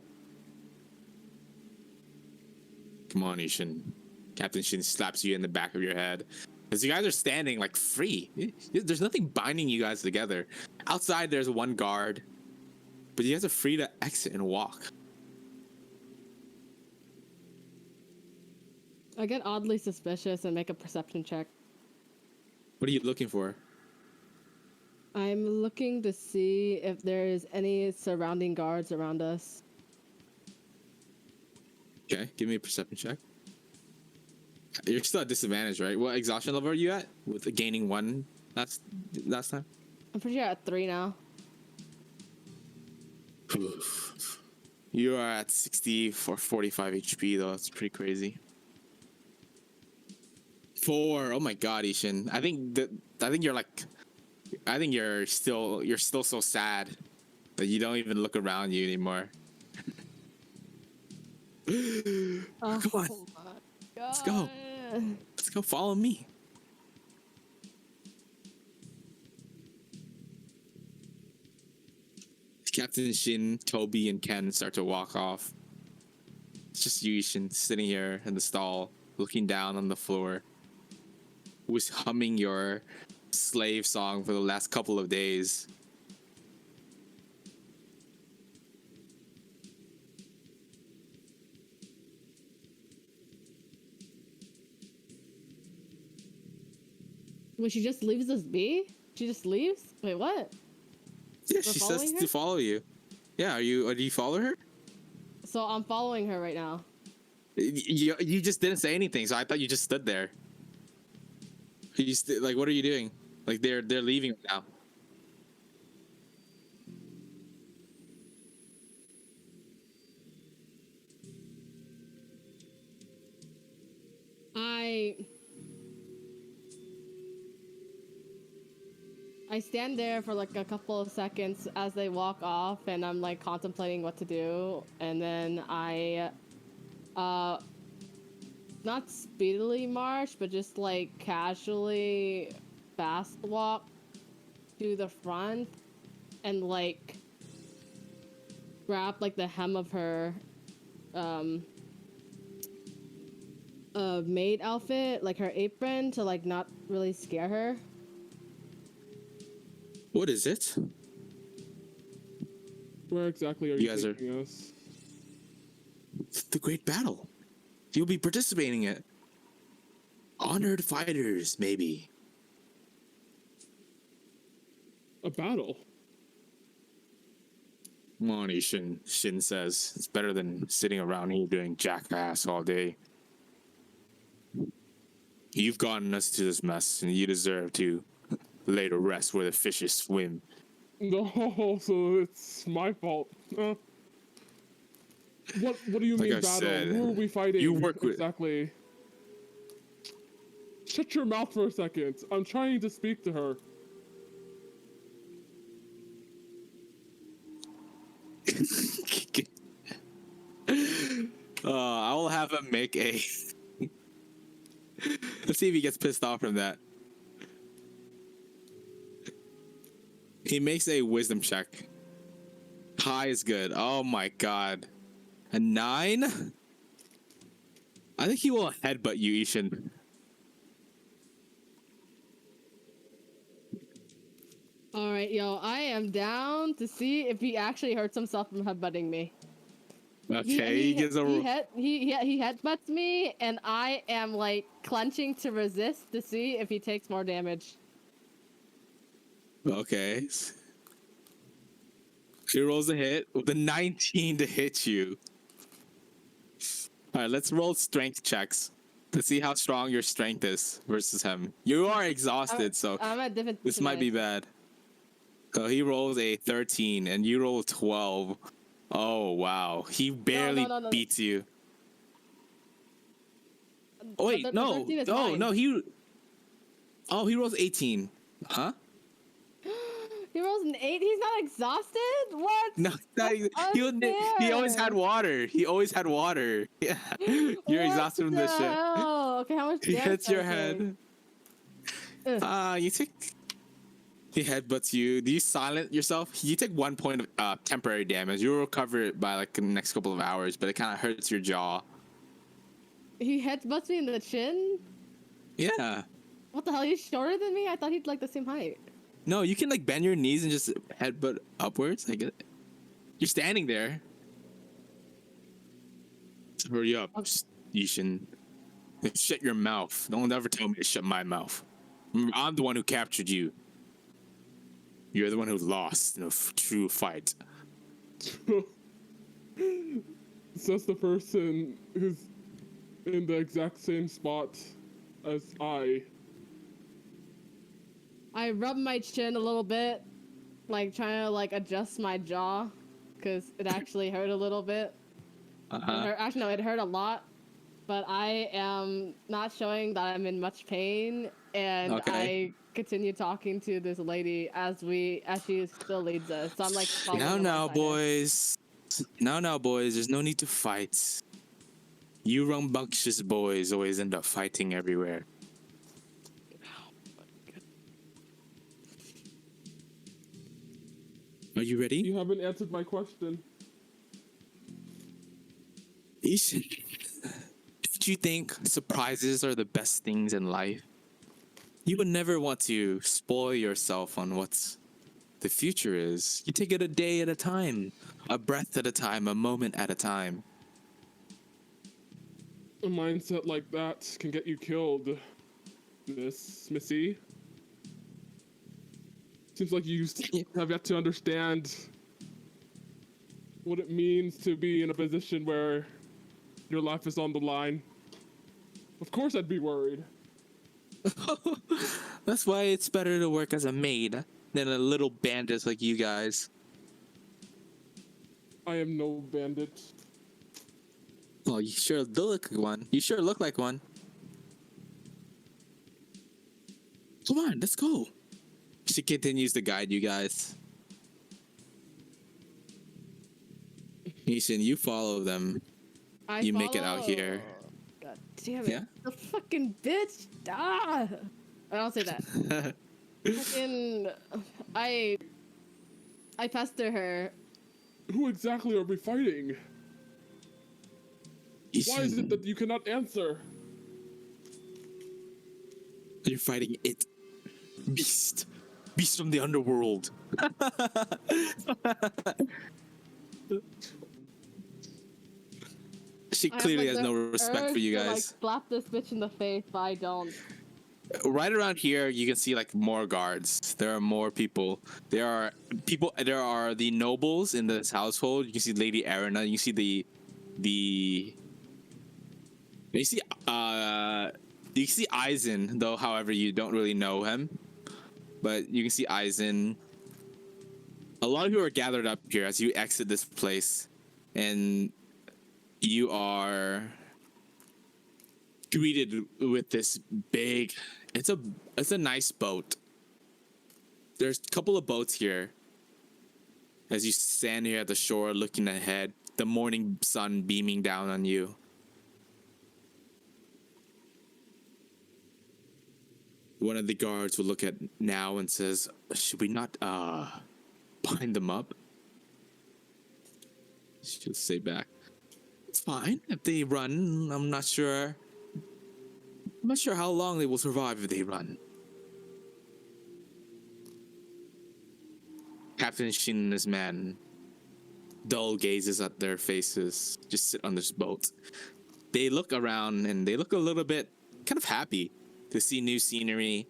Come on, Ishin. Captain Shin slaps you in the back of your head. Because you guys are standing like free. There's nothing binding you guys together. Outside, there's one guard. But you guys are free to exit and walk. I get oddly suspicious and make a perception check. What are you looking for? I'm looking to see if there is any surrounding guards around us. Okay, give me a perception check. You're still at disadvantage, right? What exhaustion level are you at? With gaining 1 last time? I'm pretty sure at 3 now. You are at 60 for 45 HP though. That's pretty crazy. 4. Oh my god, Ishin. I think you're still so sad that you don't even look around you anymore. Oh, Come on. Let's go. Let's go. Follow me. Captain Shin, Toby, and Ken start to walk off. It's just you, Ishin, sitting here in the stall, looking down on the floor, who's humming your slave song for the last couple of days. Wait, she just leaves us be? She just leaves? Wait, what? Yeah, We're she says following her? to follow you. Yeah, do you follow her? So I'm following her right now. You just didn't say anything, so I thought you just stood there. Like, what are you doing? Like, they're leaving now. I stand there for like a couple of seconds as they walk off, and I'm like contemplating what to do, and then I, not speedily march, but just like casually fast walk to the front, and like grab like the hem of her, maid outfit, like her apron, to like not really scare her. What is it? Where exactly are You you guys taking us? It's the great battle. You'll be participating in it. Honored fighters, maybe. A battle? Come on, Ishin. Shin says it's better than sitting around here doing jackass all day. You've gotten us to this mess, and you deserve to lay to rest where the fishes swim. No, so it's my fault. What do you Like mean I battle? said, Who are we fighting? you work with- exactly. Shut your mouth for a second. I'm trying to speak to her. I will have him make a. Let's see if he gets pissed off from that. He makes a wisdom check. High is good. Oh my god. A 9? I think he will headbutt you, Ishin. All right, yo, I am down to see if he actually hurts himself from headbutting me. Okay, he gives a. He headbutts me, and I am like clenching to resist to see if he takes more damage. Okay. He rolls a hit with a 19 to hit you. All right, let's roll strength checks to see how strong your strength is versus him. You are exhausted, so I'm at different. this might be bad. So he rolls a 13 and you roll 12. Oh, wow. He barely no. beats you. Oh, wait, The no. 13 is No, mine. no, he rolls 18. Huh? He rolls an 8. He's not exhausted. What? No, he always had Unfair. water. He always had water. Yeah. You're exhausted from this shit. Hell? Okay, how much He damage hits your do I head. take? You take. He headbutts you. Do you silent yourself? You take 1 point of temporary damage. You'll recover it by like the next couple of hours, but it kind of hurts your jaw. He headbutts me in the chin? Yeah. What the hell? He's shorter than me? I thought he'd like the same height. No, you can like bend your knees and just headbutt upwards. Like you're standing there. So hurry up, Ishin. Shut your mouth. Don't ever tell me to shut my mouth. I'm the one who captured you. You're the one who lost in a true fight. Says the person who's in the exact same spot as I. I rub my chin a little bit, like trying to like adjust my jaw, because it actually hurt a little bit. Actually, no, it hurt a lot. But I am not showing that I'm in much pain, and I continue talking to this lady as she still leads us. So I'm like, now, boys. Now, boys. There's no need to fight. You rambunctious boys always end up fighting everywhere. Are you ready? You haven't answered my question. Ishin, did you think surprises are the best things in life? You would never want to spoil yourself on what's the future is. You take it a day at a time, a breath at a time, a moment at a time. A mindset like that can get you killed, Miss Missy. Seems like you have yet to understand what it means to be in a position where your life is on the line. Of course I'd be worried. That's why it's better to work as a maid than a little bandit like you guys. I am no bandit. Well, you sure look like one. You sure look like one. Come on, let's go. She continues to guide you guys. Ishin, you follow them. You make it out here. God damn it. Yeah? The fucking bitch. Ah! I don't say that. Fucking. I pester her. Who exactly are we fighting? Why is it Ishin, that you cannot answer? you're fighting it. Beast. Beast from the underworld. She I have, clearly like, has the no respect for you urge to, like, guys. slap this bitch in the face, but I don't. Right around here, you can see like more guards. There are more people. There are people. There are the nobles in this household. You can see Lady Arena. You can see the. You see you can see Aizen, though. However, you don't really know him, but you can see Aizen. A lot of you are gathered up here as you exit this place, and you are greeted with this big. It's a nice boat. There's a couple of boats here. As you stand here at the shore, looking ahead, the morning sun beaming down on you. One of the guards will look at now and says, "Should we not bind them up?" She'll say back, "It's fine if they run. I'm not sure how long they will survive if they run." Captain Shin and his man, dull gazes at their faces, just sit on this boat. They look around and they look a little bit kind of happy to see new scenery,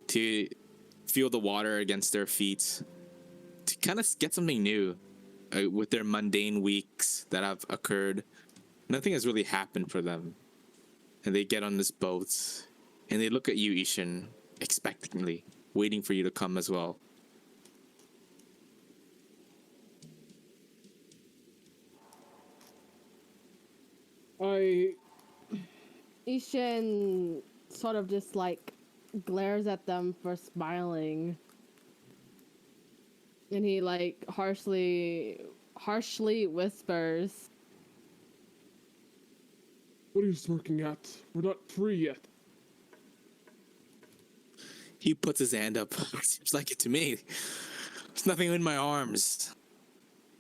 to feel the water against their feet, to kind of get something new with their mundane weeks that have occurred. Nothing has really happened for them. And they get on this boat and they look at you, Ishin, expectantly, waiting for you to come as well. Ishin sort of just like glares at them for smiling. And he like harshly whispers, What are you smirking at? We're not free yet. He puts his hand up. Seems like it to me. There's nothing in my arms.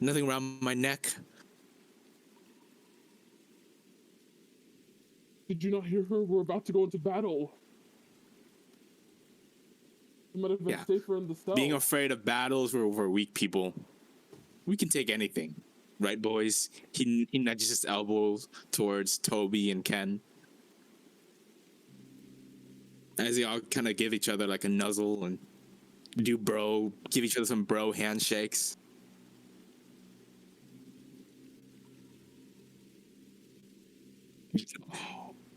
Nothing around my neck. Did you not hear her? We're about to go into battle. We might have been Yeah. safer in the stealth. Being afraid of battles for weak people. We can take anything. Right, boys? He nudges his elbows towards Toby and Ken. As they all kind of give each other like a nuzzle and give each other some bro handshakes.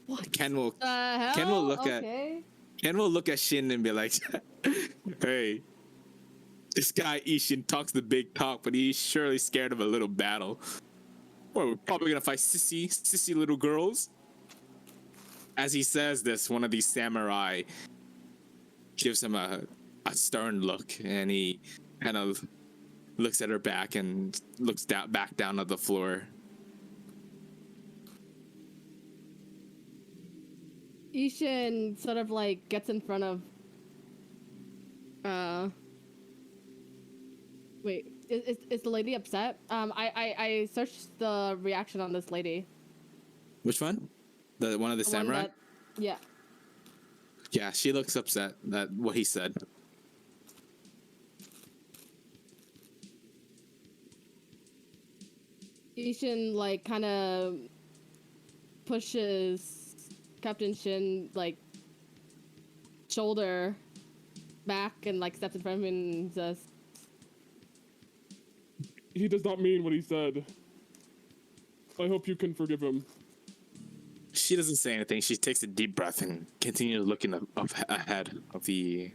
"What Ken will the hell?" Ken will look okay. Ken will look at Shin and be like, "Hey, this guy Ishin talks the big talk, but he's surely scared of a little battle. Well, we're probably gonna fight sissy little girls." As he says this, one of these samurai gives him a stern look, and he kind of looks at her back and looks back down at the floor. Ishin sort of like gets in front of wait, is the lady upset? I searched the reaction on this lady. Which one? The one of the The one samurai? that- yeah. Yeah, she looks upset at what he said. Ishin like kind of pushes Captain Shin like shoulder back and like steps in front of him and says, He does not mean what he said. I hope you can forgive him. She doesn't say anything. She takes a deep breath and continues looking up ahead of the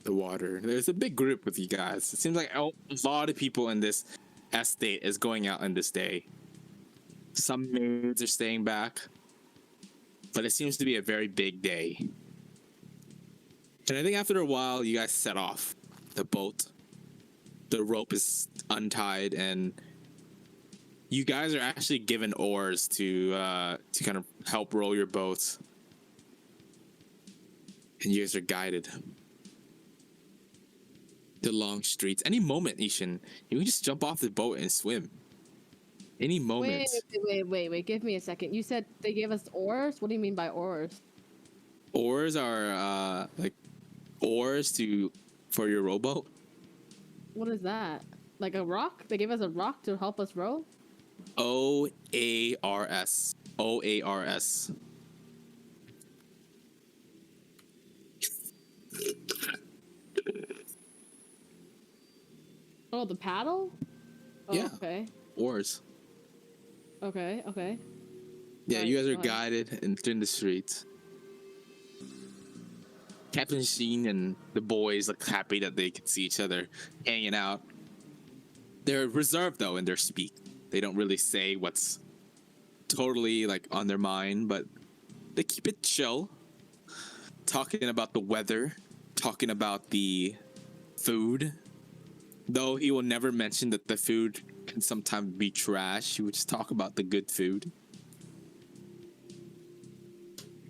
water. There's a big group with you guys. It seems like a lot of people in this estate is going out on this day. Some maids are staying back, but it seems to be a very big day. And I think after a while, you guys set off the boat. The rope is untied, and you guys are actually given oars to kind of help row your boat. And you guys are guided. The long streets. Any moment, Ishin, you can just jump off the boat and swim. Any moment. Wait. Give me a second. You said they gave us oars? What do you mean by oars? Oars are like oars for your rowboat. What is that? Like a rock? They gave us a rock to help us row? OARS. OARS. Oh, the paddle? Oh, Yeah. Okay. Oars. Okay. Yeah, Right, you guys are right. guided in the streets. Captain Sheen and the boys look happy that they can see each other hanging out. They're reserved though in their speak. They don't really say what's totally like on their mind, but they keep it chill. Talking about the weather, talking about the food. Though he will never mention that the food can sometimes be trash. He would just talk about the good food.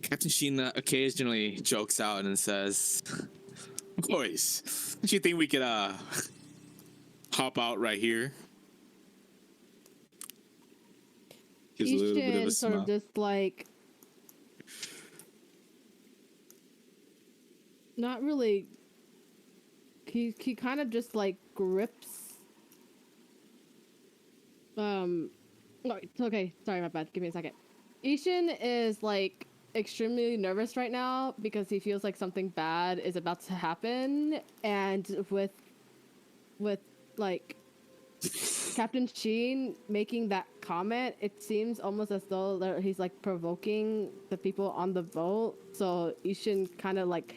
Captain Sheen occasionally jokes out and says, "Boys, don't you think we could hop out right here?" Gives a little bit of a Ishin sort smile. of just like not really. He kind of just like grips. No, it's okay. Sorry, my bad. Give me a second. Ishin is like extremely nervous right now because he feels like something bad is about to happen, and with like Captain Sheen making that comment, it seems almost as though that he's like provoking the people on the boat. So Ishin kind of like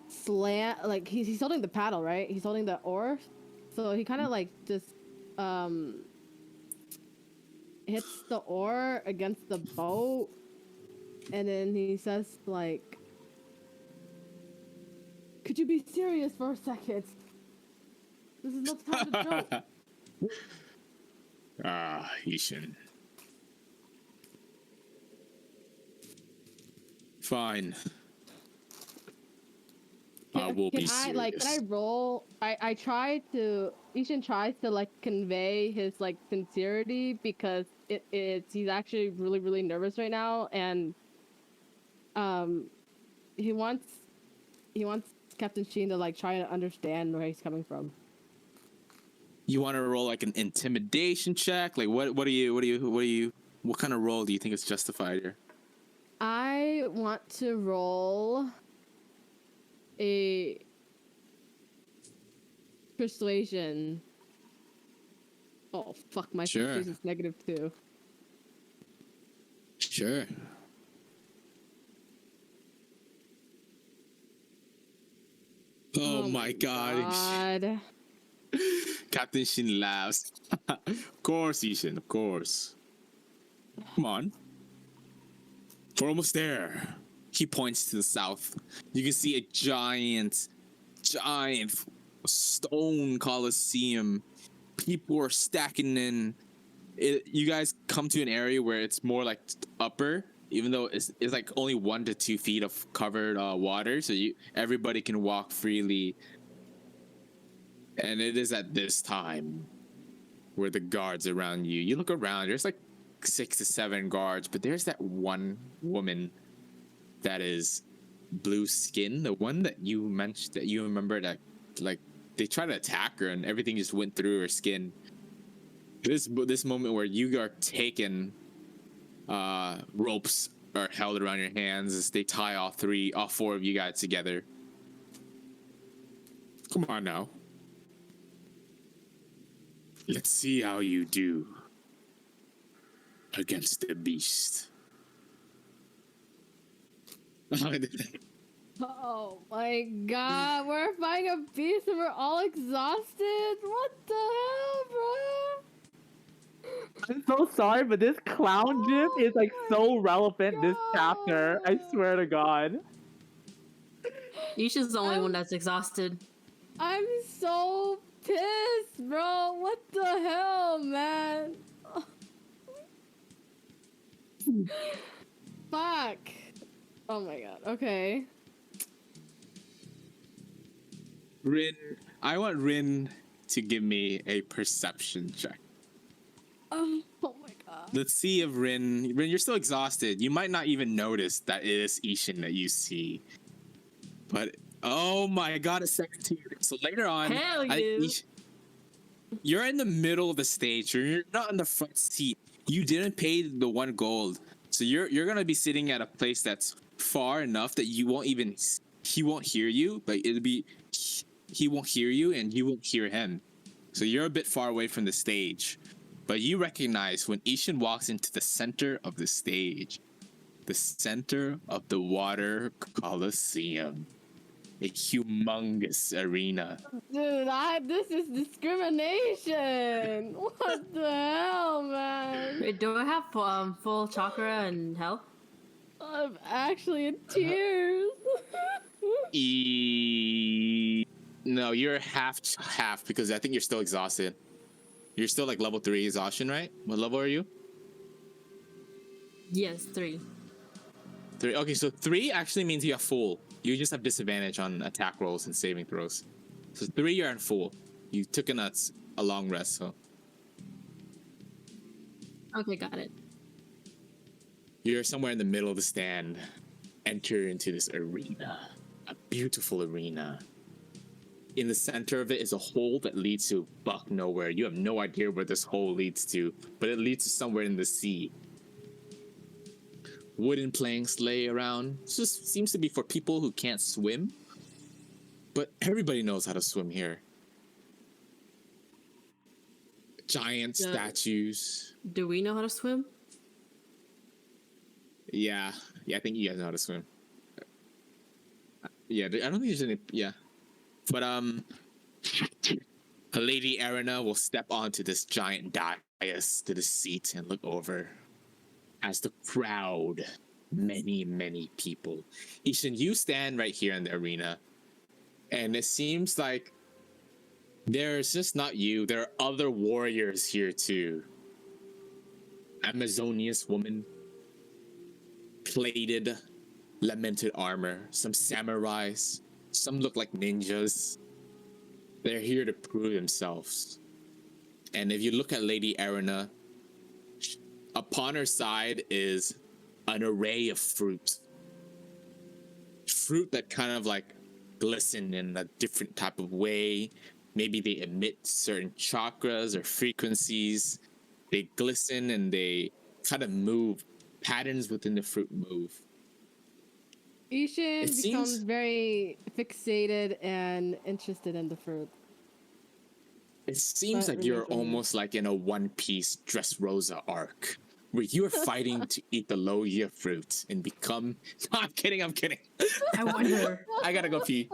slant, like he's holding the paddle, right? He's holding the oar, so he kind of like just hits the oar against the boat, and then he says like, "Could you be serious for a second? This is not time to joke." Ishin. Fine. I will be serious. Can I roll? I try to. Ishin tries to like convey his like sincerity because he's actually really nervous right now, and he wants Captain Sheen to like try to understand where he's coming from. You want to roll like an intimidation check? Like what kind of role do you think is justified here? I want to roll a persuasion. Oh fuck, my Sure. persuasion is -2. Sure. Oh my god. Captain Shin laughs. Of course, Ishin, of course. Come on. We're almost there. He points to the south. You can see a giant stone coliseum. People are stacking in. You guys come to an area where it's more like upper, even though it's like only 1 to 2 feet of covered water, so everybody can walk freely. And it is at this time where the guards around you. You look around. There's like 6 to 7 guards, but there's that one woman that is blue skin, the one that you mentioned, that you remember, that like they tried to attack her and everything just went through her skin. This moment where you are taken, ropes are held around your hands as they tie all 4 of you guys together. Come on now. Let's see how you do against the beast. Oh my god, we're fighting a beast and we're all exhausted? What the hell, bro? I'm so sorry, but this clown gif is like so relevant this chapter. I God. swear to God. Ishin's the only one that's exhausted. I'm so pissed, bro. What the hell, man? Fuck. Oh my god. Okay. Rin, I want Rin to give me a perception check. Oh my god. Let's see if Rin, you're still exhausted. You might not even notice that it is Ishin that you see. But oh my god, a second to you. So later on, Hell you. You're in the middle of the stage. You're not in the front seat. You didn't pay the 1 gold, so you're gonna be sitting at a place that's far enough that he won't hear you. But he won't hear you, and you won't hear him. So you're a bit far away from the stage. But you recognize when Ishin walks into the center of the stage, the center of the Water Coliseum, a humongous arena. Dude, this is discrimination. What the hell, man? Wait, do I have full chakra and health? I'm actually in tears. No, you're half because I think you're still exhausted. You're still like level 3 exhaustion, right? What level are you? Yes, 3. 3. Okay, so 3 actually means you have full. You just have disadvantage on attack rolls and saving throws. So 3, you're on full. You took a long rest, so Okay, got it. you're somewhere in the middle of the stand. Enter into this arena, a beautiful arena. In the center of it is a hole that leads to buck nowhere. You have no idea where this hole leads to, but it leads to somewhere in the sea. Wooden planks lay around. It just seems to be for people who can't swim. But everybody knows how to swim here. Giant statues. Do we know how to swim? Yeah, I think you guys know how to swim. Yeah, I don't think there's any. Yeah, but Lady Arena will step onto this giant dais to the seat and look over as the crowd, many people. Ishin, you stand right here in the arena, and it seems like there's just not you. There are other warriors here too. Amazonian woman, plated, lamented armor. Some samurais. Some look like ninjas. They're here to prove themselves. And if you look at Lady Arena, upon her side is an array of fruit. Fruit that kind of like glisten in a different type of way. Maybe they emit certain chakras or frequencies. They glisten and they kind of move. Patterns within the fruit move. Ishin becomes very fixated and interested in the fruit. It seems like you're almost like in a One Piece Dressrosa arc, where you're fighting to eat the Logia fruit and become. No, I'm kidding. I wonder. I gotta go pee.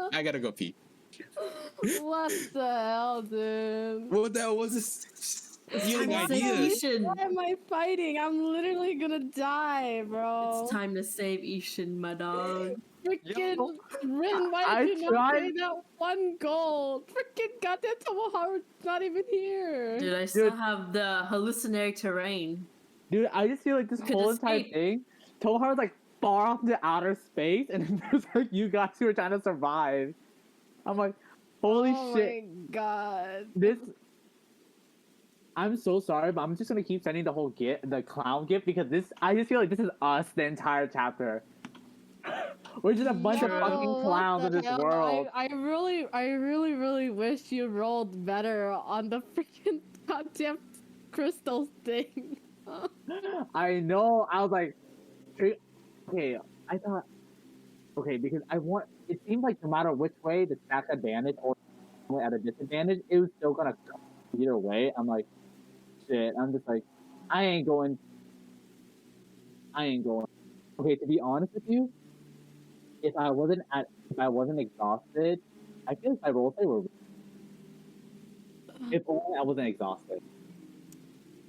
What the hell, dude? What the hell was this? Stealing Time to save ideas. Ishin. Why am I fighting? I'm literally gonna die, bro. It's time to save Ishin, my dog. Freaking Rin, why did you not pay that 1 gold? Freaking goddamn Tomoharu's not even here. Dude, I still have the hallucinatory terrain. Dude, I just feel like this Could whole escape. entire thing, Tomoharu's like far off into outer space, and there's like you guys who are trying to survive. I'm like, holy shit. Oh my god. I'm so sorry, but I'm just gonna keep sending the clown gift, because I just feel like this is us the entire chapter. We're just a bunch of fucking clowns in this world. I really wish you rolled better on the freaking goddamn crystal thing. I know. I was like, okay. I thought, okay, because it seemed like no matter which way the stack's advantage or at a disadvantage, it was still gonna come either way. I'm like, shit. I'm just like, I ain't going. Okay, to be honest with you, if I wasn't exhausted, I feel like my rolls were. If only I wasn't exhausted.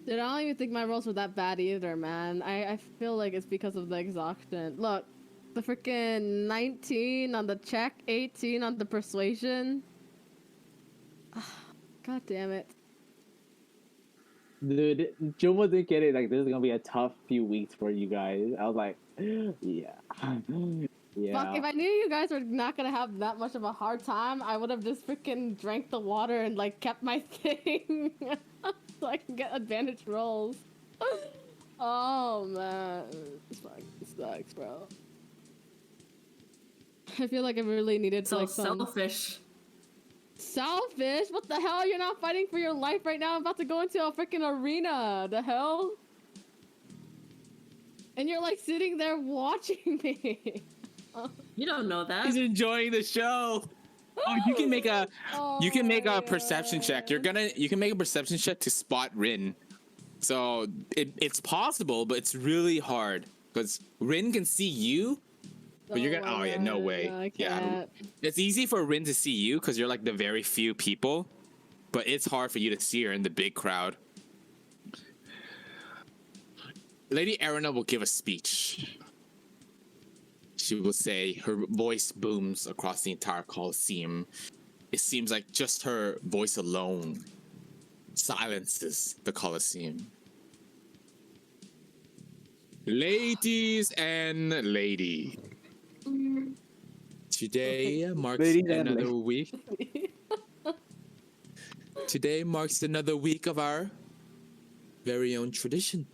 Dude, I don't even think my rolls were that bad either, man. I feel like it's because of the exhaustion. Look, The freaking 19 on the check, 18 on the persuasion. God damn it. Dude, Jim wasn't kidding. Like, this is gonna be a tough few weeks for you guys. I was like, yeah. Yeah. Fuck, if I knew you guys were not gonna have that much of a hard time, I would have just freaking drank the water and like kept my thing so I can get advantage rolls. Oh man, this fucking sucks, bro. I feel like I really needed So like some selfish. selfish. What the hell? You're not fighting for your life right now. I'm about to go into a freaking arena. The hell? And you're like sitting there watching me. You don't know that. He's enjoying the show. Oh, you can make a Oh, perception check. You can make a perception check to spot Rin. So it's possible, but it's really hard because Rin can see you, but you're gonna. Oh yeah, no way. No, I Yeah, can't. it's easy for Rin to see you because you're like the very few people, but it's hard for you to see her in the big crowd. Lady Arena will give a speech. She will say, her voice booms across the entire Coliseum. It seems like just her voice alone silences the Coliseum. Ladies and lady, today marks Ladies and another lady. week. Today marks another week of our very own tradition.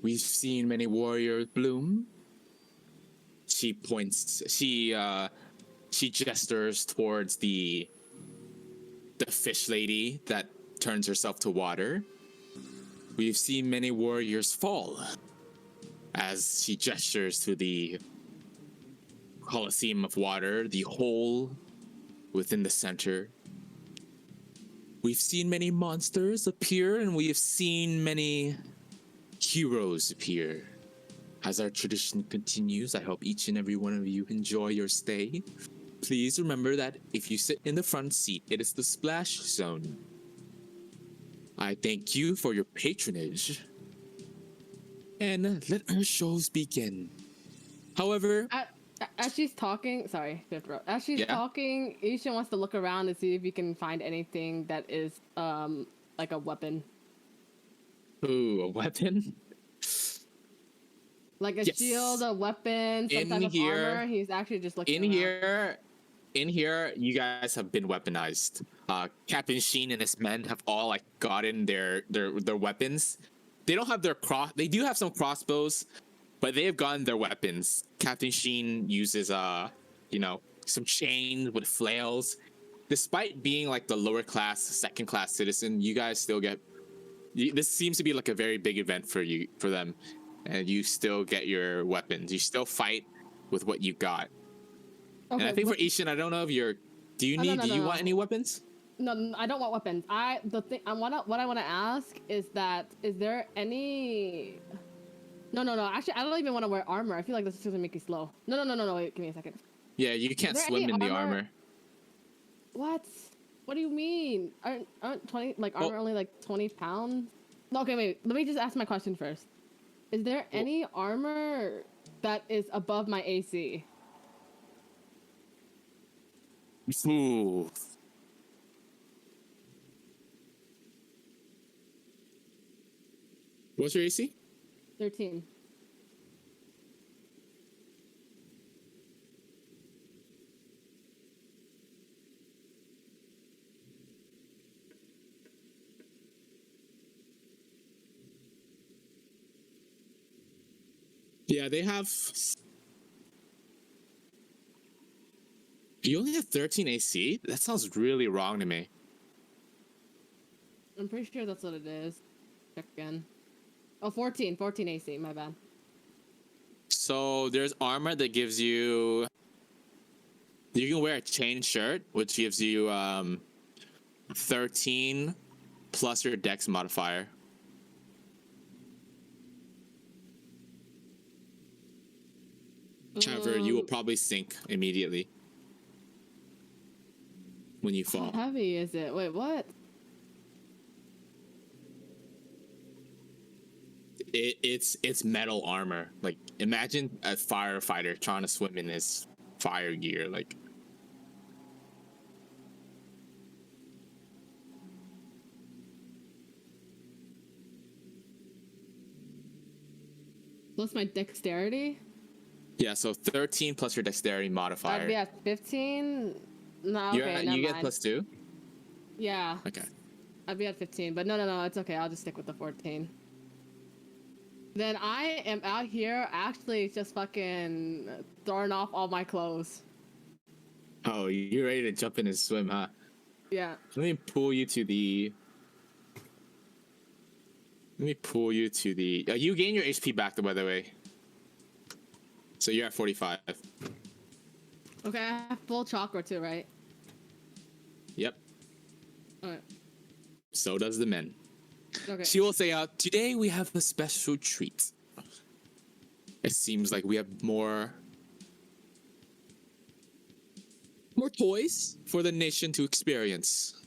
We've seen many warriors bloom. She points. She gestures towards the fish lady that turns herself to water. We've seen many warriors fall. As she gestures to the Coliseum of water, the hole within the center. We've seen many monsters appear, and we have seen many heroes appear. As our tradition continues, I hope each and every one of you enjoy your stay. Please remember that if you sit in the front seat, it is the splash zone. I thank you for your patronage. And let our shows begin. However, As she's talking, sorry to interrupt. As she's talking, Ishin wants to look around and see if you can find anything that is like a weapon. ooh, a weapon? Like a Yes. shield, a weapon, some In type of here- armor. He's actually just looking In around. here, you guys have been weaponized. Captain Sheen and his men have all like gotten their weapons. They don't have their They do have some crossbows, but they have gotten their weapons. Captain Sheen uses some chains with flails. Despite being like the lower class, second class citizen, you guys still get. This seems to be like a very big event for them, and you still get your weapons. You still fight with what you got. Okay, And I think for Ishin, I don't know if you're. Do you want any weapons? No, I don't want weapons. What I want to ask is that is there any? No. Actually, I don't even want to wear armor. I feel like this is gonna make you slow. No. Wait, give me a second. Yeah, you can't there swim any in the armor? armor. What? What do you mean? Aren't 20 like armor Well- only like 20 pounds? No, okay, wait. Let me just ask my question first. Is there any armor that is above my AC? Ooh. What's your AC? 13. Yeah, they have. You only have 13 AC? That sounds really wrong to me. I'm pretty sure that's what it is. Check again. Oh, 14 AC, my bad. So there's armor that gives you. You can wear a chain shirt, which gives you 13 plus your dex modifier. However, you will probably sink immediately when you fall. How heavy is it? Wait, what? It's metal armor. Like imagine a firefighter trying to swim in his fire gear. Like What's my dexterity? yeah, so 13 plus your dexterity I'd modifier. be at 15. No, You're okay, at- never you get mind. +2. Yeah, Okay. I'd be at 15, but no, it's okay. I'll just stick with the 14. Then I am out here actually just fucking throwing off all my clothes. Oh, you're ready to jump in and swim, huh? Yeah. Let me pull you to the. You gain your HP back, by the way. So you're at 45. Okay, I have full chakra too, right? Yep. Alright. So does the men. Okay. She will say, today we have a special treat. It seems like we have more toys for the nation to experience.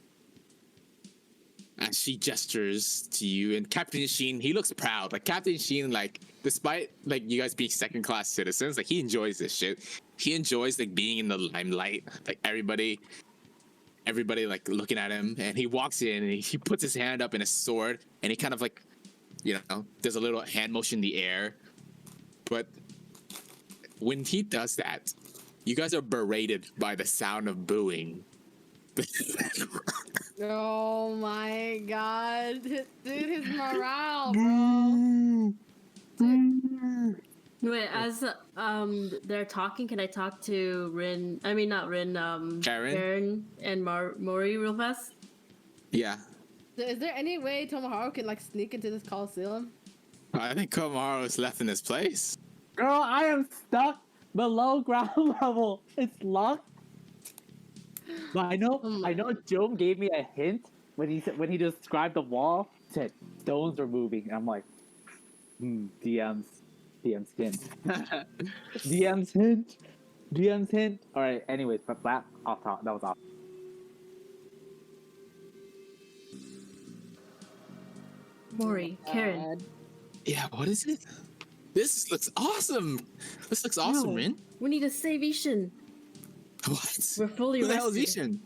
As she gestures to you, and Captain Sheen, he looks proud. Like Captain Sheen, like despite like you guys being second-class citizens, like he enjoys this shit. He enjoys like being in the limelight. Like everybody like looking at him, and he walks in and he puts his hand up in a sword, and he kind of like, does a little hand motion in the air. But when he does that, you guys are berated by the sound of booing. Oh my god. Dude, his morale, bro. Wait, as they're talking, can I talk to Rin? I mean, not Rin. Karen and Mori real fast. Yeah. Is there any way Tomoharu can like sneak into this Coliseum? I think Komaru is left in his place. Girl, I am stuck below ground level. It's locked. But I know Joe gave me a hint when he described the wall. Said stones were moving, and I'm like, DM's hint. DM's hint. All right. Anyways, but that was off. Mori, Karen. Yeah, what is it? This looks awesome. This looks awesome, No, Rin. we need to save Ishin. What? We're fully Who the hell is rested. Ishin?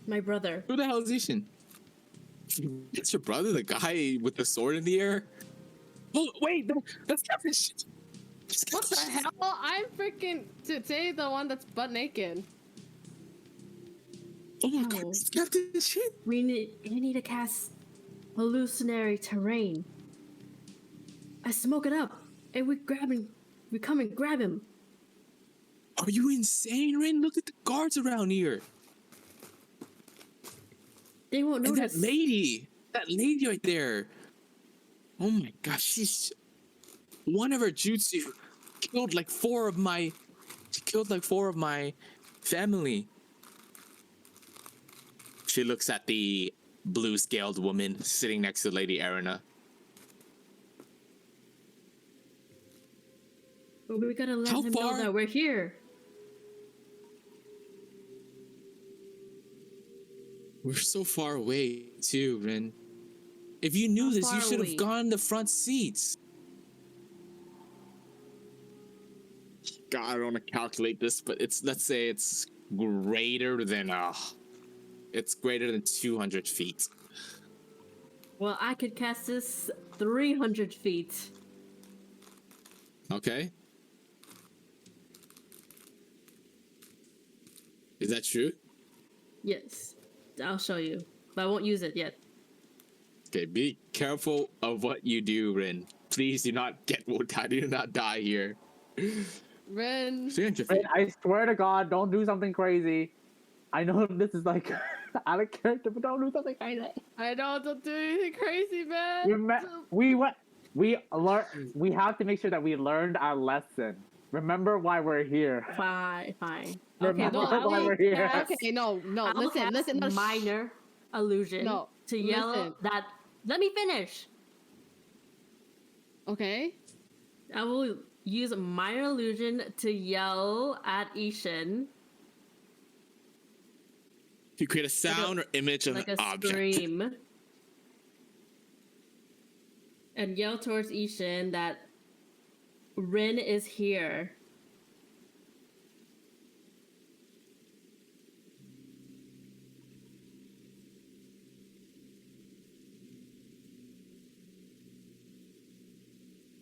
My brother. Who the hell is Ishin? It's your brother, the guy with the sword in the air? Oh, wait, that's Captain Sheen. What the hell? I'm freaking today the one that's butt naked. Oh my god, No. it's Captain Sheen. We need to cast hallucinatory terrain. I smoke it up, and we come and grab him. Are you insane, Rin? Look at the guards around here. They won't And notice. that lady right there. Oh my gosh, she's one of her jutsu killed like four of my family. She looks at the blue scaled woman sitting next to Lady Arena. But we gotta let How him far- know that we're here. We're so far away too, Rin. If you knew How this, you far should are have we? gone in the front seats. God, I don't want to calculate this, but let's say it's greater than 200 feet. Well, I could cast this 300 feet. Okay. Is that true? Yes, I'll show you, but I won't use it yet. Okay, be careful of what you do, Rin. Please do not die here. Ren. 300 feet. Wait, I swear to God, don't do something crazy. I know this is like out of character, but don't do something crazy. I don't do anything crazy, man. We have to make sure that we learned our lesson. Remember why we're here. Fine. Okay, Remember no, I why will- we're here. Okay, no, I'll listen, cast no, minor illusion No, to yell listen. that. Let me finish. Okay. I will use minor illusion to yell at Ishin You create a sound or image of like an a object. scream. and yell towards Ishin that Rin is here.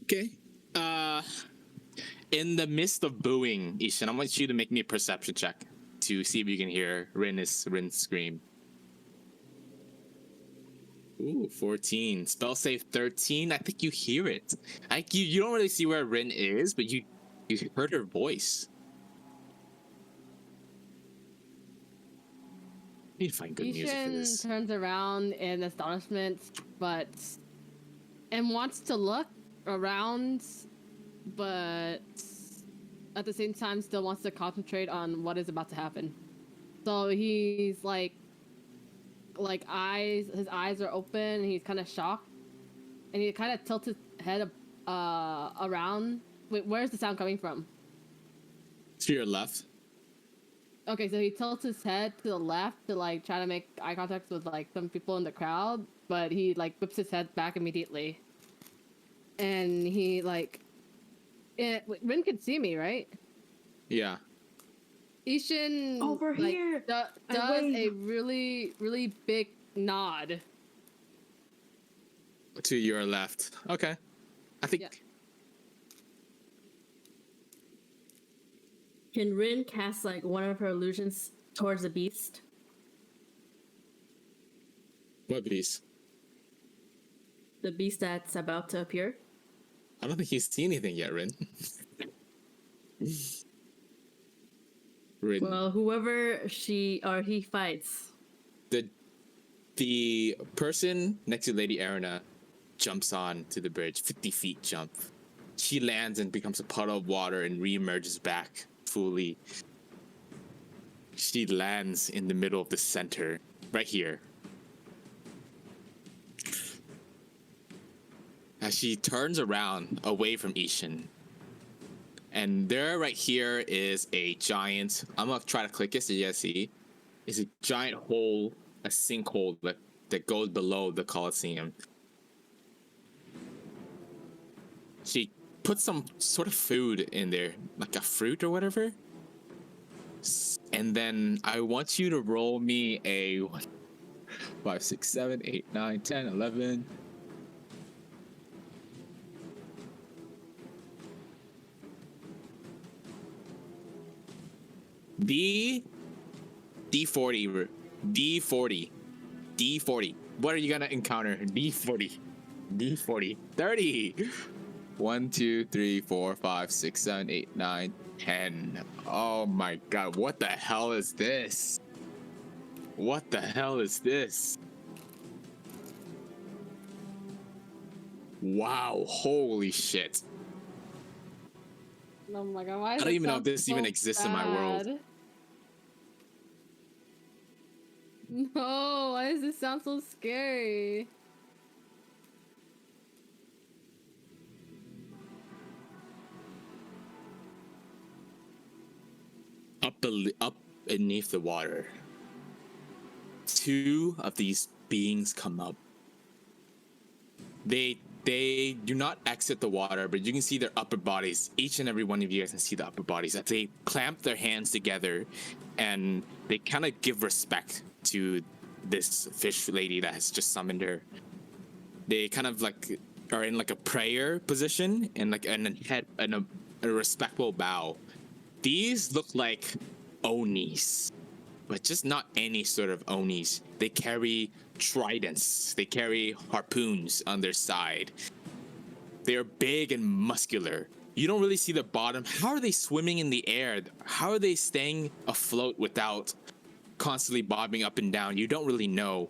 Okay. In the midst of booing, Ishin, I want you to make me a perception check to see if you can hear Rin's scream. Ooh, 14. Spell save 13. I think you hear it. You don't really see where Rin is, but you heard her voice. You need to find good music for Ishin this. turns around in astonishment, and wants to look around, but at the same time still wants to concentrate on what is about to happen. So he's his eyes are open, and he's kind of shocked, and he kind of tilts his head around. Wait, where's the sound coming from? To your left. Okay, so he tilts his head to the left to try to make eye contact with some people in the crowd, but he whips his head back immediately. And he Rin can see me, right? Yeah. Ishin Over here. does a really, really big nod. To your left. Okay. I think. Yeah. Can Rin cast one of her illusions towards the beast? What beast? The beast that's about to appear? I don't think he's seen anything yet, Rin. Rin. Well, whoever she or he fights. The person next to Lady Arena jumps on to the bridge, 50 feet jump. She lands and becomes a puddle of water and re-emerges back fully. She lands in the middle of the center, right here. As she turns around away from Ishin. And there right here is a giant, I'm gonna try to click it so you guys see. It's a giant hole, a sinkhole that goes below the Colosseum. She put some sort of food in there, like a fruit or whatever. And then I want you to roll me a 5, 6, 7, 8, 9, 10, 11. D40. What are you gonna encounter? D40. 30. 1, 2, 3, 4, 5, 6, 7, 8, 9, 10. Oh my god, what the hell is this? What the hell is this? Wow, holy shit. Oh my god, why I don't even know if this even exists in my world. No, why does this sound so scary? Up beneath the water, 2 of these beings come up. They do not exit the water, but you can see their upper bodies. Each and every one of you guys can see the upper bodies. That they clamp their hands together, and they kind of give respect to this fish lady that has just summoned her. They kind of are in a prayer position and a respectful bow. These look like Onis, but just not any sort of Onis. They carry tridents. They carry harpoons on their side. They're big and muscular. You don't really see the bottom. How are they swimming in the air? How are they staying afloat without constantly bobbing up and down? You don't really know.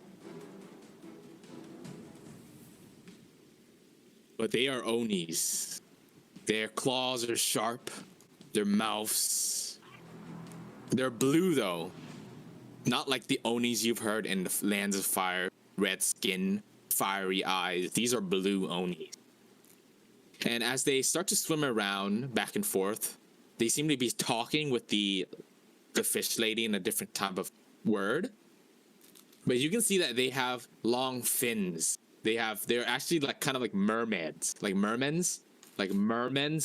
But they are Onis. Their claws are sharp. Their mouths. They're blue though. Not like the Onis you've heard in the Lands of Fire. Red skin, fiery eyes. These are blue Onis. And as they start to swim around back and forth, they seem to be talking with the fish lady in a different type of word. But you can see that they have long fins They're actually like kind of like mermaids, like mermens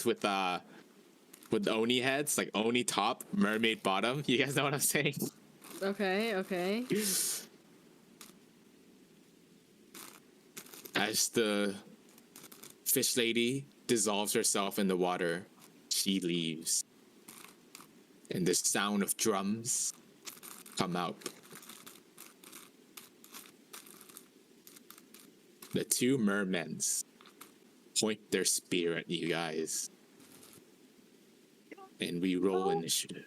with oni heads, like oni top, mermaid bottom. You guys know what I'm saying? Okay, okay. As the fish lady dissolves herself in the water, she leaves. And the sound of drums come out. The two mermen point their spear at you guys. And we roll initiative.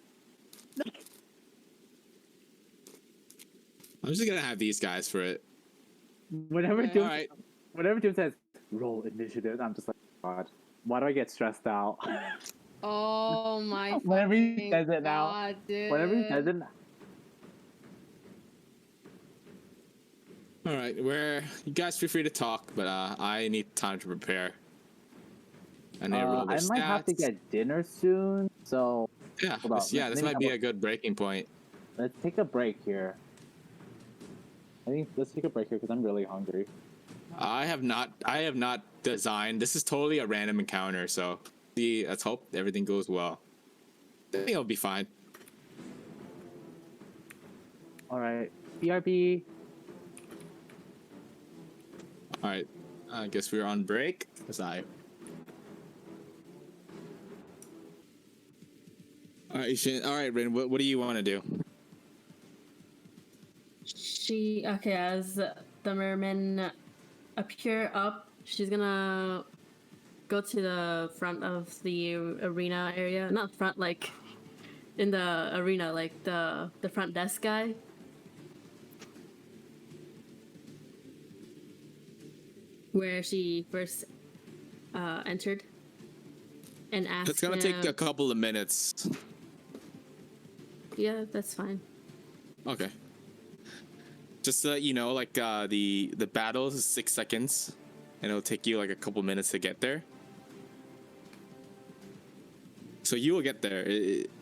I'm just gonna have these guys for it. Whenever Okay. Doom, Alright. whenever Doom says roll initiative, I'm just like, God, why do I get stressed out? Oh my Whenever he fucking says it now. God, dude. Whenever he says it, Alright, you guys feel free to talk, but I need time to prepare. I need to roll their I might have to stats. get dinner soon, so Yeah, hold on, this let me might be double- a good breaking point. let's take a break here. I think let's take a break here because I'm really hungry. I have not designed. This is totally a random encounter, so let's hope everything goes well. I think it'll be fine. All right, BRB. All right, I guess we're on break. All right, Ishin. All right, Rin. What do you want to do? As the mermen appear up, she's gonna go to the front of the arena area. Not front, like in the arena, like the front desk guy. Where she first entered and asked It's gonna take a couple of minutes. Yeah, that's fine. Okay. Just so that you know, like the battle is 6 seconds, and it'll take you like a couple minutes to get there. So you will get there.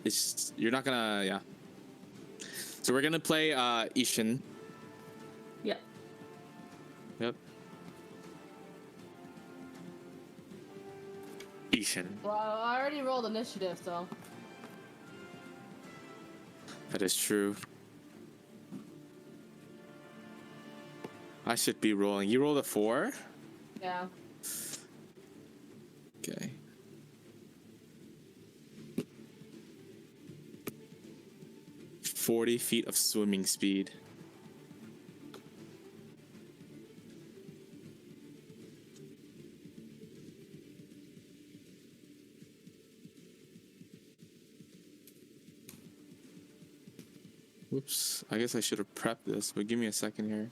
It's you're not gonna, yeah. So we're gonna play Ishin. Yep. Yep. Ishin. Well, I already rolled initiative, so. That is true. I should be rolling. You rolled a 4? Yeah. Okay. "40 feet of swimming speed." Whoops. I guess I should have prepped this, but give me a second here.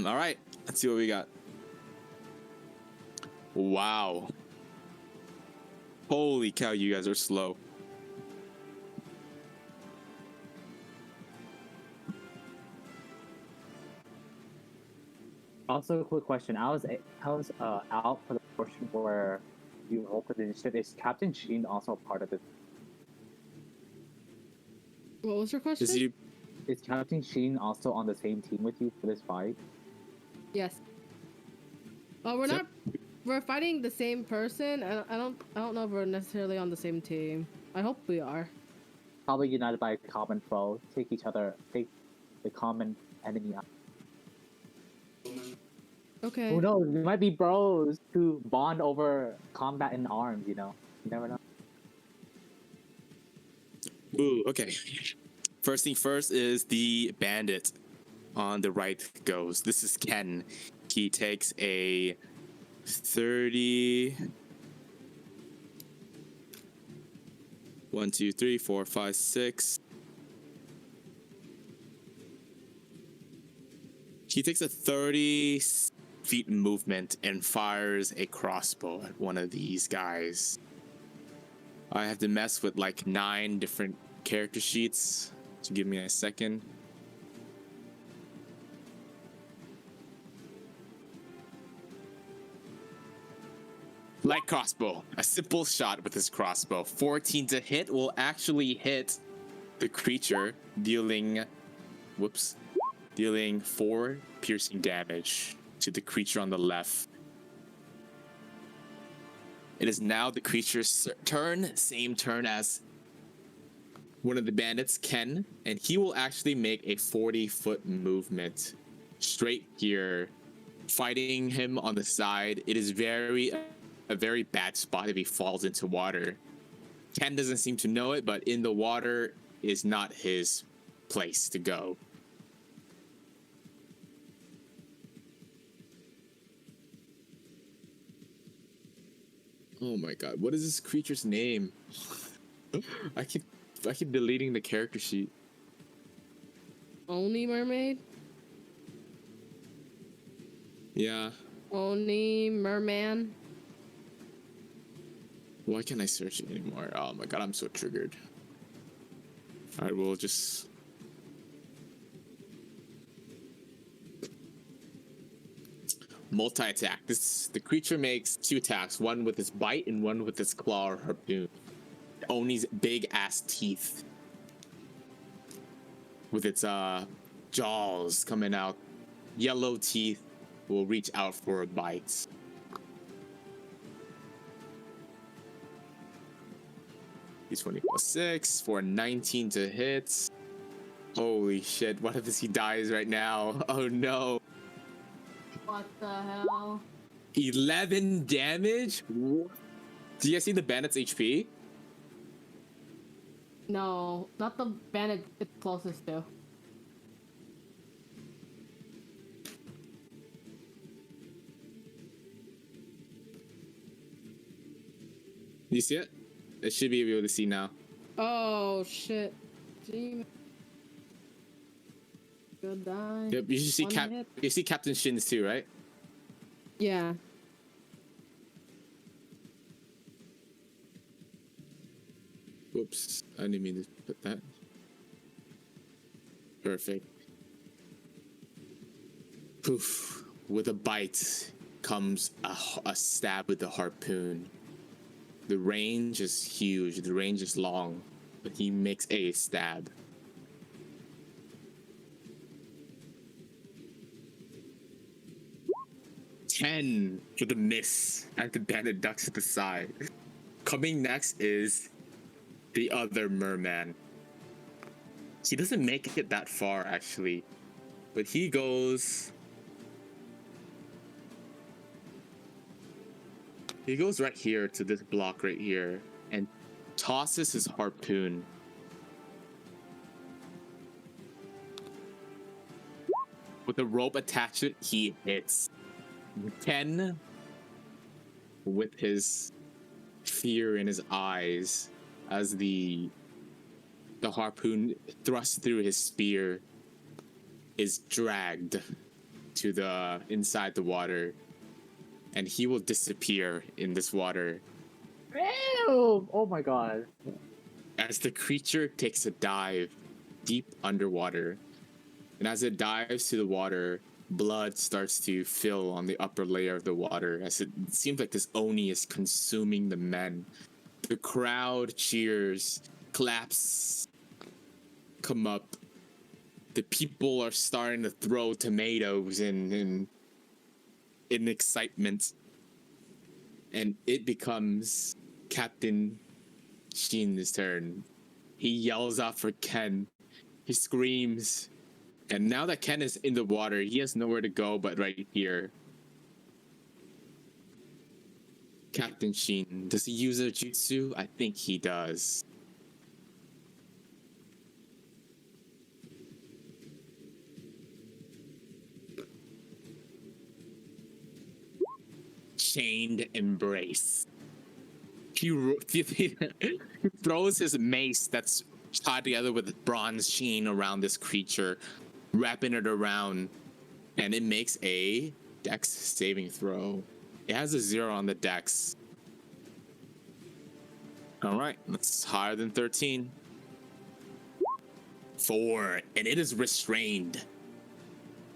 All right, let's see what we got. Wow. Holy cow, you guys are slow. Also, a quick question. I was out for the portion where you roll for the initiative. Is Captain Sheen also part of it? What was your question? Is Captain Sheen also on the same team with you for this fight? Yes. Oh, we're not. We're fighting the same person. I don't know if we're necessarily on the same team. I hope we are. Probably united by a common foe. Take the common enemy out. Okay. Who knows? We might be bros who bond over combat in arms. You know, you never know. Ooh, okay. First thing first is the bandit on the right goes. This is Ken. He takes a 30. 1, 2, 3, 4, 5, 6. He takes a 30 feet movement and fires a crossbow at one of these guys. I have to mess with like 9 different character sheets. So give me a second. Light crossbow. A simple shot with his crossbow. 14 to hit will actually hit the creature, dealing 4 piercing damage to the creature on the left. It is now the creature's turn, same turn as one of the bandits, Ken, and he will actually make a 40-foot movement straight here, fighting him on the side. It is a very bad spot if he falls into water. Ken doesn't seem to know it, but in the water is not his place to go. Oh my god, what is this creature's name? I keep deleting the character sheet. Oni mermaid? Yeah. Oni merman? Why can't I search it anymore? Oh my god, I'm so triggered. Alright, we'll just... Multi-attack. The creature makes 2 attacks, one with its bite and one with its claw or harpoon. Oni's big ass teeth. With its jaws coming out. Yellow teeth will reach out for a bite. D20 plus 6 for 19 to hit. Holy shit, what if he dies right now? Oh no. What the hell? 11 damage? What? Do you guys see the bandit's HP? No, not the bandit it's closest to. You see it? It should be able to see now. Oh shit. Gee. Good die. Yep, you should see One hit. you see Captain Shin's too, right? Yeah. Whoops, I didn't mean to put that. Perfect. Poof. With a bite comes a stab with the harpoon. The range is huge, the range is long, but he makes a stab. Ten for the miss, and the bandit ducks to the side. Coming next is the other merman. He doesn't make it that far actually, but he goes right here to this block right here and tosses his harpoon. With the rope attachment, he hits 10 with his fear in his eyes as the harpoon thrust through his spear is dragged to the inside the water, and he will disappear in this water. Ew! Oh my god. As the creature takes a dive deep underwater, and as it dives to the water, blood starts to fill on the upper layer of the water as it seems like this Oni is consuming the men. The crowd cheers, claps come up. The people are starting to throw tomatoes in excitement. And it becomes Captain Shin's turn. He yells out for Ken. He screams. And now that Ken is in the water, he has nowhere to go but right here. Captain Shin, does he use a jutsu? I think he does. chained embrace. He throws his mace that's tied together with a bronze chain around this creature, wrapping it around, and it makes a dex saving throw. It has a 0 on the dex. All right, that's higher than 13. 4, and it is restrained.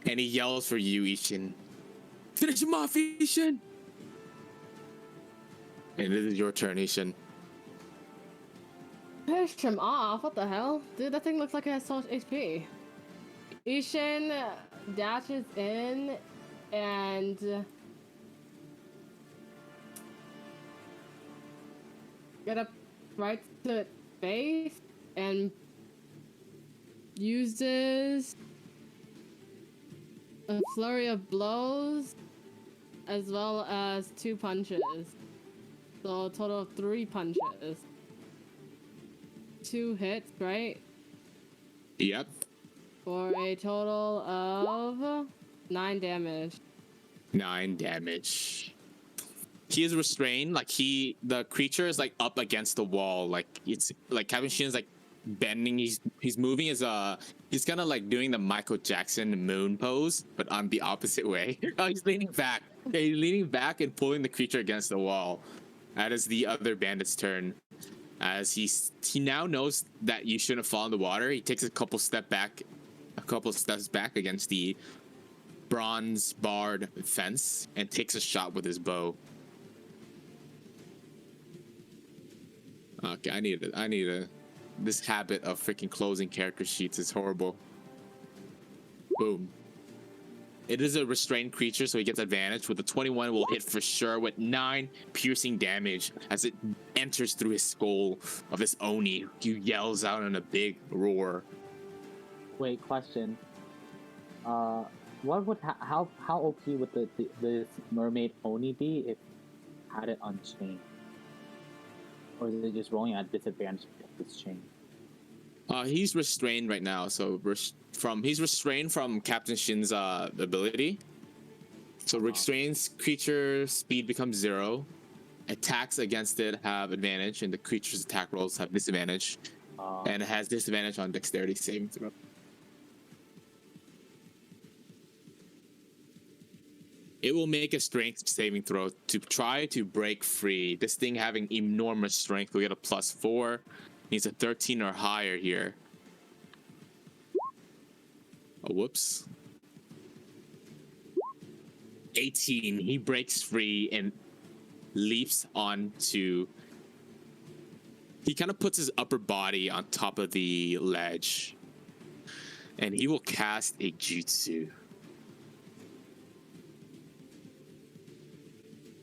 And he yells for you, Ishin. Finish him off, Ishin! And it is your turn, Ishin. Push him off? What the hell? Dude, that thing looks like it has so much HP. Ishin dashes in and get up right to its face and uses a flurry of blows as well as 2 punches. So a total of 3 punches. 2 hits, right? Yep. For a total of 9 damage. 9 damage. He is restrained, like the creature is like up against the wall, like it's like Captain Shin is like bending, he's moving he's kind of like doing the Michael Jackson moon pose, but on the opposite way. Oh, he's leaning back. Yeah, he's leaning back and pulling the creature against the wall. That is the other bandit's turn. As he now knows that you shouldn't fall in the water, he takes a couple steps back against the bronze barred fence and takes a shot with his bow. Okay, I need this habit of freaking closing character sheets is horrible. Boom. It is a restrained creature, so he gets advantage. With a 21, will hit for sure with 9 piercing damage as it enters through his skull of this Oni, who yells out in a big roar. Wait, question. What would how OP would this mermaid Oni be if had it unchained? Or is it just rolling at disadvantage with this chain? He's restrained right now, so he's restrained from Captain Shin's ability. So restrained creature speed becomes 0. Attacks against it have advantage, and the creature's attack rolls have disadvantage. And it has disadvantage on dexterity saving throw. It will make a strength saving throw to try to break free. This thing having enormous strength will get a +4. Needs a 13 or higher here. Oh, whoops. 18. He breaks free and leaps onto... He kind of puts his upper body on top of the ledge. And he will cast a jutsu.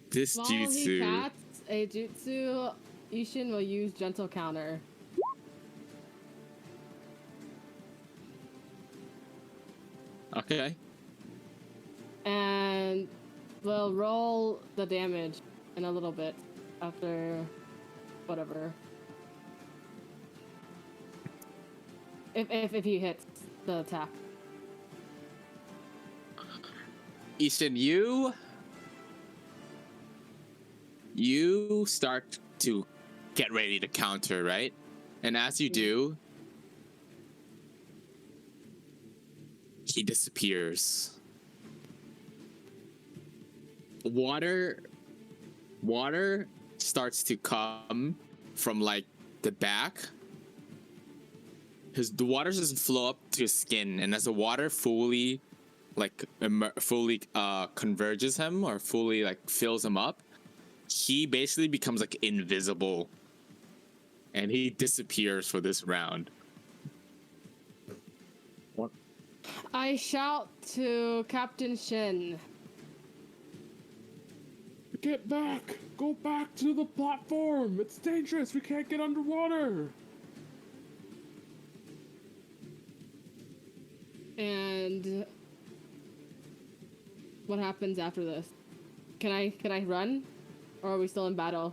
This While jutsu... he casts a jutsu, Ishin will use gentle counter. Okay. And we'll roll the damage in a little bit after whatever. If he hits the attack. Ishin, you start to get ready to counter, right? And as you do, he disappears. Water starts to come from like the back. The water doesn't flow up to his skin, and as the water fully converges him or fully like fills him up, he basically becomes like invisible, and he disappears for this round. What? I shout to Captain Shin. Get back! Go back to the platform! It's dangerous! We can't get underwater! And what happens after this? Can I run? Or are we still in battle?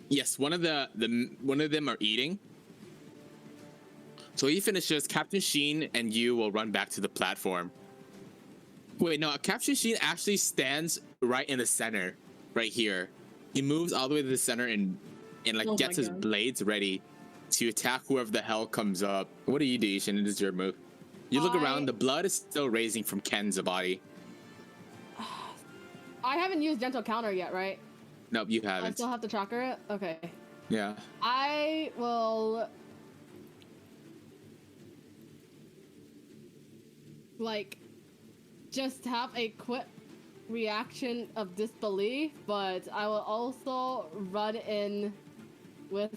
Yes, one of them are eating. So he finishes. Captain Sheen and you will run back to the platform. Wait, no, Captain Sheen actually stands right in the center, right here. He moves all the way to the center and like Oh gets my his God. blades ready to attack whoever the hell comes up. What do you do, Ishin? This is your move. You look around, the blood is still raising from Ken's body. I haven't used gentle counter yet, right? Nope, you I haven't. still have to chakra it? Okay. Yeah. I will... like, just have a quick reaction of disbelief, but I will also run in with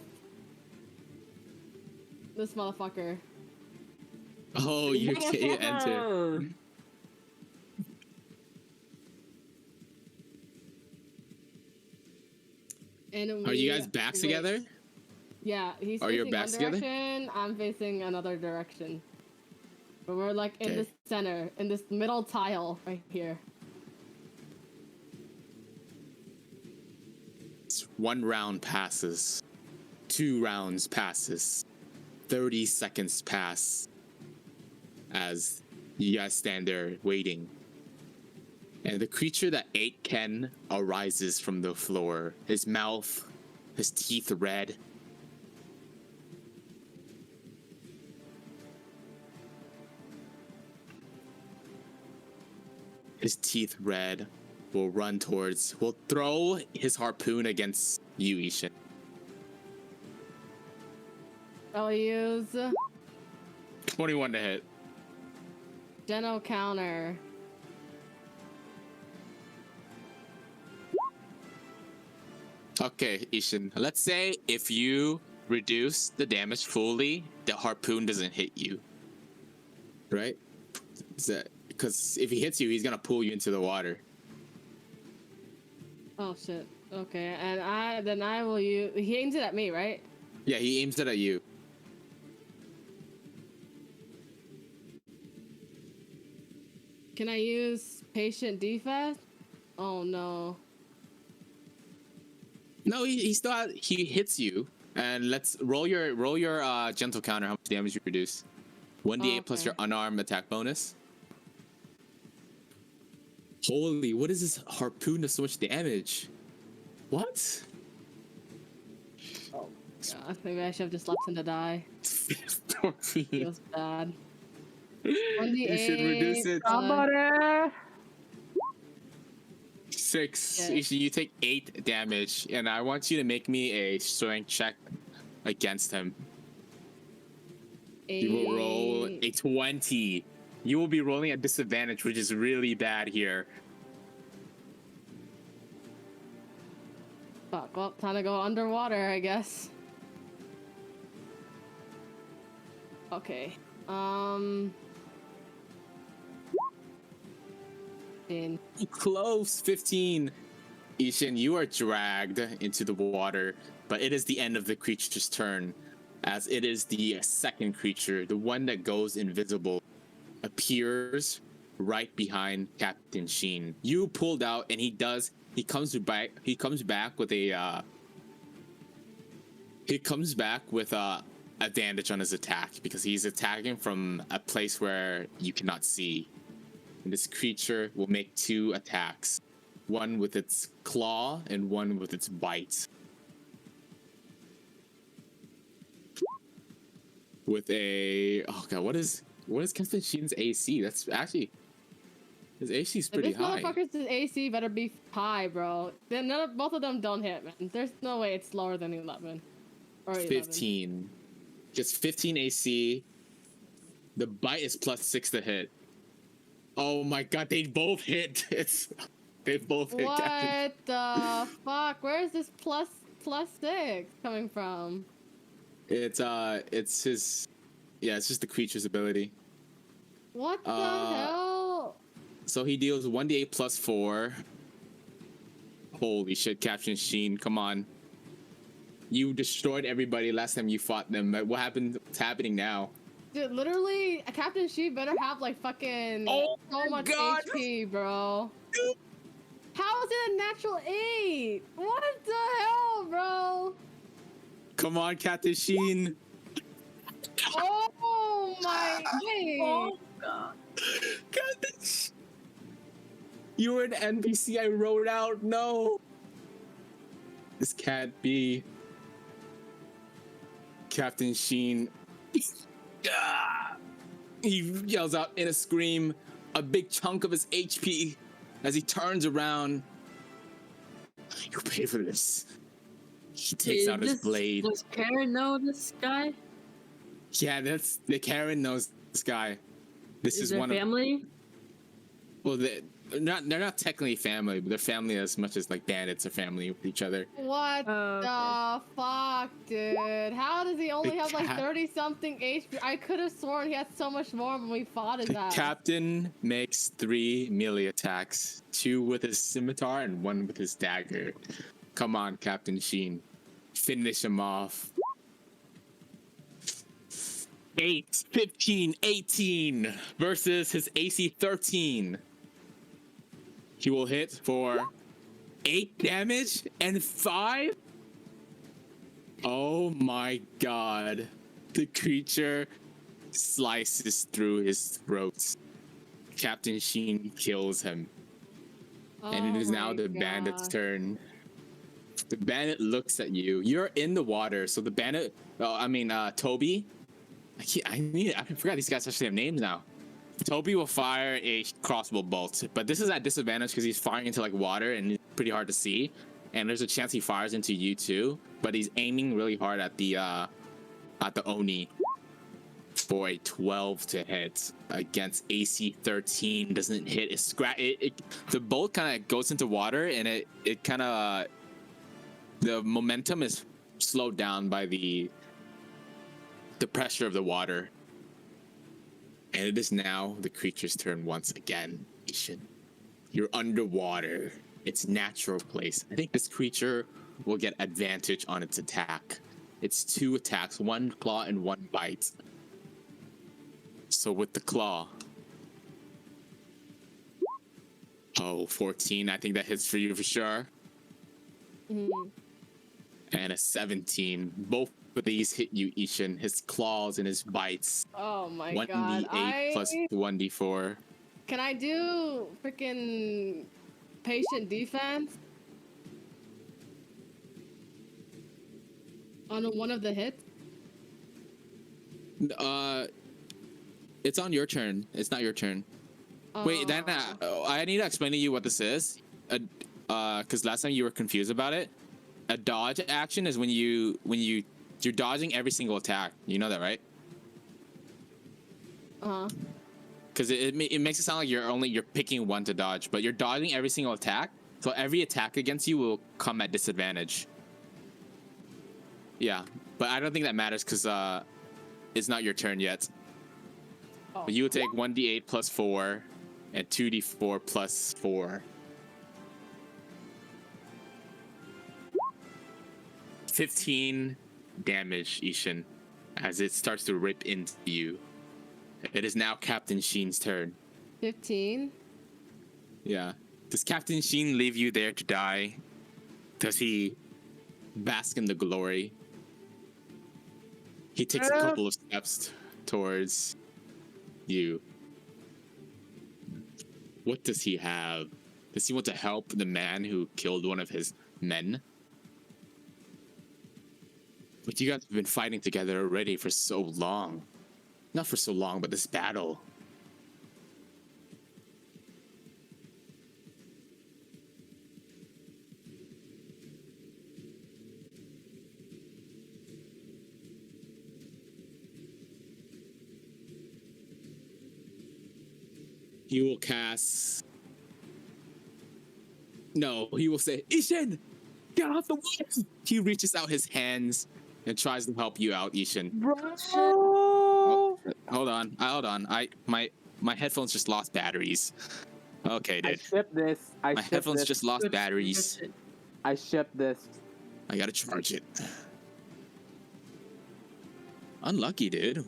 this motherfucker. Oh, you can't enter. And Are you guys backs together? Yeah, he's Are your facing backs one together? direction, I'm facing another direction. But we're like in Okay. the center, in this middle tile right here. One round passes. 2 rounds passes. 30 seconds pass as you guys stand there waiting. And the creature that ate Ken arises from the floor. His mouth, his teeth red. His teeth red. Will throw his harpoon against you, Ishin. I'll use 21 to hit. Geno counter. Okay, Ishin. Let's say if you reduce the damage fully, the harpoon doesn't hit you. Right? Because if he hits you, he's gonna pull you into the water. Oh shit. Okay, and I will use. He aims it at me, right? Yeah, he aims it at you. Can I use patient defense? Oh no. No, he hits you. And let's roll your gentle counter. How much damage you reduce? 1d8 plus Okay. your unarmed attack bonus. Holy, what is this harpoon does so much damage? What? Oh gosh, maybe I should have just left him to die. 14. Feels bad. You should reduce it. Somebody! 6. Yeah. You take 8 damage, and I want you to make me a strength check against him. You will roll a 20. You will be rolling at disadvantage, which is really bad here. Fuck, well, time to go underwater, I guess. Okay. 15. Close. 15. Ishin, you are dragged into the water, but it is the end of the creature's turn, as it is the second creature, the one that goes invisible, appears right behind Captain Sheen. You pulled out, and he comes back with a advantage on his attack because he's attacking from a place where you cannot see. And this creature will make 2 attacks, one with its claw and one with its bite. With a what is Captain Sheen's AC? That's actually his AC is pretty This high. motherfucker's AC better be high, bro. Then both of them don't hit, man. There's no way it's lower than 11. Or 11. 15. Just 15 AC. The bite is +6 to hit. Oh my god, they both hit. They both hit. Captain. What the fuck? Where is this plus 6 coming from? It's his. Yeah, it's just the creature's ability. What the hell? So he deals 1d8 plus 4. Holy shit, Captain Sheen, come on. You destroyed everybody last time you fought them. What's happening now? Dude, literally, a Captain Sheep better have like fucking Oh so my much God. HP, bro. How is it a natural 8? What the hell, bro? Come on, Captain Sheen. Oh my god. Oh god. Captain You were an NPC I wrote out. No. This can't be. Captain Sheen. Ah! He yells out in a scream, a big chunk of his HP as he turns around. You pay for this. He takes out his blade. Does Karen know this guy? Yeah, the Karen knows this guy. This is one family? Well, they're not technically family, but they're family as much as like bandits are family with each other. What the fuck, dude? How does he only have like 30-something HP? I could have sworn he had so much more when we fought his ass. Captain makes 3 melee attacks, 2 with his scimitar and 1 with his dagger. Come on, Captain Sheen. Finish him off. 8, 15, 18 versus his AC 13. He will hit for 8 damage and 5. Oh my god. The creature slices through his throat. Captain Sheen kills him. And it is now the bandit's turn. The bandit looks at you. You're in the water, so the bandit, Toby. I forgot these guys actually have names now. Toby will fire a crossbow bolt, but this is at disadvantage because he's firing into like water and it's pretty hard to see. And there's a chance he fires into you too, but he's aiming really hard at the Oni for a 12 to hit against AC 13. Doesn't hit. The bolt kind of goes into water and it kind of the momentum is slowed down by the pressure of the water. And it is now the creature's turn once again. Ishin, you're underwater. Its natural place. I think this creature will get advantage on its attack. It's 2 attacks, 1 claw and 1 bite. So with the claw. 14. I think that hits for you for sure. Mm-hmm. And a 17. Both of these hit you, Ishin. His claws and his bites. Oh my 1d8 god. plus 1d4. Can I do freaking patient defense on one of the hits? It's on your turn. It's not your turn. Wait, then I need to explain to you what this is. Because last time you were confused about it. A dodge action is when you're dodging every single attack. You know that, right? Because it makes it sound like you're picking one to dodge, but you're dodging every single attack. So every attack against you will come at disadvantage. Yeah, but I don't think that matters because it's not your turn yet. But you will take 1d8 plus 4 and 2d4 plus 4. 15 damage, Ishin, as it starts to rip into you. It is now Captain Sheen's turn. 15? Yeah. Does Captain Sheen leave you there to die? Does he bask in the glory? He takes a couple of steps towards you. What does he have? Does he want to help the man who killed one of his men? But you guys have been fighting together already for so long. Not for so long, but this battle. He will cast... No, he will say, Ishin! Get off the water! He reaches out his hands and tries to help you out, Ishin. Bro! Oh, hold on. My headphones just lost batteries. Okay, dude. I shipped this. My headphones just lost batteries. I shipped this. I gotta charge it. Unlucky, dude.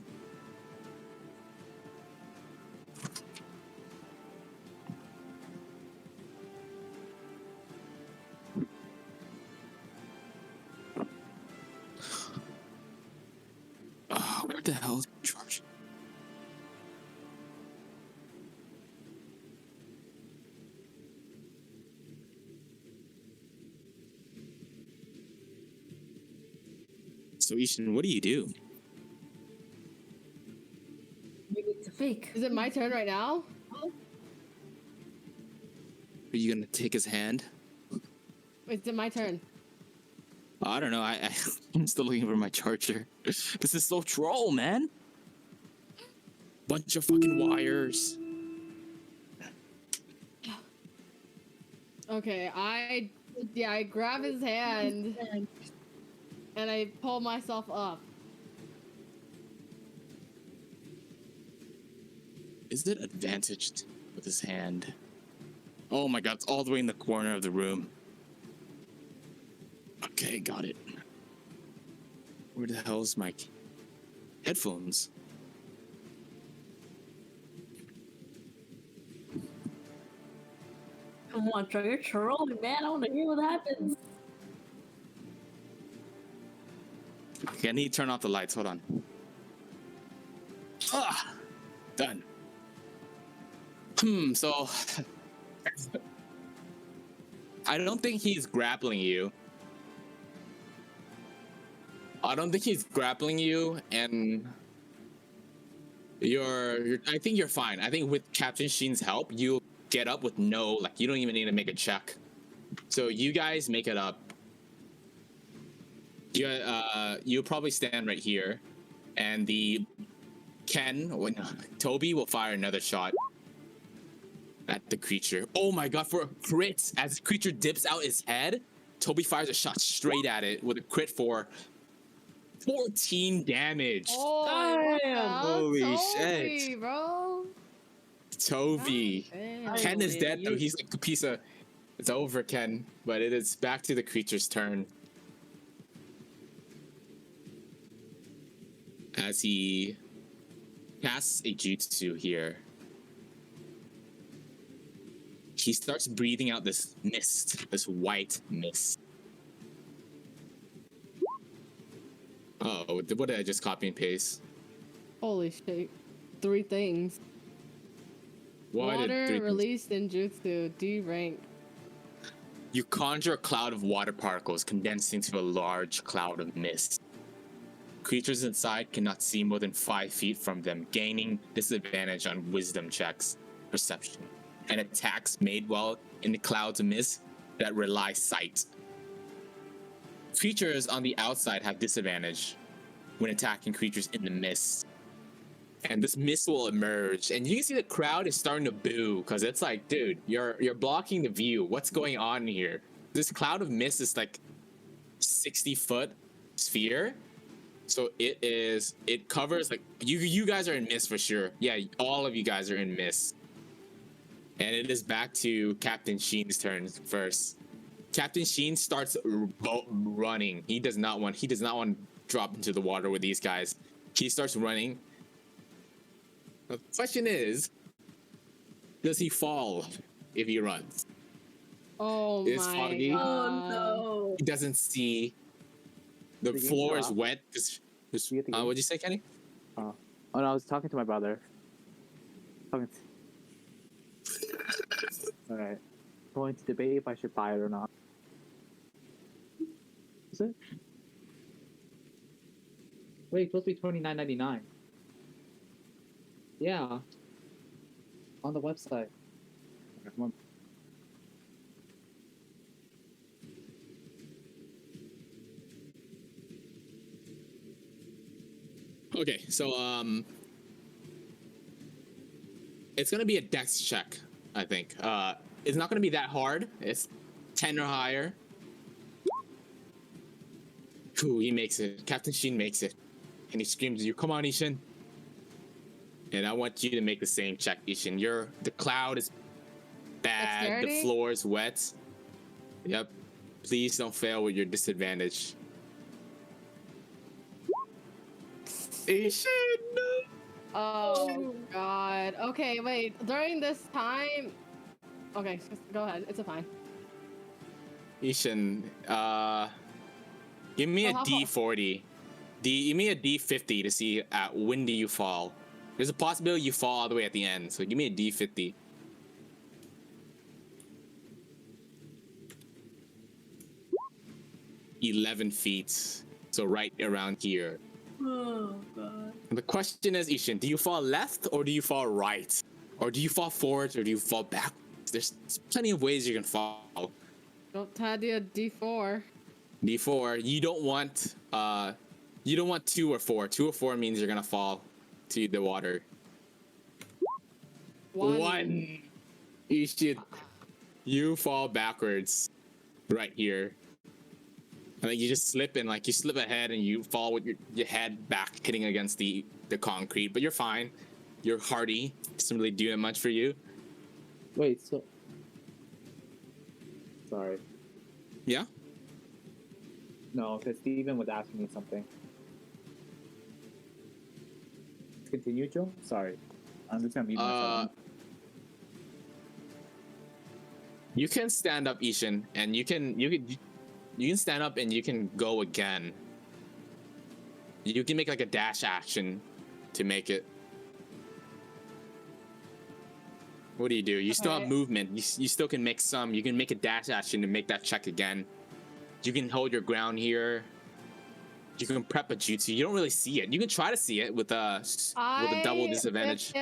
Oh, what the hell is charge? So Ishin, what do you do? Maybe it's a fake. Is it my turn right now? Are you gonna take his hand? Is it my turn? I don't know. I'm still looking for my charger. This is so troll, man. Bunch of fucking wires. Okay, I grab his hand and I pull myself up. Is it advantaged with his hand? Oh my god, it's all the way in the corner of the room. Okay, got it. Where the hell is my headphones? Come on, Troy, you're trolling, man. I want to hear what happens. Okay, I need to turn off the lights. Hold on. Ah, done. So I don't think he's grappling you. And I think you're fine. I think with Captain Sheen's help, you get up with you don't even need to make a check. So you guys make it up. You'll probably stand right here, and Toby will fire another shot at the creature. Oh my god, for a crit! As the creature dips out its head, Toby fires a shot straight at it with a crit for 14 damage. Oh, Damn. Holy Toby, shit. bro. Toby. Damn. Ken is dead though. He's like a piece of... It's over, Ken. But it is back to the creature's turn. As he casts a jutsu here. He starts breathing out this mist, this white mist. Oh, what did I just copy and paste? Holy shit. 3 things. Why did Water 3 things? released in jutsu, D rank. You conjure a cloud of water particles condensing to a large cloud of mist. Creatures inside cannot see more than 5 feet from them, gaining disadvantage on wisdom checks, perception, and attacks made while in the clouds of mist that rely sight. Creatures on the outside have disadvantage when attacking creatures in the mist. And this mist will emerge, and you can see the crowd is starting to boo because it's like, dude, you're blocking the view. What's going on here? This cloud of mist is like 60-foot sphere. So it covers like you guys are in mist for sure. Yeah, all of you guys are in mist. And it is back to Captain Sheen's turn first. Captain Sheen starts running. He does not want to drop into the water with these guys. He starts running. The question is, does he fall if he runs? Oh It's my foggy. god. Oh no. He doesn't see. The The game's floor is off. wet. You get the game? What'd you say, Kenny? Oh no, I was talking to my brother. Alright. Going to debate if I should buy it or not. Is it? Wait, it's supposed to be $29.99. Yeah. On the website. Okay, come on. Okay, so it's gonna be a dex check, I think. It's not gonna be that hard. It's 10 or higher. Ooh, he makes it. Captain Sheen makes it. And he screams at you, come on, Ishin. And I want you to make the same check, Ishin. The cloud is bad. Dexterity? The floor is wet. Yep. Please don't fail with your disadvantage. Ishin, no. Oh god. Okay, wait. During this time. Okay, go ahead. It's a fine. Ishin, give me a how D40. Give me a D50 to see when do you fall. There's a possibility you fall all the way at the end, so give me a D50. $11 feet. So right around here. Oh god. The question is, Ishin, do you fall left or do you fall right? Or do you fall forward or do you fall back? There's plenty of ways you can fall. Don't tidy a D4. D4, you don't want 2 or 4. 2 or 4 means you're gonna fall to the water. One. You fall backwards right here. I think you just slip and like you slip ahead and you fall with your head back hitting against the concrete, but you're fine. You're hardy. Doesn't really do that much for you. Wait, so sorry. Yeah? No, because Steven was asking me something. Continue, Joe? Sorry. I'm just gonna mute myself. You can stand up, Ishin, and you can stand up and you can go again. You can make like a dash action to make it. What do? You still have movement. You still can make some. You can make a dash action to make that check again. You can hold your ground here. You can prep a jutsu. You don't really see it. You can try to see it with a double disadvantage.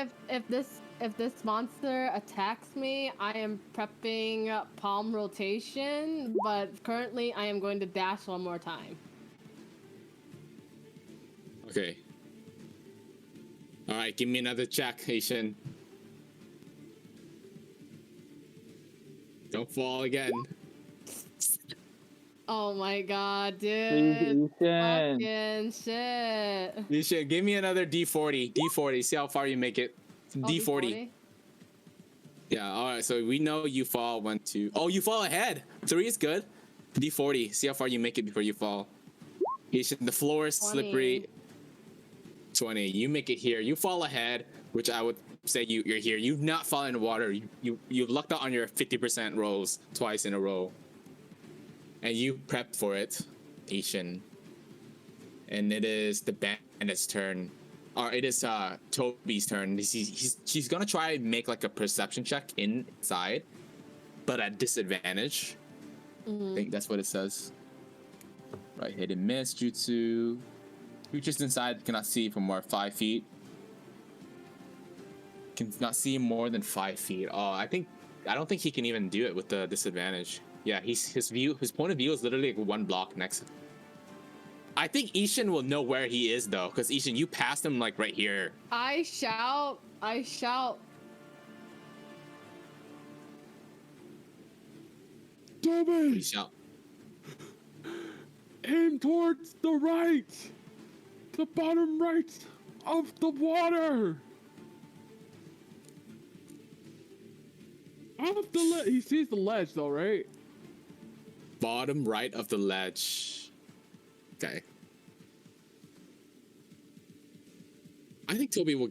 If this monster attacks me, I am prepping palm rotation, but currently I am going to dash one more time. Okay. All right, give me another check, Ishin. Don't fall again. Oh my god, dude. Fucking shit. Ishin, give me another D40. D40. See how far you make it. D40. Yeah, alright, so we know you fall 1, 2. Oh, you fall ahead. 3 is good. D40. See how far you make it before you fall. Ishin, the floor is slippery. 20. You make it here. You fall ahead, which I would say you're here. You've not fallen in the water. You've lucked out on your 50% rolls twice in a row. And you prep for it, Ishin. And it is the bandit's turn. Or it is Toby's turn. She's gonna try and make like a perception check inside, but at disadvantage. I think that's what it says. Right, hit and miss, jutsu. Creatures inside cannot see for more 5 feet. Cannot see more than 5 feet. Oh, I don't think he can even do it with the disadvantage. Yeah, his point of view is literally like 1 block next. I think Ishin will know where he is though, because Ishin, you passed him like right here. I shout. Toby! You shout. Aim towards the right! The bottom right of the water! Off the ledge. He sees the ledge though, right? Bottom right of the ledge. Okay. I think Toby will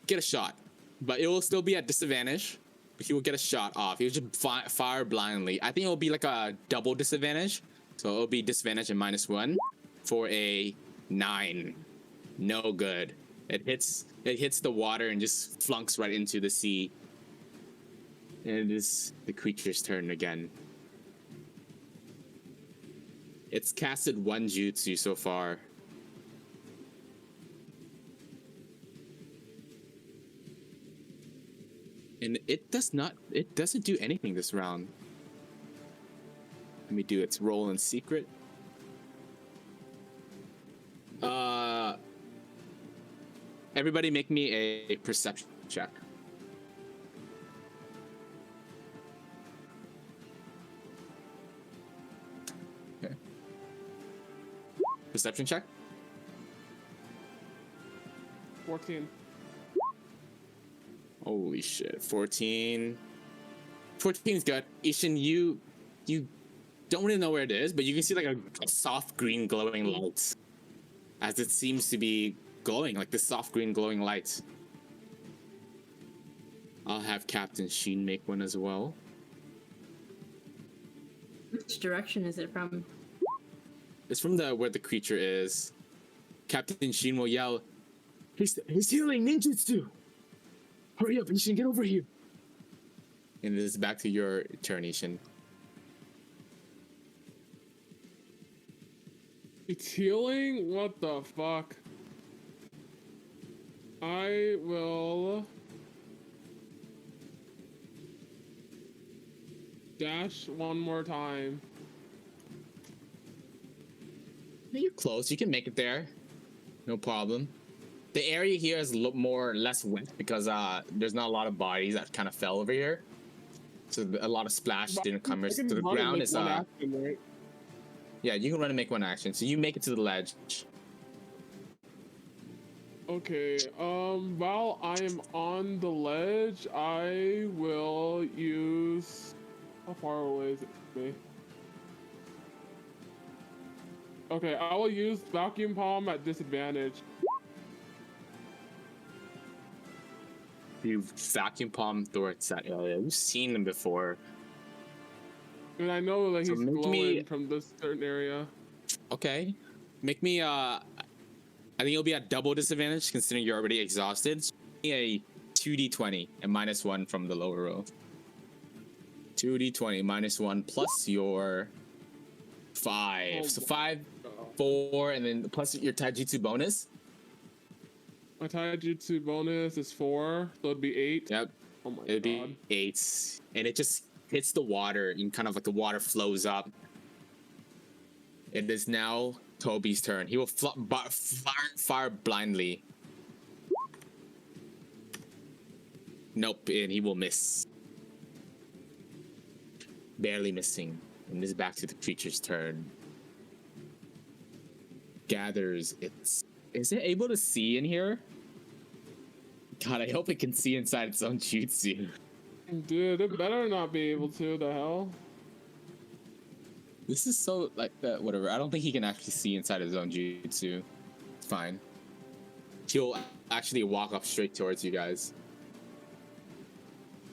get a shot, but it will still be at disadvantage. But he will get a shot off. He will just fire blindly. I think it will be like a double disadvantage. So it will be disadvantage and -1 for a 9. No good. It hits the water and just flunks right into the sea. And it is the creature's turn again. It's casted 1 jutsu so far. And it doesn't do anything this round. Let me do its roll in secret. Everybody make me a perception check. Okay. Perception check? 14. Holy shit. 14. 14 is good. Ishin, you don't really know where it is, but you can see like a soft green glowing light. As it seems to be glowing, like this soft green glowing light. I'll have Captain Sheen make one as well. Which direction is it from? It's from where the creature is. Captain Sheen will yell, He's healing ninjutsu! Hurry up, Ishin, get over here! And it is back to your turn, Ishin. It's healing? What the fuck? I will dash one more time. You're close. You can make it there. No problem. The area here is more or less wet because there's not a lot of bodies that kind of fell over here. So a lot of splash didn't come. So the ground is action, right? yeah, you can run and make one action. So you make it to the ledge. Okay, while I am on the ledge, I will use... How far away is it from me? Okay, I will use Vacuum Palm at disadvantage. You vacuum palm towards that area. We've seen them before. And I know that So he's make glowing me- from this certain area. Okay. Make me I think it'll be at double disadvantage considering you're already exhausted. So Give me a 2d20 and -1 from the lower row. 2d20 -1 plus your 5. Oh So my 5, God. 4, and then plus your taijutsu bonus. My taijutsu bonus is 4, so it'd be 8. Yep. Oh my It'd god. be 8. And it just hits the water and kind of like the water flows up. It is now Toby's turn. He will fire blindly. Nope, and he will miss. Barely missing. And this is back to the creature's turn. Gathers its... Is it able to see in here? God, I hope it can see inside its own jutsu. Dude, it better not be able to, the hell? This is so, like, whatever. I don't think he can actually see inside his own jutsu. It's fine. He'll actually walk up straight towards you guys.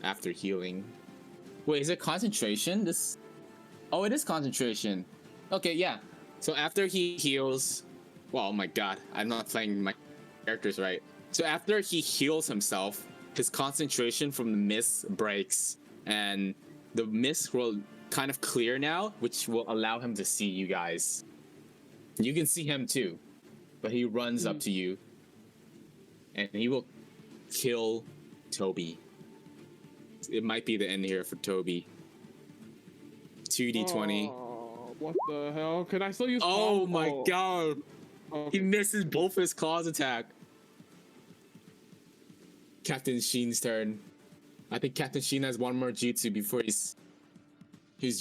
After healing. Wait, is it concentration? This... Oh, it is concentration. Okay, yeah. So after he heals... Well, oh my god. I'm not playing my characters right. So after he heals himself, his concentration from the mist breaks. And the mist will kind of clear now, which will allow him to see you guys. You can see him too. But he runs up to you. And he will kill Toby. It might be the end here for Toby. 2d20. Oh, what the hell? Can I still use Oh palm? my god! Okay. He misses both his claws attack. Captain Sheen's turn. I think Captain Sheen has one more jutsu before he's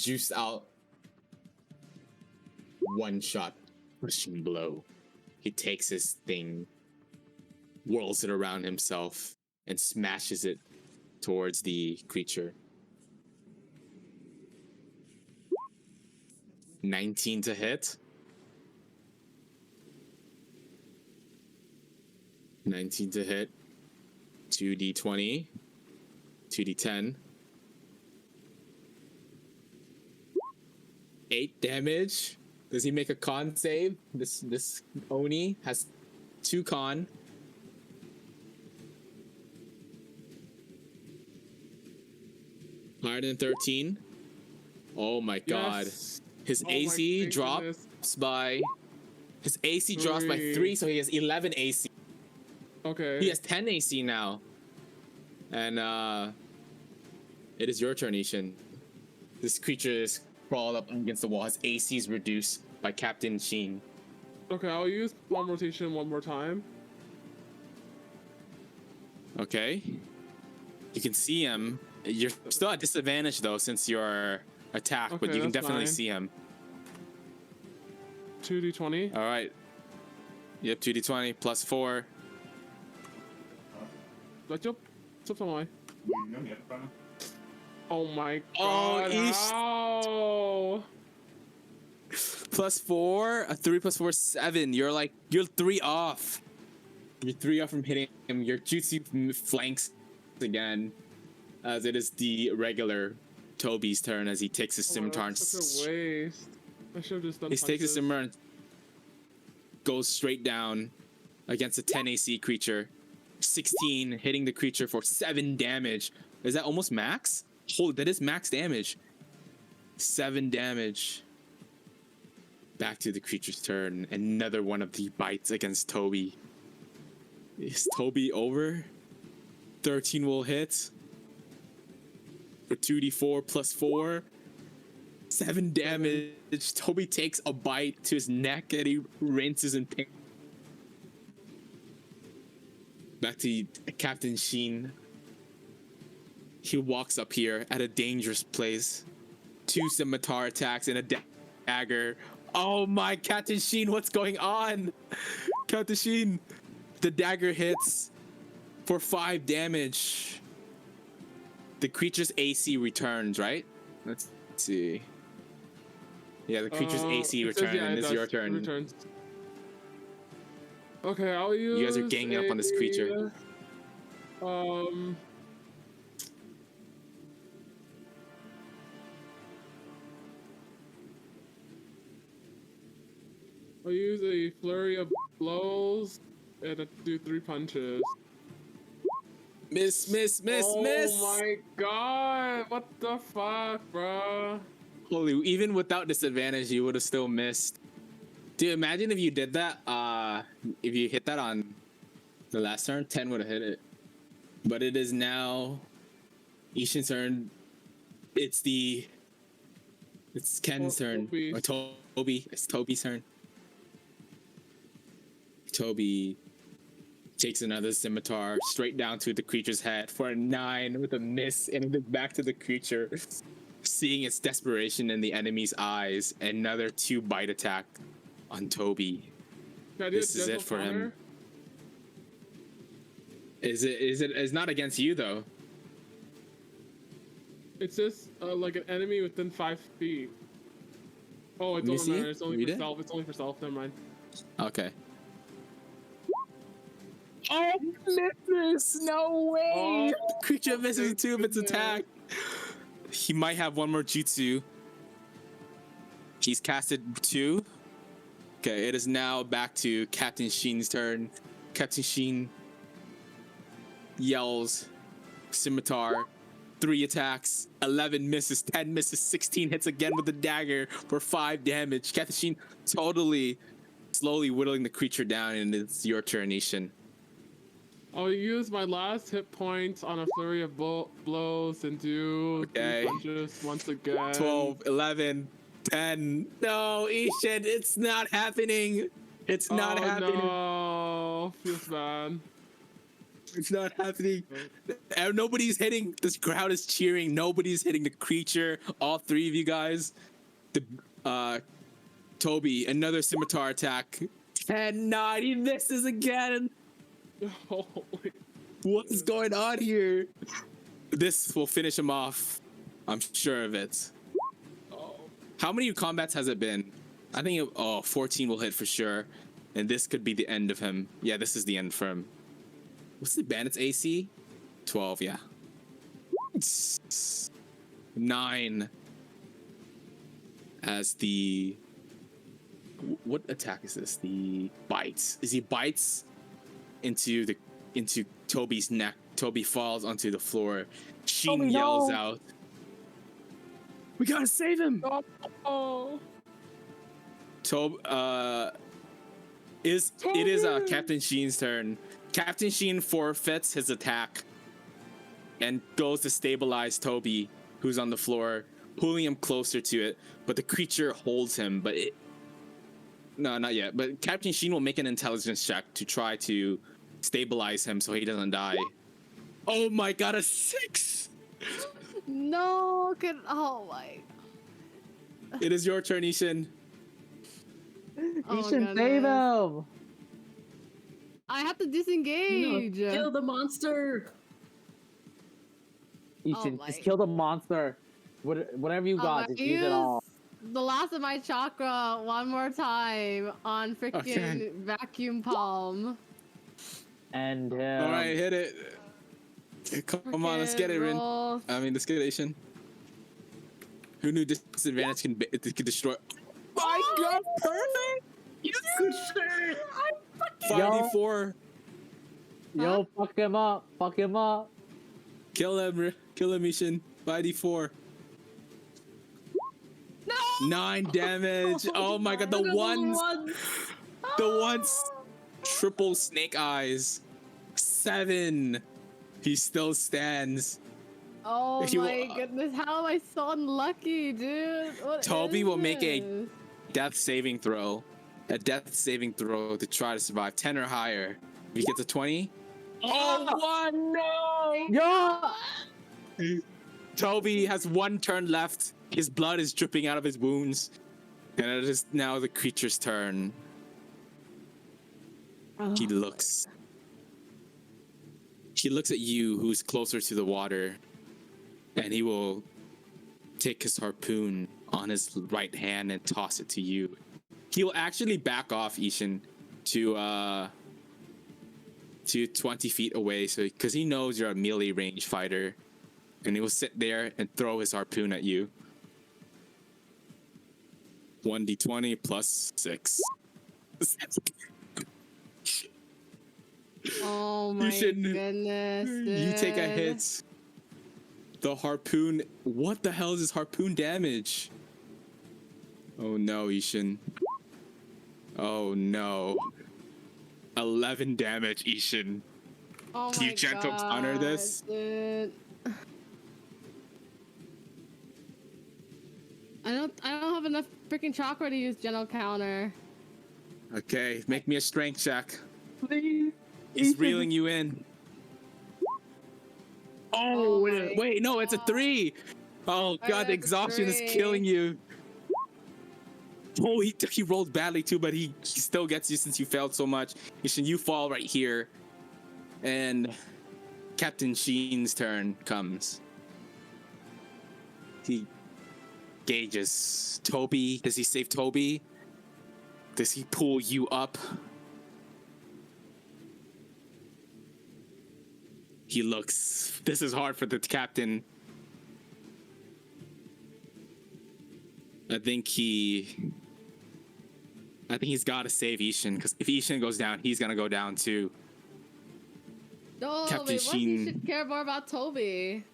juiced out. One shot, crushing blow. He takes his thing, whirls it around himself, and smashes it towards the creature. 19 to hit. 19 to hit. 2d20. 2d10. 8 damage. Does he make a con save? This Oni has 2 con. Higher than 13. Oh my god. Yes. His Oh my AC goodness. drops by... His AC drops by 3, so he has 11 AC. Okay. He has 10 AC now. And it is your turn, Ishin. This creature is crawled up against the wall. His AC is reduced by Captain Sheen. Okay, I'll use palm rotation one more time. Okay. You can see him. You're still at disadvantage though since you're attacked, but Okay, you can that's definitely fine. see him. 2d20. All right. Yep, 2d20 plus 4. Let's up. Oh my Oh, god. Ish. Ow. Plus 4, a 3 plus 4, 7. You're 3 off. You're 3 off from hitting him. Your jutsu flanks again, as it is the regular Toby's turn as he takes his Oh, scimitar. that's such a waste. I should have just done He takes his punches. scimitar and goes straight down against a 10 AC creature. 16, hitting the creature for 7 damage. Is that almost max? Holy, that is max damage. 7 damage. Back to the creature's turn. Another one of the bites against Toby. Is Toby over? 13 will hit. For 2d4 plus 4. 7 damage. Toby takes a bite to his neck and he rinses in pain. Back to Captain Sheen. He walks up here at a dangerous place. 2 scimitar attacks and a dagger. Oh my, Captain Sheen, what's going on? Captain Sheen. The dagger hits for 5 damage. The creature's AC returns, right? Let's see. Yeah, the creature's AC returns, and it's your turn. Returns. Okay, I'll use. You guys are ganging up on this creature. I'll use a flurry of blows and do 3 punches. Miss. Oh my god! What the fuck, bro? Holy, even without disadvantage, you would have still missed. Dude, imagine if you did that. If you hit that on the last turn, 10 would have hit it. But it is now Ishin's turn. It's Ken's turn. Toby. Or Toby. It's Toby's turn. Toby takes another scimitar straight down to the creature's head for a 9 with a miss, and then back to the creature. Seeing its desperation in the enemy's eyes, another 2 bite attack on Toby. This is it for him. It's not against you though. It's just like an enemy within 5 feet. Oh, it doesn't matter. It's only for self. It's only for self. Never mind. Okay. Oh, misses! No way! Oh, Creature misses 2 of its attack. He might have one more jutsu. He's casted 2. Okay, it is now back to Captain Sheen's turn. Captain Sheen yells, scimitar, 3 attacks, 11 misses, 10 misses, 16 hits again with the dagger for 5 damage. Captain Sheen totally slowly whittling the creature down, and it's your turn, Ishin. I'll use my last hit point on a flurry of blows and do 3 punches once again. 12, 11, 10. No, Ishin, it's not happening. It's not happening. No, feels bad. It's not happening. Nobody's hitting. This crowd is cheering. Nobody's hitting the creature. All 3 of you guys. Toby, another scimitar attack. 10, 9. He misses again. What is going on here? This will finish him off. I'm sure of it. How many combats has it been? I think 14 will hit for sure. And this could be the end of him. Yeah, this is the end for him. What's the bandit's AC? 12, yeah. 9. As the... What attack is this? The bites. As he bites into Toby's neck. Toby falls onto the floor. Sheen yells out, "We gotta save him!" Oh. It is Captain Sheen's turn. Captain Sheen forfeits his attack and goes to stabilize Toby, who's on the floor, pulling him closer to it. But the creature holds him. No, not yet. But Captain Sheen will make an intelligence check to try to stabilize him so he doesn't die. Oh my god, a 6! No, oh my. It is your turn, Ishin. Ishin, save him! I have to disengage. No, kill the monster. Ishin, just kill the monster. Whatever you got, just use it all. The last of my chakra one more time on freaking vacuum palm. And all right, hit it. Come on, let's get it, Rin. Let's get it, Ishin. Who knew disadvantage can destroy? My god, perfect! Good shit. 5d4. Yo, fuck him up. Fuck him up. Kill him, Ishin. 5d4. No! 9 damage. Oh my god, the ones triple snake eyes. 7. He still stands. Oh He my will- goodness, how am I so unlucky, dude? What Toby is will make a this? death saving throw. A death saving throw to try to survive. 10 or higher. If he gets a 20. Oh, one! No! Yo! Toby has 1 turn left. His blood is dripping out of his wounds. And it is now the creature's turn. He looks. He looks at you, who's closer to the water. And he will take his harpoon on his right hand and toss it to you. He will actually back off, Ishin, to 20 feet away, so because he knows you're a melee range fighter, and he will sit there and throw his harpoon at you. 1d20 plus 6. Oh my goodness, You take a dude. hit. The harpoon. What the hell is this harpoon damage? Oh no, Ishin. Oh no. 11 damage, Ishin. Oh Do you my gentle counter God, this? dude. I don't have enough freaking chakra to use gentle counter. Okay, make me a strength check. Please. He's Ethan. reeling you in. Oh my Wait, no, it's a 3. Oh I god, got the a exhaustion is 3. killing you. Oh, he rolled badly too, but he still gets you since you failed so much. Ishin, you fall right here. And Captain Sheen's turn comes. He gauges Toby. Does he save Toby? Does he pull you up? He looks. This is hard for the captain. I think he's got to save Ishin, because if Ishin goes down, he's gonna go down too. No, Captain wait, what? You Sheen. should care more about Toby.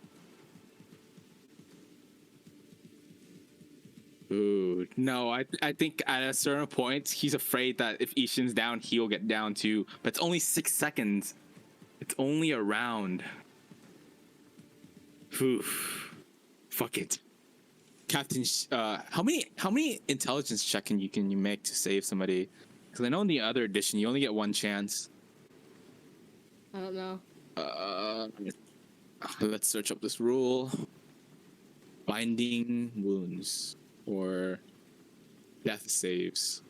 Ooh, no, I think at a certain point he's afraid that if Ishin's down, he'll get down too. But it's only 6 seconds. It's only a round. Oof. Fuck it. Captain, how many intelligence check can you make to save somebody? Because I know in the other edition you only get 1 chance. I don't know. Let's search up this rule. Binding wounds or death saves.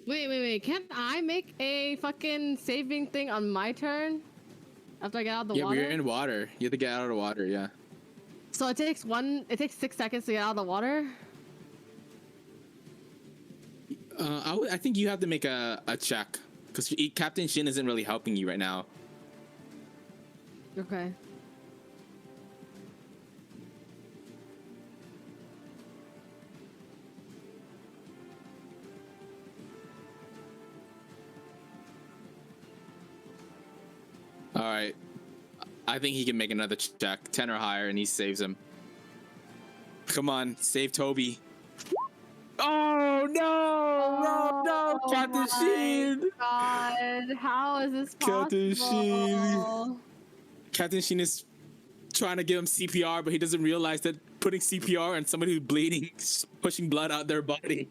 Wait. Can't I make a fucking saving thing on my turn? After I get out of the Yeah, but water? you're in water. You have to get out of the water, yeah. So it takes 6 seconds to get out of the water? I think you have to make a check. Because Captain Shin isn't really helping you right now. Okay. Alright. I think he can make another check. 10 or higher, and he saves him. Come on, save Toby. Oh no! Captain Sheen! God, how is this possible? Captain Sheen. Captain Sheen is trying to give him CPR, but he doesn't realize that putting CPR on somebody who's bleeding is pushing blood out their body.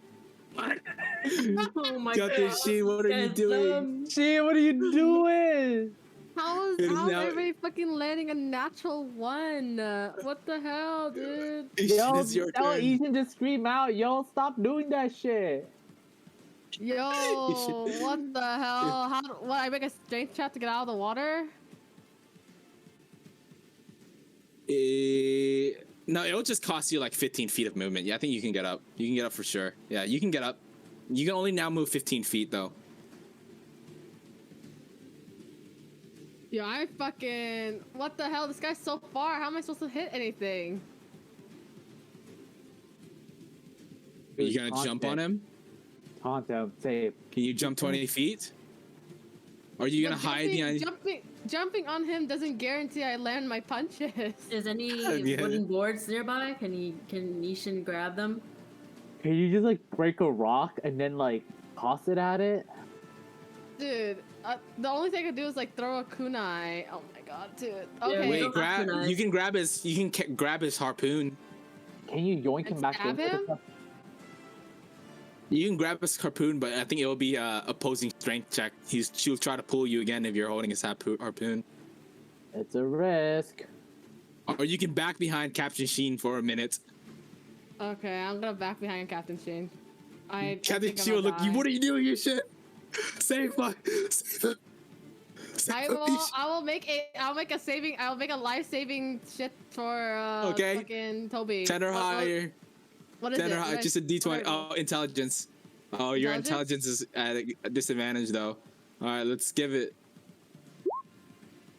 Oh my Captain god. Sheen, what are you doing? Shit, what are you doing? How It is is now- everybody fucking landing a natural 1? What the hell, dude? Yo, It's your tell turn. Ethan to scream out. Yo, stop doing that shit. Yo, what the hell? What, I make a strength check to get out of the water? No, it'll just cost you like 15 feet of movement. Yeah, I think you can get up. You can get up for sure. Yeah, you can get up. You can only now move 15 feet though. Yo, I fucking... What the hell? This guy's so far. How am I supposed to hit anything? Are you gonna jump on him? Content, save. Can you jump 20 feet? Or are you gonna But hide behind? Jumping on him doesn't guarantee I land my punches. Is any Yeah. wooden boards nearby? Can Ishin grab them? Can you just like break a rock and then like toss it at it? Dude, the only thing I could do is like throw a kunai. Oh my god, dude. Okay. we Wait, don't have kunais. you can grab his. You can grab his harpoon. Can you yoink him And back stab into him? the You can grab his harpoon, but I think it will be a opposing strength check. She'll try to pull you again if you're holding his harpoon. It's a risk. Or you can back behind Captain Sheen for a minute. Okay, I'm gonna back behind Captain Sheen. Captain Sheen will look. What are you doing? You shit. Save my. I'll make a life-saving shit for Okay. fucking Toby. Send her higher. What is Send it? her higher. Just a D20. Oh, intelligence. Oh, your intelligence is at a disadvantage though. All right, let's give it.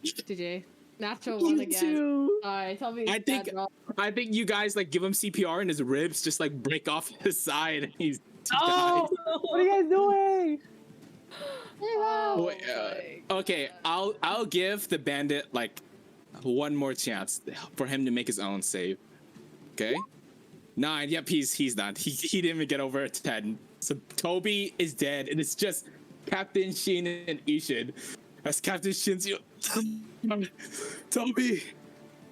GG. Natural one again. Alright, tell me. I think you guys like give him CPR and his ribs just like break off his side and he's Oh! What are you guys doing? Oh, Wait, okay, I'll give the bandit like one more chance for him to make his own save. Okay, 9. Yep, he's done. He didn't even get over a 10. So Toby is dead, and it's just Captain Sheen and Ishin. As Captain Shin's Toby,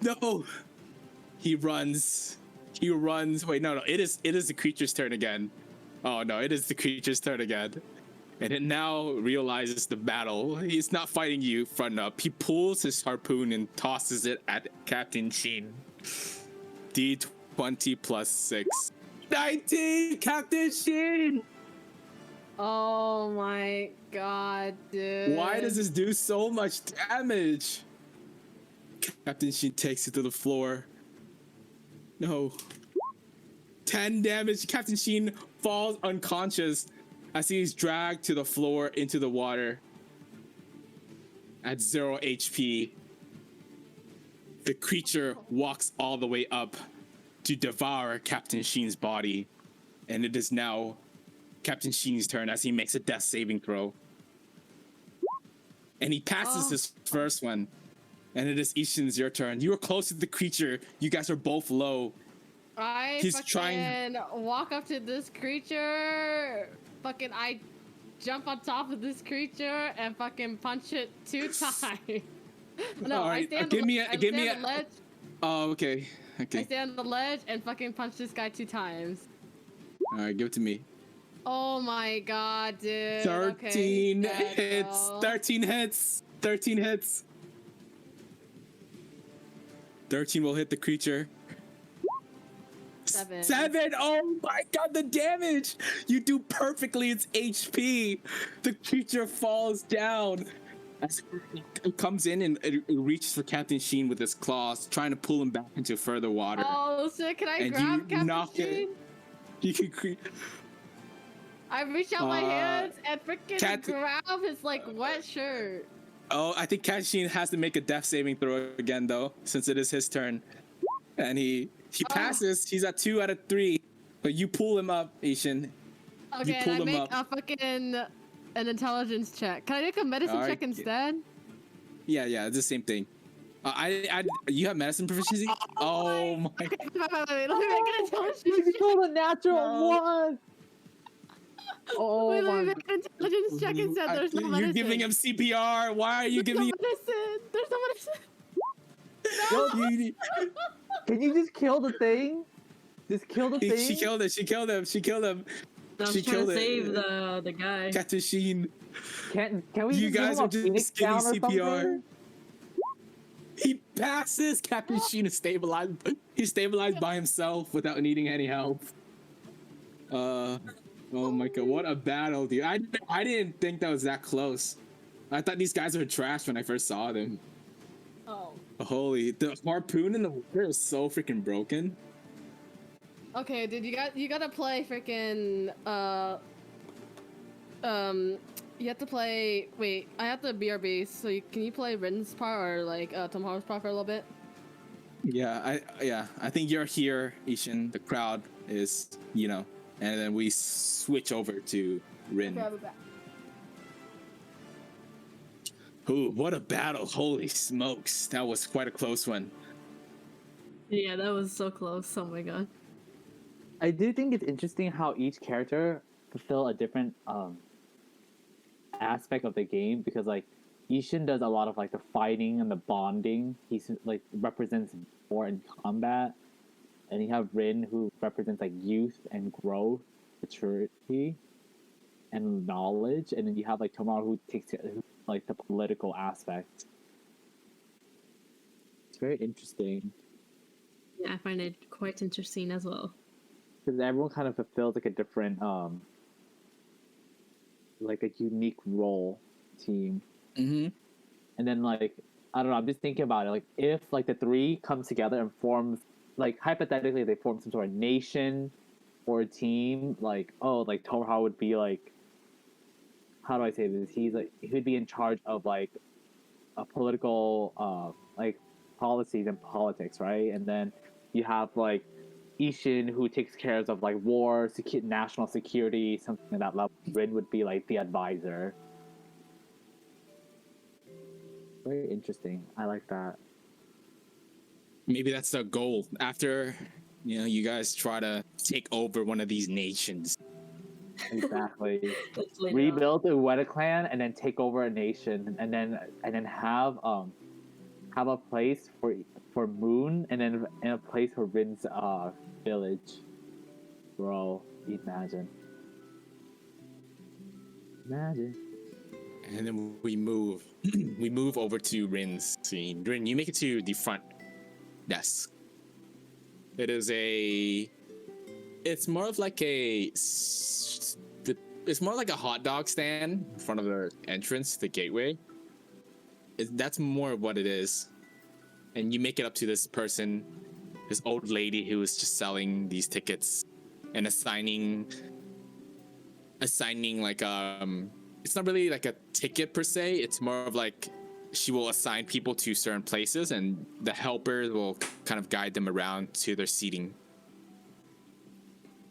no. He runs. Wait, no. It is the creature's turn again. Oh no, it is the creature's turn again. And it now realizes the battle. He's not fighting you front up. He pulls his harpoon and tosses it at Captain Sheen. D20 plus 6. 19! Captain Sheen! Oh my god, dude. Why does this do so much damage? Captain Sheen takes it to the floor. No. 10 damage. Captain Sheen falls unconscious as he's dragged to the floor into the water at 0 HP. The creature walks all the way up to devour Captain Sheen's body, and it is now Captain Sheen's turn as he makes a death saving throw. And he passes his first one, and it is Ishin's your turn. You are close to the creature. You guys are both low. He's trying walk up to this creature. I jump on top of this creature and fucking punch it 2 times. No, All right, I stand give on me the ledge. Oh, okay. I stand on the ledge and fucking punch this guy 2 times. All right, give it to me. Oh my god, dude. 13 Okay, hits. go. 13 hits. 13 hits. 13 will hit the creature. 7. 7! Oh my god, the damage! You do perfectly, it's HP! The creature falls down as it comes in and it reaches for Captain Sheen with its claws, trying to pull him back into further water. Oh shit, can I And grab you knock Captain Sheen? You can I reach out my hands and freaking grab his like wet shirt. Oh, I think Captain Sheen has to make a death saving throw again though, since it is his turn. And he passes. He's at 2 out of 3. But you pull him up, Ishin. Okay, pull and I him make up. a fucking an intelligence check. Can I make a medicine Alright, check instead? Yeah, it's the same thing. You have medicine proficiency? Oh my. Wait, let me make an intelligence check. You rolled a natural 1! Oh Wait, let me my make an intelligence check instead. There's no medicine. You're giving him CPR. Why are you giving him? There's no medicine. You- Can you just kill the thing? Just kill the thing? She killed him. I'm She trying to killed it. save the guy. Captain Sheen. Can we You just guys give him are a just Phoenix giving down or CPR. something? He passes. Captain Sheen is stabilized. He's stabilized by himself without needing any help. Oh my god, what a battle, dude. I didn't think that was that close. I thought these guys were trash when I first saw them. Oh. Holy, the harpoon in the water is so freaking broken. Okay, dude, you gotta play freaking you have to play. Wait, I have the BRB. So can you play Rin's part or like Tomoharu's part for a little bit? Yeah, I think you're here, Ishin. The crowd is, and then we switch over to Rin. Okay, I'll be back. Ooh, what a battle! Holy smokes, that was quite a close one. Yeah, that was so close. Oh my god. I do think it's interesting how each character fulfill a different aspect of the game, because like Ishin does a lot of like the fighting and the bonding. He's like represents more in combat, and you have Rin who represents like youth and growth, maturity, and knowledge, and then you have like Tomoharu who takes like the political aspect. It's very interesting Yeah, I find it quite interesting as well. because everyone kind of fulfills like a different like a unique role team. Mm-hmm. And then like I don't know, I'm just thinking about it, like if like the three come together and form, like hypothetically they form some sort of nation or a team, like like Tomoharu would be like, how do I say this, he'd be in charge of like a political like policies and politics, right? And then you have like Ishin who takes care of like war, national security, something at that level. Rin would be like the advisor. Very interesting. I like that. Maybe that's the goal after you guys try to take over one of these nations. Exactly. Let's later on. Rebuild the Ueda clan and then take over a nation, and then have a place for Moon, and then a place for Rin's village. Bro, imagine. And then we move over to Rin's scene. Rin, you make it to the front desk. It's more of like it's more like a hot dog stand in front of the entrance, the gateway. That's more of what it is. And you make it up to this person, this old lady who is just selling these tickets and assigning like it's not really like a ticket per se. It's more of like she will assign people to certain places, and the helpers will kind of guide them around to their seating.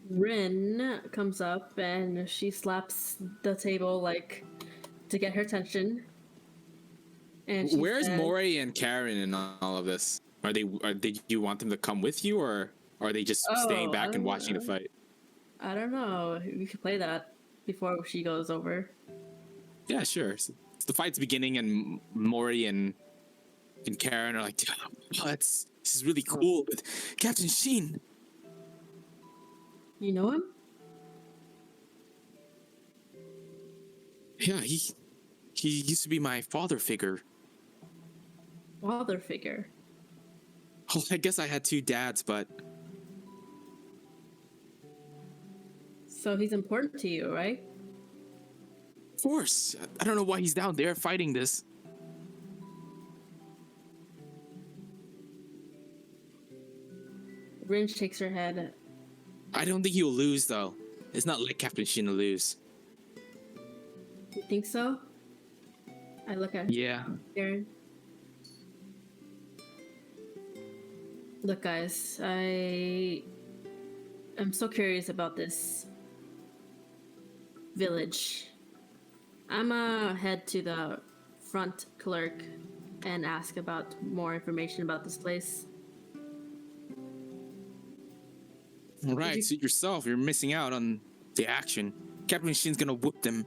Rin comes up and she slaps the table like to get her attention. And she Where's says, Mori and Karen in all of this? Did you want them to come with you, or are they just staying back and watching the fight? I don't know. We could play that before she goes over. Yeah, sure. So the fight's beginning, and Mori and Karen are like, "Oh, this is really cool with Captain Sheen." You know him? Yeah, he used to be my father figure. Father figure. Oh, I guess I had two dads, but So he's important to you, right? of course, I don't know why he's down there fighting this. Rin shakes her head. I don't think he'll lose, though. It's not like Captain Sheen to lose. You think so? I look at Yeah. Karen. Look, guys, I am so curious about this village. I'ma head to the front clerk and ask about more information about this place. All right, suit yourself. You're missing out on the action. Captain Sheen's gonna whoop them.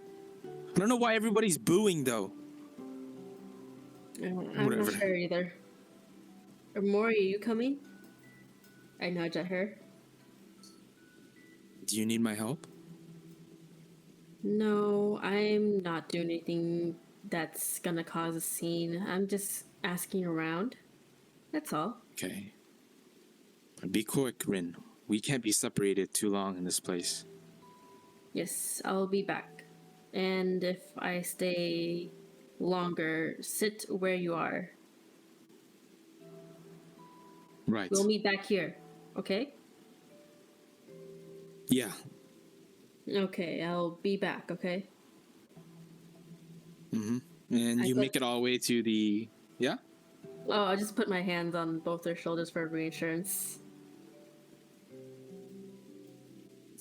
I don't know why everybody's booing, though. I'm Whatever. not sure either. Mori, are you coming? I nudge at her. Do you need my help? No, I'm not doing anything that's gonna cause a scene. I'm just asking around. That's all. Okay. Be quick, Rin. We can't be separated too long in this place. Yes, I'll be back. And if I stay longer, sit where you are. Right. We'll meet back here, okay? Yeah. Okay, I'll be back, okay? Mm-hmm. And I you thought- make it all the way to the... Yeah? Oh, I'll just put my hands on both their shoulders for reinsurance.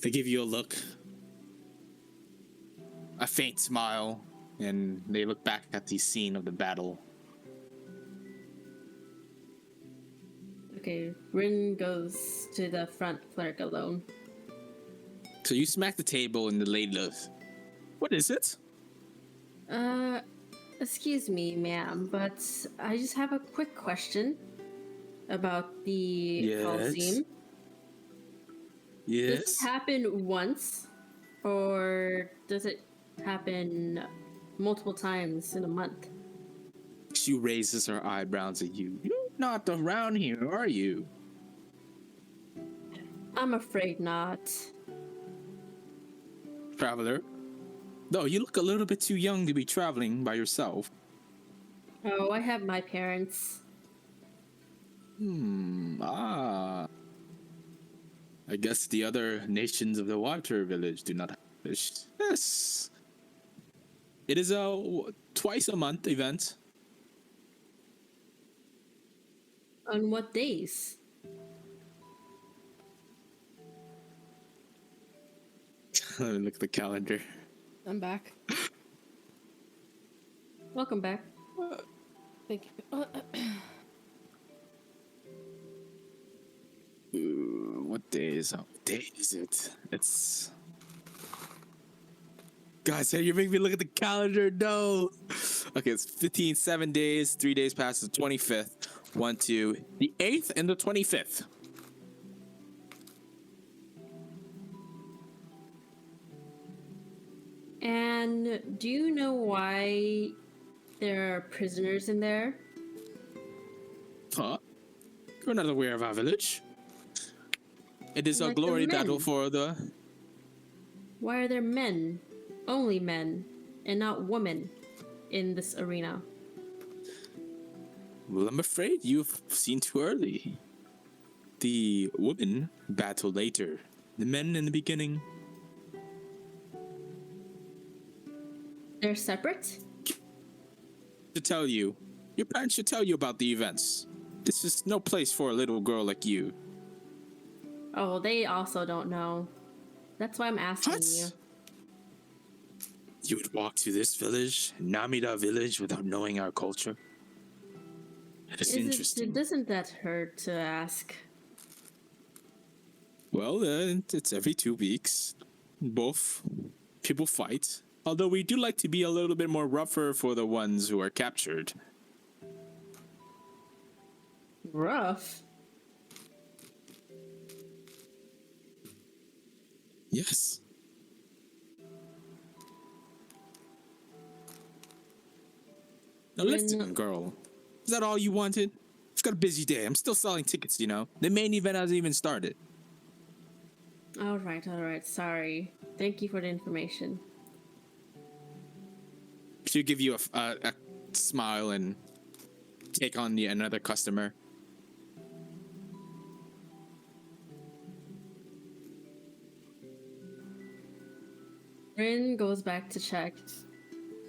They give you a look, a faint smile, and they look back at the scene of the battle. Okay, Rin goes to the front cleric alone. So you smack the table and the lady goes, "What is it?" Excuse me, ma'am, but I just have a quick question about the Coliseum. Does it happen once, or does it happen multiple times in a month? She raises her eyebrows at you. You're not around here, are you? I'm afraid not. Traveler? Though you look a little bit too young to be traveling by yourself. Oh, I have my parents. I guess the other nations of the water village do not have fish. Yes. It is a twice a month event. On what days? Let me look at the calendar. I'm back. Welcome back. Thank you. What day is it? It's... Guys, you make me look at the calendar. No. Okay, it's 15, 7 days, 3 days past the 25th. 1, 2, the 8th and the 25th. And do you know why there are prisoners in there? Huh? You're not aware of our village. It is a Like the glory battle men. for the... Why are there men, only men, and not women in this arena? Well, I'm afraid you've seen too early. The women battle later. The men in the beginning. They're separate? To tell you, your parents should tell you about the events. This is no place for a little girl like you. Oh, they also don't know. That's why I'm asking What? you. You would walk to this village, Namida village, without knowing our culture? It's interesting. Doesn't that hurt to ask? Well, it's every 2 weeks. Both people fight. Although we do like to be a little bit more rougher for the ones who are captured. Rough? Yes. Now listen, girl. Is that all you wanted? I've got a busy day. I'm still selling tickets, you know. The main event hasn't even started. Alright. Sorry. Thank you for the information. She'll give you a smile and take on another customer. Rin goes back to check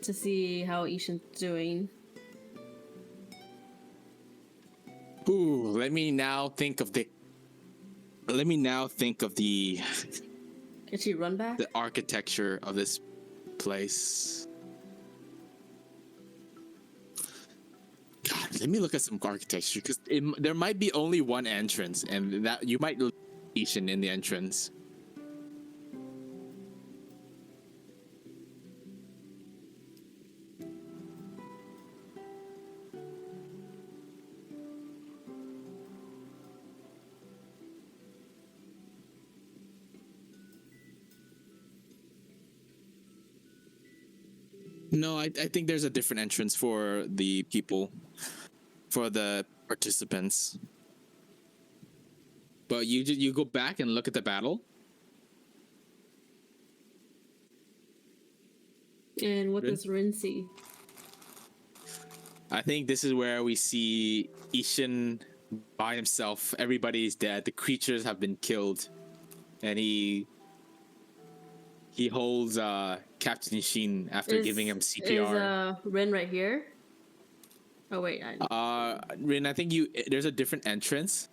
to see how Ishin's doing. Ooh, let me now think of the Can she run back? the architecture of this place. God, let me look at some architecture because there might be only one entrance, and that you might look at Ishin in the entrance. No, I think there's a different entrance for the people, for the participants. But you go back and look at the battle. And what Rin? does Rin see? I think this is where we see Ishin by himself. Everybody's dead. The creatures have been killed, and he holds Captain Ishin after giving him CPR. Is Rin right here? Oh wait, Rin, I think there's a different entrance.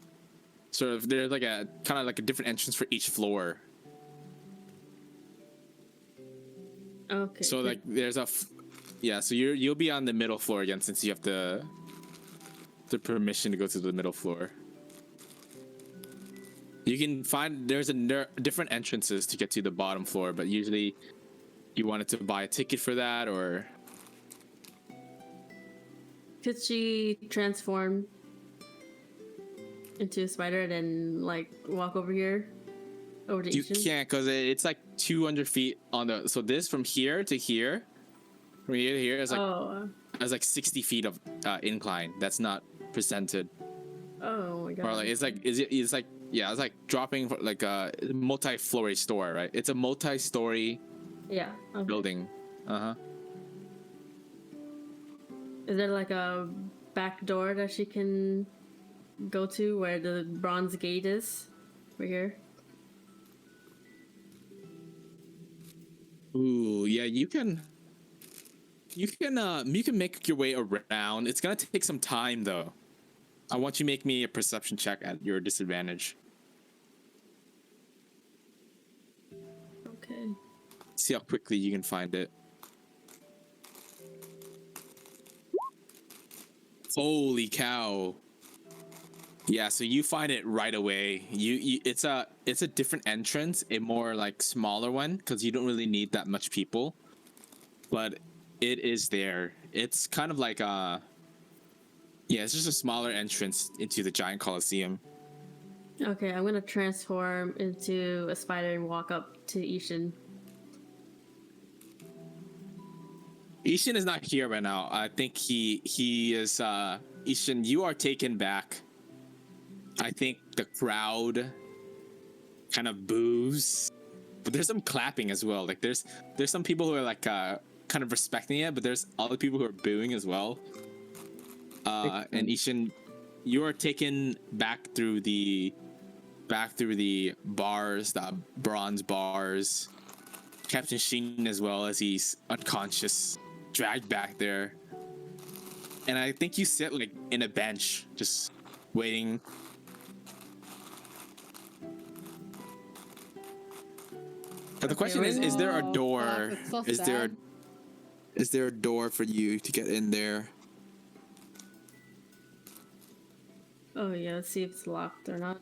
Sort of, there's like a kind of like a different entrance for each floor. Okay. So like there's yeah, so you'll be on the middle floor again since you have the permission to go to the middle floor. You can find there's different entrances to get to the bottom floor, but usually you wanted to buy a ticket for that or. Could she transform into a spider and then like walk over here? Over to You Ishin? can't because it's like 200 feet on the. So this from here to here, from here to here is like has like 60 feet of incline. That's not presented. Oh my god. Or like it's like it's like yeah, it's like dropping like a multi-floor store, right? It's a multi-story Yeah. Okay. building. Is there like a back door that she can go to where the bronze gate is? Over here. Ooh, yeah, you can make your way around. It's gonna take some time though. I want you to make me a perception check at your disadvantage. Okay. See how quickly you can find it. Holy cow. Yeah, so you find it right away. It's a different entrance, a more like smaller one because you don't really need that much people. But it is there. It's kind of like it's just a smaller entrance into the giant coliseum. Okay, I'm gonna transform into a spider and walk up to Ishin. Ishin is not here right now. I think he is Ishin, you are taken back. I think the crowd kind of boos. But there's some clapping as well. Like there's some people who are like kind of respecting it, but there's other people who are booing as well. And Ishin, you are taken back through the bars, the bronze bars. Captain Shin as well as he's unconscious, dragged back there. And I think you sit like in a bench, just waiting. But the question is there a door? Fuck, it's so sad. Is there a door for you to get in there? Oh yeah, let's see if it's locked or not.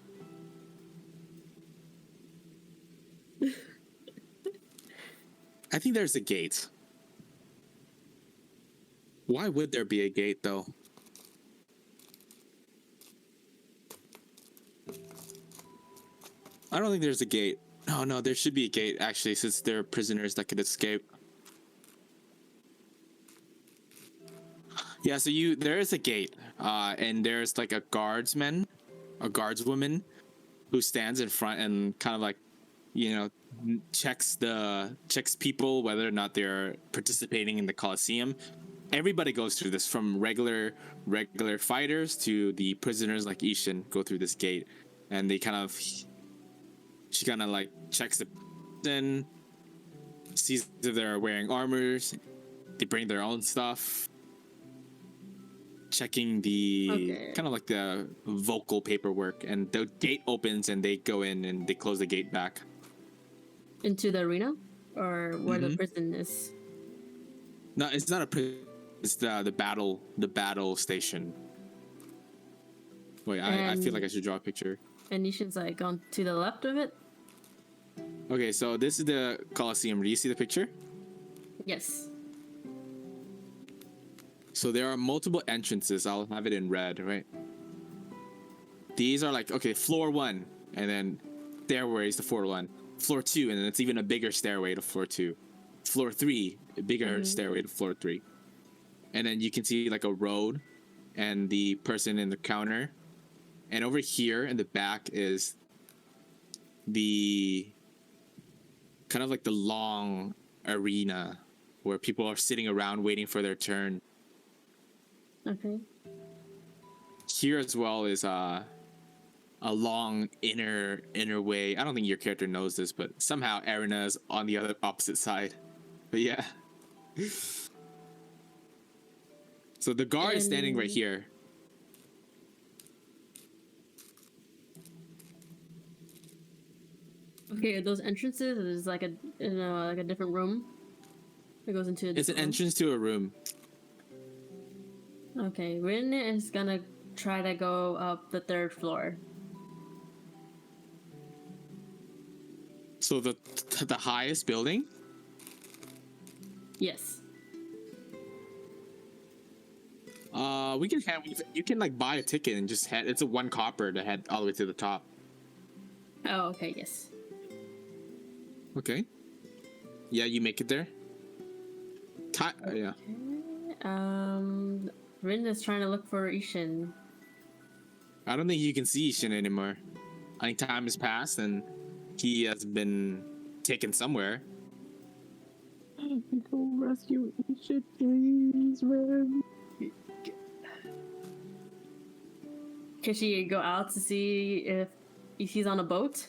I think there's a gate. Why would there be a gate though? I don't think there's a gate. Oh no, there should be a gate actually, since there are prisoners that could escape. Yeah, so there is a gate, and there's like a guardswoman who stands in front and kind of like, checks people whether or not they're participating in the Colosseum. Everybody goes through this, from regular fighters to the prisoners like Ishin go through this gate, and she kind of like checks the person, sees if they're wearing armors, they bring their own stuff, checking the kind of like the vocal paperwork, and the gate opens and they go in and they close the gate back. Into the arena? Or where the prison is? No, it's not a prison. It's the battle station. Wait, I feel like I should draw a picture. And Ishin's like on to the left of it? Okay, so this is the Colosseum. Do you see the picture? Yes. So there are multiple entrances. I'll have it in red, right? These are like, okay, floor 1, and then stairways to floor 1. Floor 2, and then it's even a bigger stairway to floor 2. Floor 3, a bigger stairway to floor 3. And then you can see like a road and the person in the counter. And over here in the back is the kind of like the long arena where people are sitting around waiting for their turn. Okay. Here as well is a long inner way. I don't think your character knows this, but somehow Arena's on the opposite side. But yeah. So the guard is standing right here. Okay, are those entrances? Is like a different room? It goes into. It's an entrance to a room. Okay, Rin is gonna try to go up the 3rd floor. So the highest building. Yes. We can have you can like buy a ticket and just head. It's a 1 copper to head all the way to the top. Oh, okay. Yes. Okay. Yeah, you make it there. Yeah. Rin is trying to look for Ishin. I don't think you can see Ishin anymore. I think time has passed and he has been taken somewhere. Go rescue Ishin, please, Ren. Can she go out to see if he's on a boat?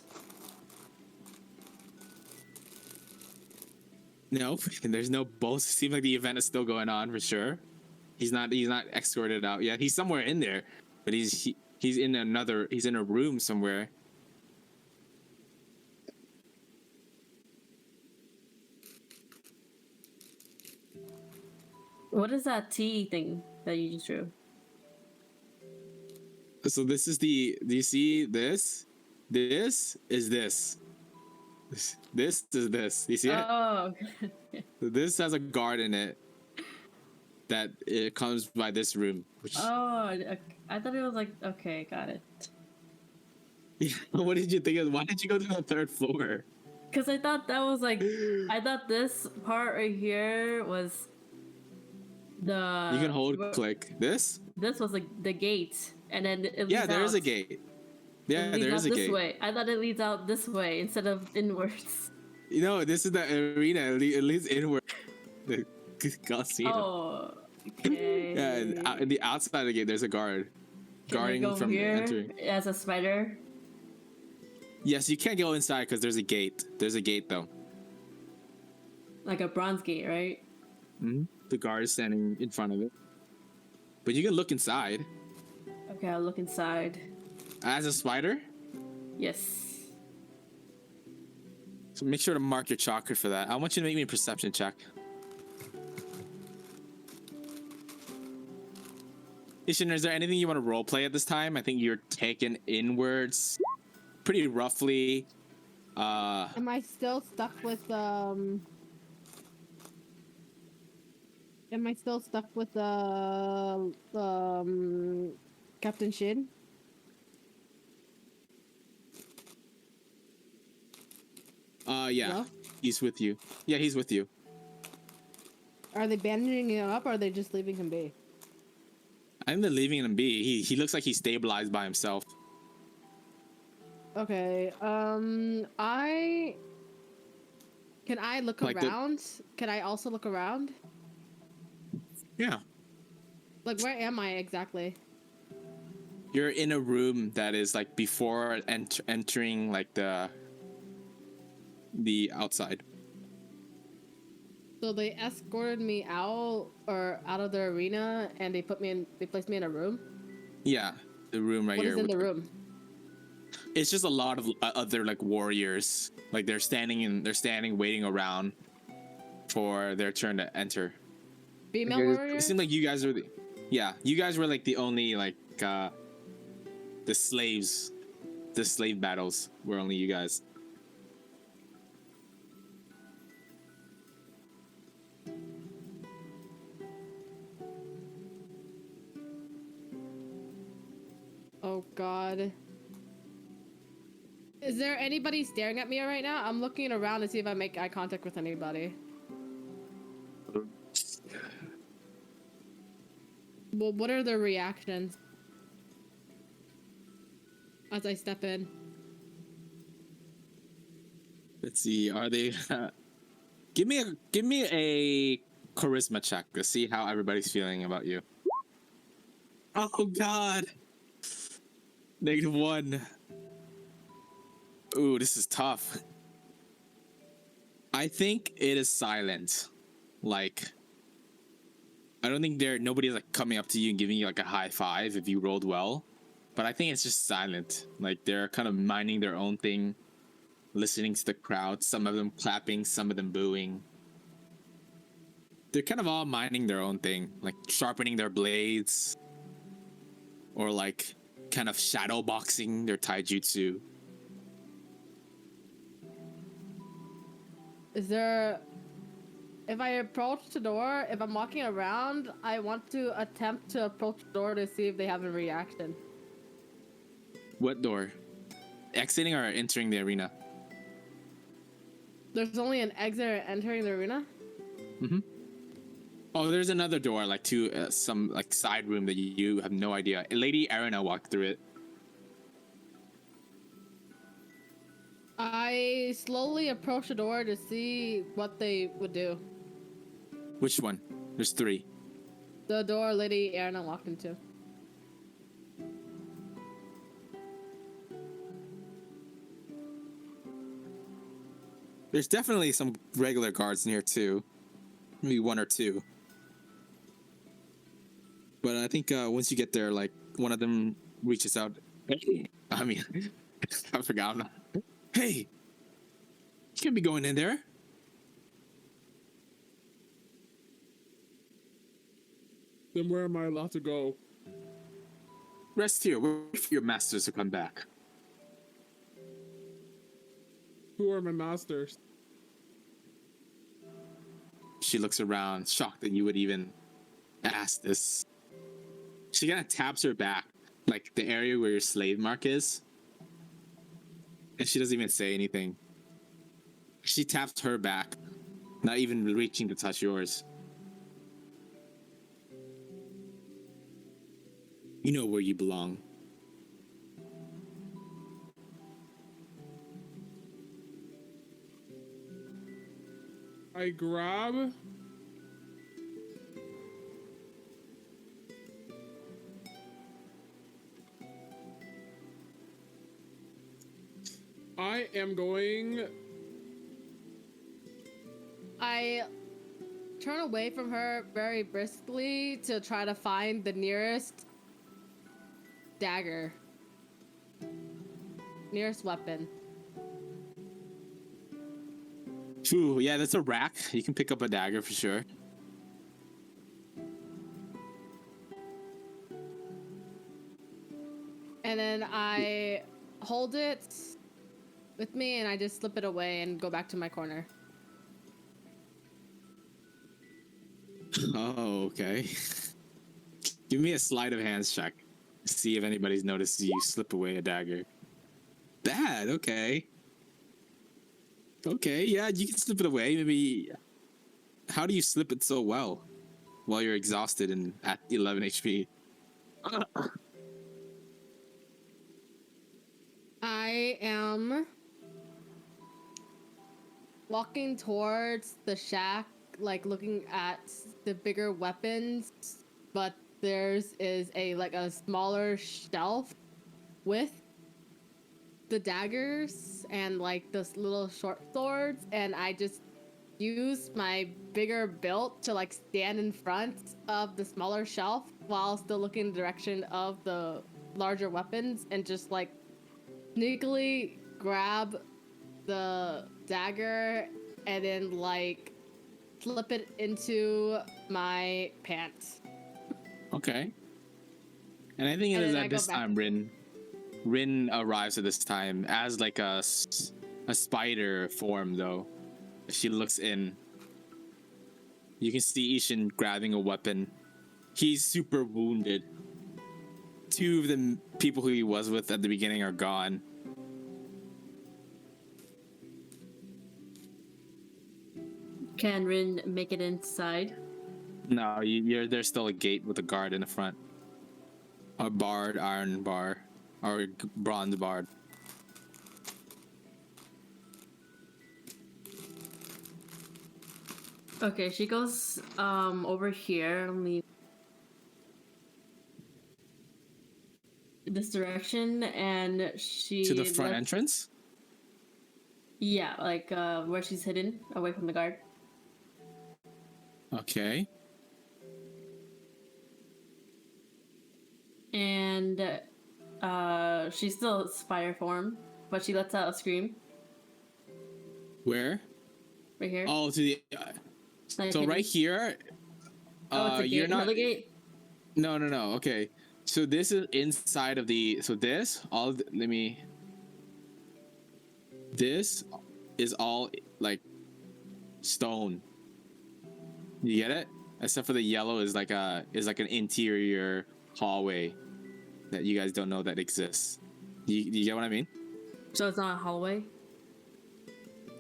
No, there's no boat. Seems like the event is still going on for sure. He's not escorted out yet. He's somewhere in there, but he's in a room somewhere. What is that T thing that you just drew? So this is do you see this? This is this. This is this. You see it? Oh. This has a guard in it. That it comes by this room. Which... Oh, I thought it was like, okay, got it. Yeah, what did you think? Why did you go to the 3rd floor? Because I thought that was like, I thought this part right here was the. You can hold click. This was like the gate, and then it leads yeah, there is out. a gate. Yeah, It there leads is out a this gate. way. I thought it leads out this way instead of inwards. You know, this is the arena. It leads inward. The casino. Oh, okay. Yeah, and in the outside of the gate, there's a guard guarding Can I go from here entering. as a spider? Yes, you can't go inside because there's a gate. There's a gate though. Like a bronze gate, right? Mm-hmm. The guard is standing in front of it. But you can look inside. Okay, I'll look inside. As a spider? Yes. So make sure to mark your chakra for that. I want you to make me a perception check. Ishin, is there anything you want to roleplay at this time? I think you're taken inwards pretty roughly. Am I still stuck with Am I still stuck with Captain Shin? Yeah. Hello? He's with you. Yeah, he's with you. Are they bandaging him up, or are they just leaving him be? I think they're leaving him be. He looks like he's stabilized by himself. Okay. Can I look Like around? Can I also look around? Yeah. Like, where am I exactly? You're in a room that is like before entering like the outside. So they escorted me out of the arena, and they placed me in a room. Yeah, the room right What here. is in the room? It's just a lot of other like warriors. Like they're standing waiting around for their turn to enter. Female It warriors? seemed like you guys were you guys were like the only like the slave battles were only you guys. Oh God. Is there anybody staring at me right now? I'm looking around to see if I make eye contact with anybody. Well, what are their reactions as I step in? Let's see. Are they? Give me a charisma check to see how everybody's feeling about you. Oh God. -1. Ooh, this is tough. I think it is silent. Like, I don't think nobody's like coming up to you and giving you like a high five if you rolled well. But I think it's just silent. Like they're kind of minding their own thing, listening to the crowd. Some of them clapping, some of them booing. they're kind of all minding their own thing, like sharpening their blades, or like kind of shadow boxing their taijutsu. Is there... If I approach the door, if I'm walking around, I want to attempt to approach the door to see if they have a reaction. What door? Exiting or entering the arena? There's only an exit entering the arena? Mm-hmm. Oh, there's another door, like to some like side room that you have no idea. Lady Arena walked through it. I slowly approach the door to see what they would do. Which one? There's 3. The door Lady Erna walked into. There's definitely some regular guards in here too. Maybe 1 or 2. But I think once you get there, like one of them reaches out. I mean, I forgot. Hey, you can't be going in there. Then where am I allowed to go? Rest here. Wait for your masters to come back. Who are my masters? She looks around, shocked that you would even ask this. She kind of taps her back, like the area where your slave mark is. And she doesn't even say anything. She taps her back, not even reaching to touch yours. You know where you belong. I grab... I am going... I turn away from her very briskly to try to find the nearest dagger. Nearest weapon. Ooh, yeah, that's a rack. You can pick up a dagger for sure. And then I hold it with me and I just slip it away and go back to my corner. Oh, okay. Give me a sleight of hands check. See if anybody's noticed you slip away a dagger. Bad, okay. Okay, yeah, you can slip it away. Maybe. How do you slip it so well while you're exhausted and at 11 HP? I am walking towards the shack, like looking at the bigger weapons, but there's a smaller shelf with the daggers and like those little short swords, and I just use my bigger build to like stand in front of the smaller shelf while still looking in the direction of the larger weapons and just like sneakily grab the dagger and then like slip it into my pants. Okay. And I think it is at this time Rin arrives at this time as like a spider form though. She looks in. You can see Ishin grabbing a weapon. He's super wounded. 2 of the people who he was with at the beginning are gone. Can Rin make it inside? No, there's still a gate with a guard in the front. A barred iron bar. Or bronze barred. Okay, she goes over here. Let me this direction, and she To the front entrance? Yeah, like where she's hidden, away from the guard. Okay. And she's still spider form, but she lets out a scream. Where? Right here. Oh, to the. Like, So right here, oh, it's a you're gate, not. another gate. No. Okay. So this is inside of the. So this all. Let me. This is all like stone. You get it? Except for the yellow is like an interior hallway that you guys don't know that exists. You get what I mean? So it's not a hallway.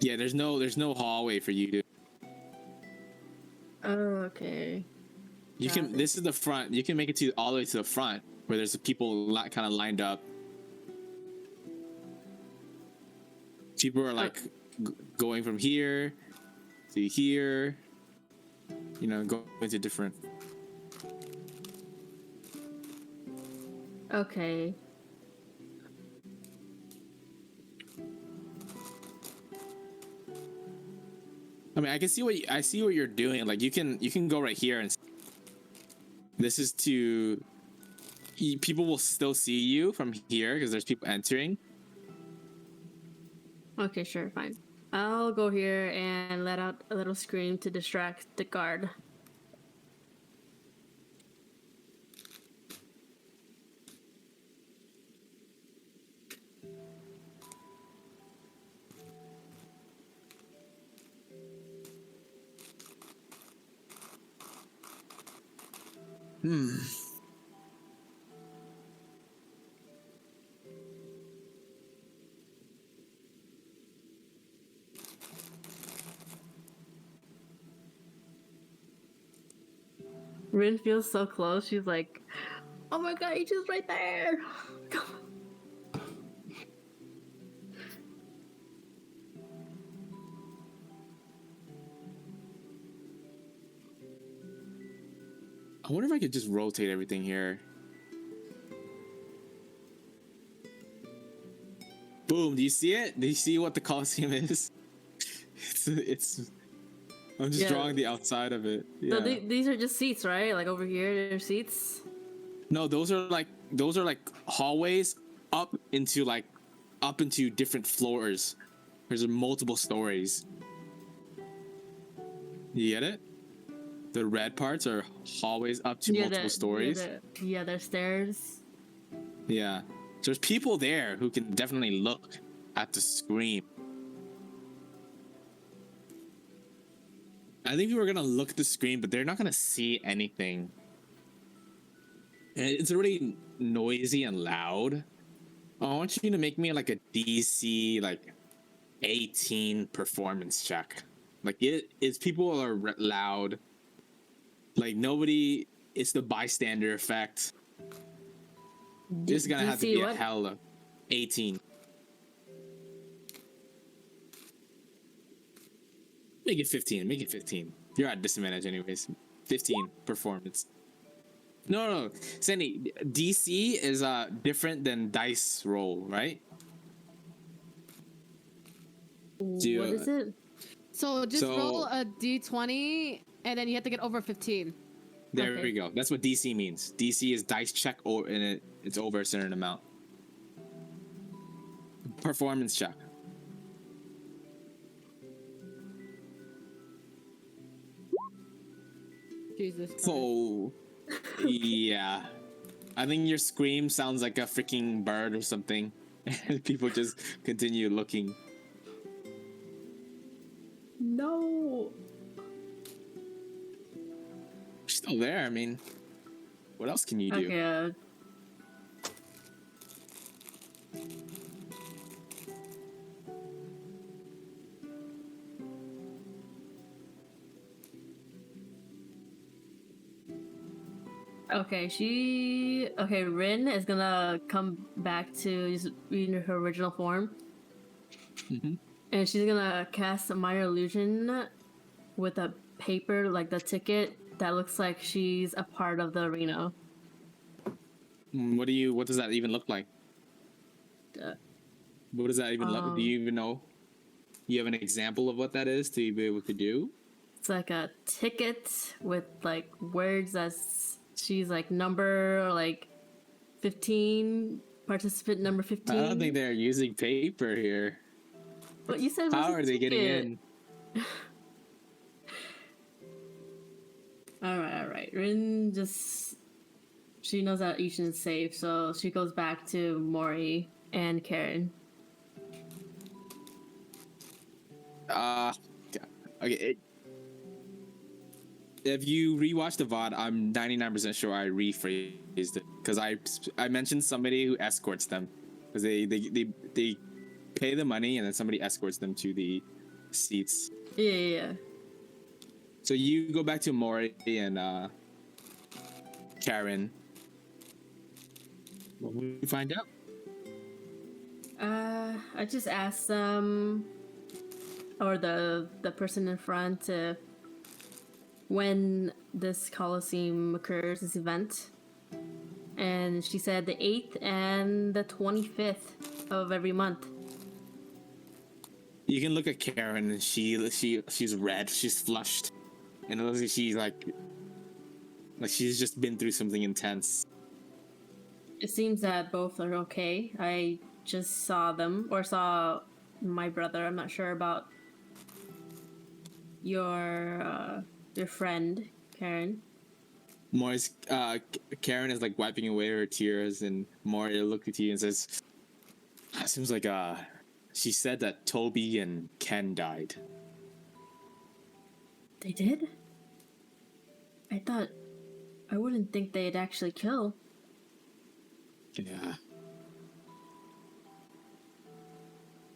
Yeah. There's no hallway for you to. Oh, okay. You Got can. it. This is the front. You can make it to all the way to the front where there's people kind of lined up. People are like going from here to here. You know, going to different. Okay. I mean, I can see I see what you're doing. Like you can go right here and. This is to. People will still see you from here because there's people entering. Okay, sure, fine. I'll go here and let out a little scream to distract the guard. Rin feels so close. She's like, "Oh my god, he's just right there!" I wonder if I could just rotate everything here. Boom! Do you see it? Do you see what the Colosseum is? It's. I'm just Yeah. drawing the outside of it. Yeah. So these are just seats, right? Like over here, there's seats. No, those are like hallways up into different floors. There's multiple stories. You get it? The red parts are hallways up to multiple stories. Yeah, there's stairs. Yeah. So there's people there who can definitely look at the screen. I think people are gonna look at the screen, but they're not gonna see anything. And it's really noisy and loud. I want you to make me like a DC 18 performance check. Like it's people are loud. Like nobody. It's the bystander effect. This is gonna have to be a hell of 18. Make it 15. Make it 15. You're at disadvantage anyways. 15 performance. No. Sandy, DC is different than dice roll, right? What is it? So just roll a d20, and then you have to get over 15. There Okay. we go. That's what DC means. DC is dice check, and it's over a certain amount. Performance check. Jesus Christ. So, yeah. I think your scream sounds like a freaking bird or something. And people just continue looking. No. You're still there. I mean, what else can you do? Okay. Okay, Rin is gonna come back to just reading her original form. Mm-hmm. And she's gonna cast a minor illusion with a paper, like the ticket, that looks like she's a part of the arena. What does that even look like? Uh, What does that even look? Do you even know? You have an example of what that is to be able to do? It's like a ticket with like words as she's like number like 15, participant number 15. I don't think they're using paper here. But you said it was How a are they getting ticket. in? All right. Rin just she knows that Ishin is safe, so she goes back to Mori and Karen. Okay. If you rewatch the VOD, I'm 99% sure I rephrased it because I mentioned somebody who escorts them because they pay the money and then somebody escorts them to the seats. Yeah. So you go back to Mori and Karen. What will we find out? I just asked them, or the person in front, when this Coliseum occurs, this event, and she said the 8th and the 25th of every month. You can look at Karen and she's red, she's flushed, and it looks like she's like she's just been through something intense. It seems that both are okay. I just saw them, or saw my brother. I'm not sure about your friend, Karen. Mori's Karen is like wiping away her tears, and Mori looks at you and says, "It seems like she said that Toby and Ken died." They did? I wouldn't think they'd actually kill. Yeah.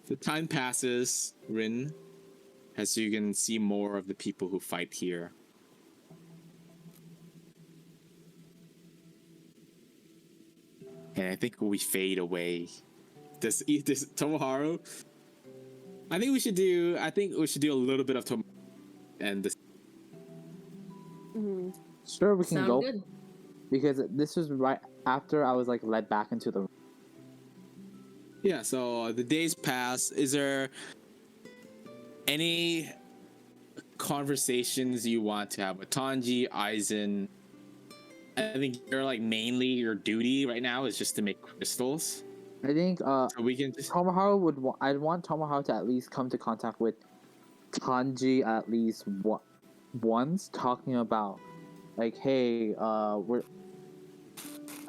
The time passes, Rin, as you can see more of the people who fight here. And I think we fade away. This Tomoharu. I think we should do a little bit of Tomoharu and this. Sure, we can Sound go good? because this was right after I was like led back into the. Yeah, so the days pass. Is there any conversations you want to have with Tanji, Aizen? I think you're like mainly your duty right now is just to make crystals. I think So we can just Tomoharu would. I'd want Tomoharu to at least come to contact with Tanji at least once, talking about like, hey, we're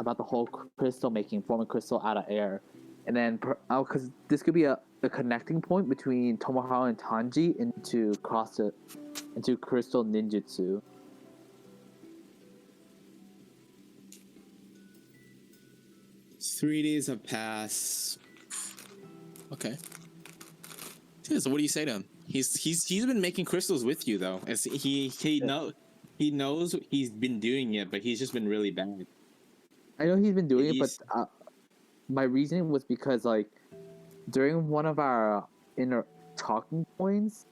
about the whole crystal making, forming crystal out of air, and then because this could be a connecting point between Tomoharu and Tanji into crystal ninjutsu. Three days have passed. Okay. Yeah, so what do you say to him? He's been making crystals with you though. As he knows he's been doing it, but he's just been really bad. I know he's been doing it, but my reasoning was because like during one of our inner talking points,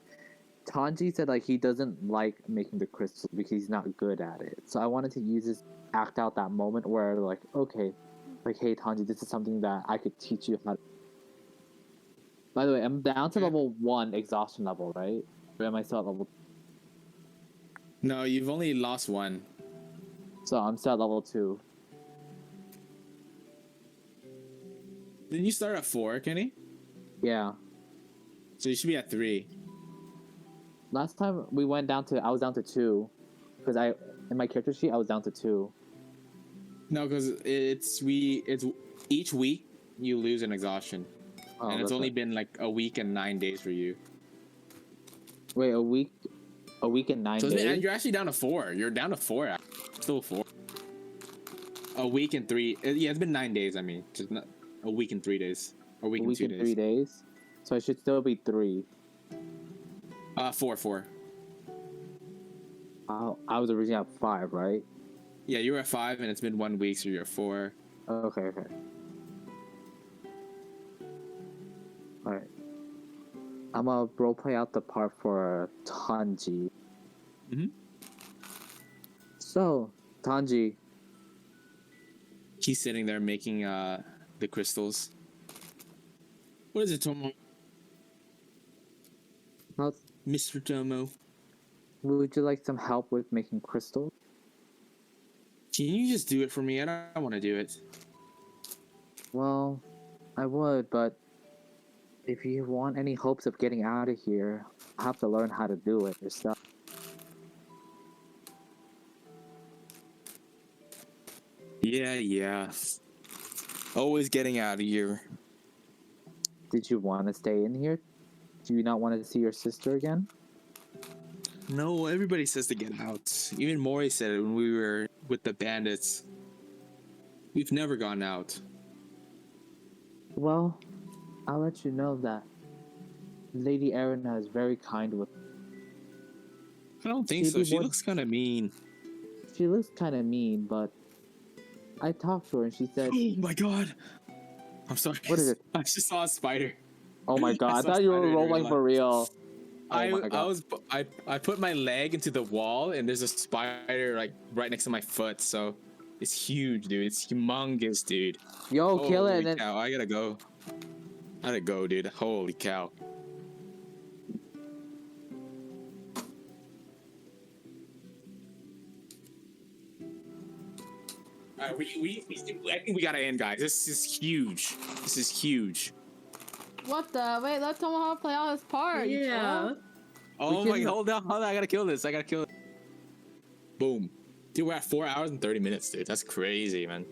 Tanji said like he doesn't like making the crystals because he's not good at it. So I wanted to act out that moment where like, okay, like, hey Tanji, this is something that I could teach you how to. By the way, I'm down to level 1 exhaustion level, right? Or am I still at level? No, you've only lost one. So I'm still at level 2. Didn't you start at 4, Kenny? Yeah. So you should be at 3. Last time we went I was down to 2, because in my character sheet I was down to 2. No, because it's each week you lose an exhaustion, and it's only been like a week and 9 days for you. Wait, a week and 9 days. And you're actually down to 4. You're down to 4. Still 4. A week and 3. Yeah, it's been 9 days. I mean, just not a week and 3 days. A week and 2 days. 3 days. So I should still be 3. 4. I was originally at 5, right? Yeah, you were at 5, and it's been 1 week, so you're at 4. Okay. Alright. I'm gonna roleplay out the part for Tanji. Mm-hmm. So, Tanji. He's sitting there making the crystals. What is it, Tomo? Mr. Tomo. Would you like some help with making crystals? Can you just do it for me? I don't want to do it. Well, I would, but if you want any hopes of getting out of here, I have to learn how to do it yourself. Yeah. Always getting out of here. Did you want to stay in here? Do you not want to see your sister again? No, everybody says to get out. Even Mori said it when we were with the bandits. We've never gone out. Well, I'll let you know that Lady Erina is very kind with. I don't think She'd so. be She more- looks kind of mean. She looks kind of mean, but I talked to her and she said, Oh my god. I'm sorry. What is it? I just saw a spider. "Oh my god, I saw thought you were spider in real rolling life. for real." Oh I my god. I put my leg into the wall and there's a spider like right next to my foot, so it's huge, dude. It's humongous, dude. Yo, kill it Holy and then cow, I gotta go. I gotta go, dude. Holy cow. Alright, I think we gotta end, guys. This is huge. This is huge. What the? Wait, let Tomoharu play out his part. you Yeah. know? Oh We my can- god, hold on. I gotta kill this. Boom. Dude, we're at 4 hours and 30 minutes, dude. That's crazy, man.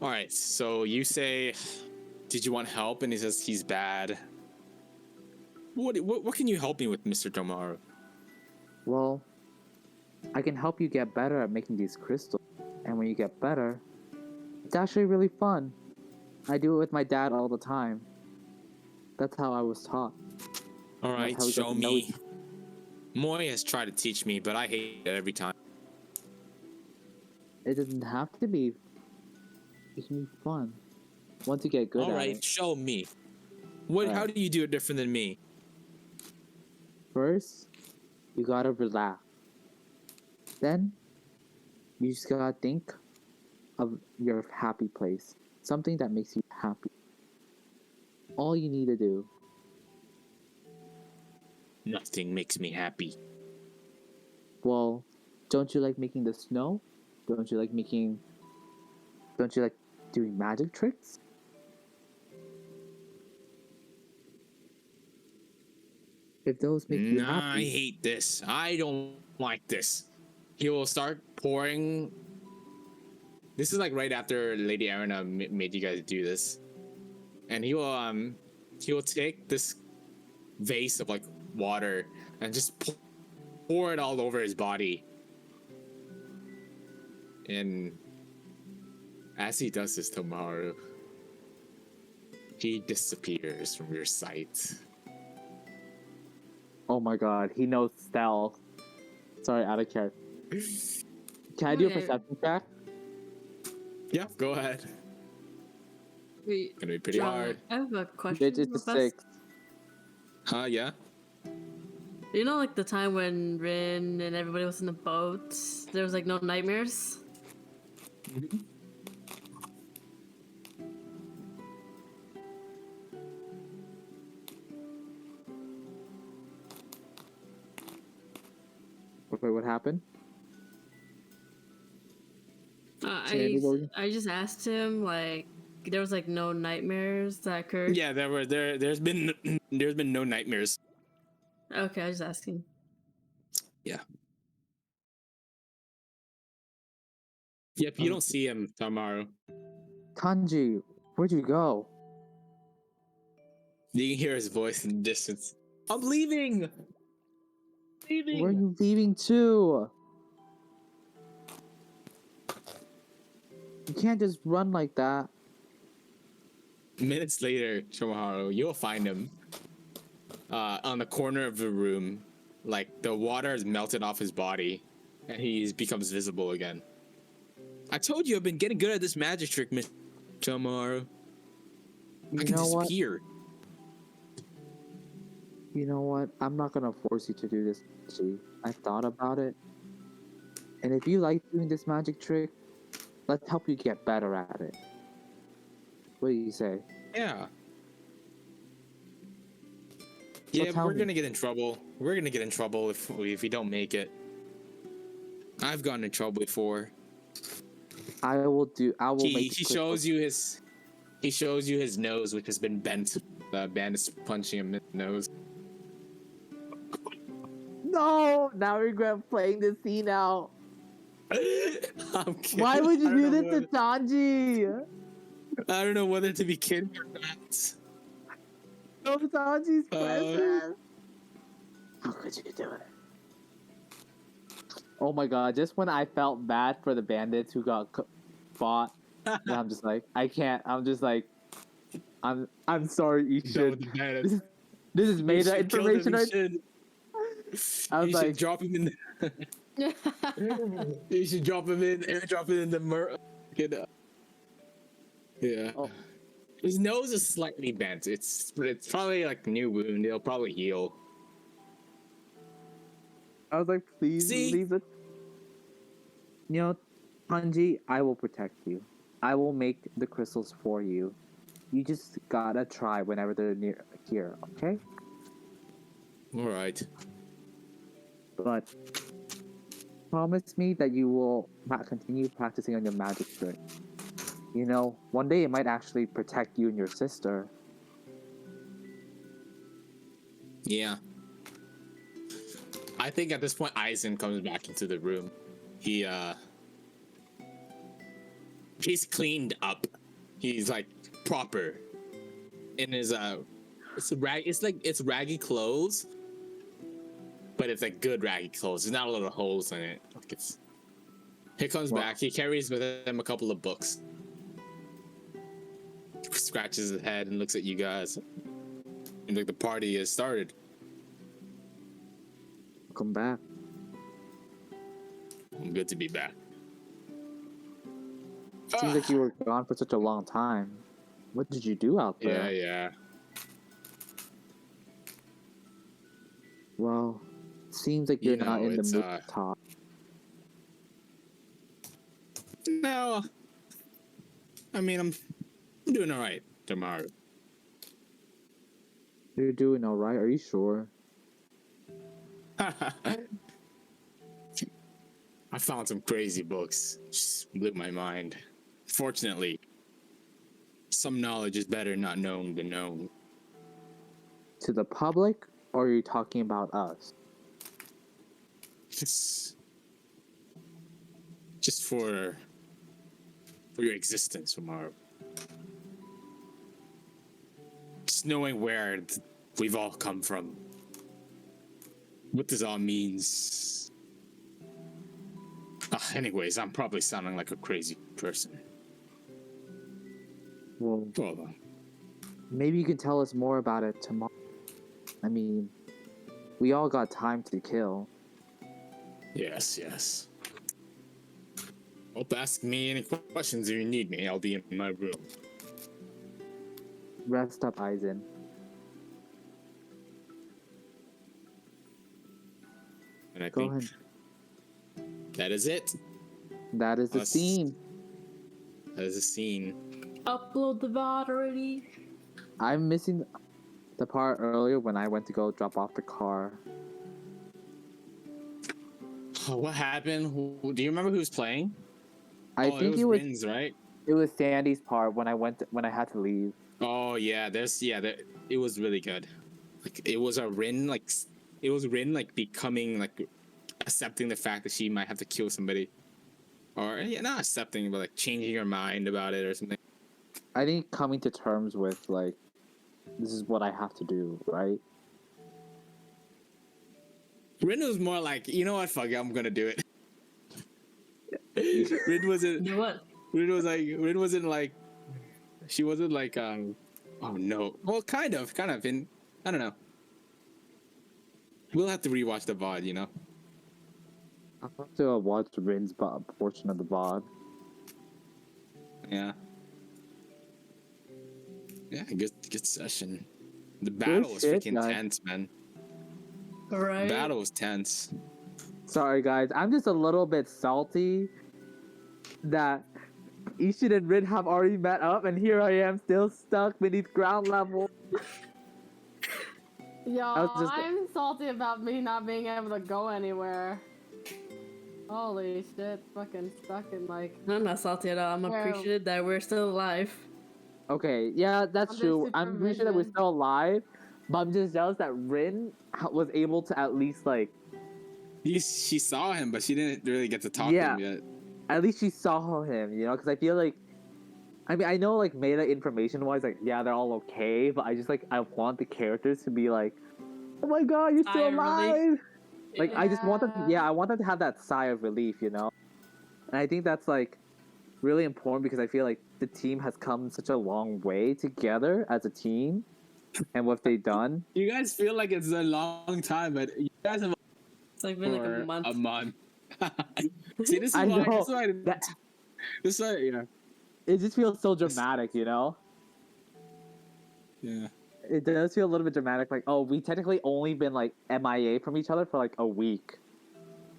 Alright, so you say, did you want help? And he says he's bad. What can you help me with, Mr. Tomoharu? well, I can help you get better at making these crystals. And when you get better, it's actually really fun. I do it with my dad all the time. That's how I was taught. Alright, how we show got to know me. Moi has tried to teach me, but I hate it every time. It doesn't have to be. It can be fun. Once you get good at Alright, it. show me. How Alright. do you do it different than me? First, you gotta relax. Then, you just gotta think of your happy place. Something that makes you happy. All you need to do. Nothing makes me happy. Well, don't you like making the snow? Don't you like doing magic tricks? If those make you Nah, I happy, hate this. I don't like this. He will start pouring. This is like right after Lady Arena made you guys do this, and he will take this vase of like water and just pour it all over his body. And as he does this, Tomoharu, he disappears from your sight. oh my god, he knows stealth. Sorry, out of character. Can I do a Okay. perception check? Yeah, go ahead. Wait, Gonna be pretty hard. I have a question. It's a real fast. 6. Huh? Yeah. You know, like the time when Rin and everybody was in the boat, there was like no nightmares. Wait, what happened? Sandy, I just asked him like there was like no nightmares that occurred. Yeah, there's been no nightmares. Okay, I was just asking. Yep, you don't see him tomorrow. Tanji, where'd you go? You can hear his voice in the distance. I'm leaving. Where are you leaving to? You can't just run like that. Minutes later, Tomoharu, you'll find him on the corner of the room. Like the water has melted off his body, and he becomes visible again. I told you I've been getting good at this magic trick, Miss Tomoharu. I You can know what? disappear. You know what? I'm not gonna force you to do this, Tanji. I thought about it. And if you like doing this magic trick, let's help you get better at it. What do you say? Yeah. Well, Yeah, tell we're me. gonna get in trouble. We're gonna get in trouble if we don't make it. I've gotten in trouble before. I will He make shows you his nose, which has been bent. The bandit's punching him in the nose. No! Now I regret playing this scene out. I'm kidding. Why would you I don't do know this to Tanji? I don't know whether to be kidding or not. No, Tanji's Uh, precious. How could you do it? Oh my god, just when I felt bad for the bandits who got fought, and I'm just like, I can't. I'm just like, I'm sorry, Done Ishin. with the bandits. This is You made should kill them, information. you Right? should. I was You like, should drop him in. You should drop him in. Airdrop it in the Yeah. Oh. His nose is slightly bent. It's probably like a new wound. It'll probably heal. I was like, please See? leave it. You know, Tanji, I will protect you. I will make the crystals for you. You just gotta try whenever they're near here, okay? All right. But promise me that you will continue practicing on your magic trick. You know, one day it might actually protect you and your sister. Yeah. I think at this point, Aizen comes back into the room. He's cleaned up. He's like proper in his it's raggy clothes, but it's like good raggy clothes. There's not a lot of holes in it. Like he comes back. He carries with him a couple of books. Scratches his head and looks at you guys. And like the party has started. Welcome back. I'm good to be back. Seems like you were gone for such a long time. What did you do out there? Yeah. Well, seems like you're not in the mood to talk. No. I mean, I'm doing all right, Tomoharu. You're doing all right. Are you sure? I found some crazy books. Just blew my mind. Fortunately, some knowledge is better not known than known. To the public, or are you talking about us? Just for your existence, Tomoharu. Just knowing where we've all come from. What this all means. Anyways, I'm probably sounding like a crazy person. Well, Hold on. maybe you can tell us more about it tomorrow. I mean, we all got time to kill. Yes. Hope ask me any questions if you need me. I'll be in my room. Rest up, Aizen. And I Go think ahead. that is it. That is the Us. scene. That is a scene. Upload the VOD already. I'm missing the part earlier when I went to go drop off the car. What happened? Do you remember who's playing? I think it was Rin's, right? it was Sandy's part when I had to leave. Oh yeah, it was really good. Like it was Rin like becoming like accepting the fact that she might have to kill somebody, or not accepting but like changing her mind about it or something. I think coming to terms with like, this is what I have to do, right? Rin was more like, you know what, fuck it, I'm gonna do it. Rin wasn't. Do what? Rin wasn't like. She wasn't like oh no. Well, kind of in. I don't know. We'll have to rewatch the VOD, you know. I'll have to watch Rin's portion of the VOD. Yeah. Yeah, good session. The battle was shit, freaking guys. tense, man. Right. The battle was tense. Sorry guys, I'm just a little bit salty that Ishin and Rin have already met up and here I am still stuck beneath ground level. Yo, just- I'm salty about me not being able to go anywhere. Holy shit, fucking stuck in like. I'm not salty at all. I'm Well- appreciative that we're still alive. Okay, yeah, that's Under true. I'm pretty sure that we're supervision. still alive, but I'm just jealous that Rin was able to at least like She saw him, but she didn't really get to talk Yeah. to him yet. At least she saw him, you know, because I feel like, I mean, I know like meta information wise, like yeah, they're all okay, but I just like I want the characters to be like, oh my god, you're still Sigh of relief. alive. Like I just want them, Yeah. I want them to have that sigh of relief, you know. And I think that's like really important because I feel like the team has come such a long way together as a team, and what they've done. You guys feel like it's a long time, but you guys have It's like been like for a month. a month. See, this is I why. know. This is why. That, This is why. Yeah. it just feels so dramatic, you know. Yeah. It does feel a little bit dramatic, like, oh, we technically only been like MIA from each other for like a week,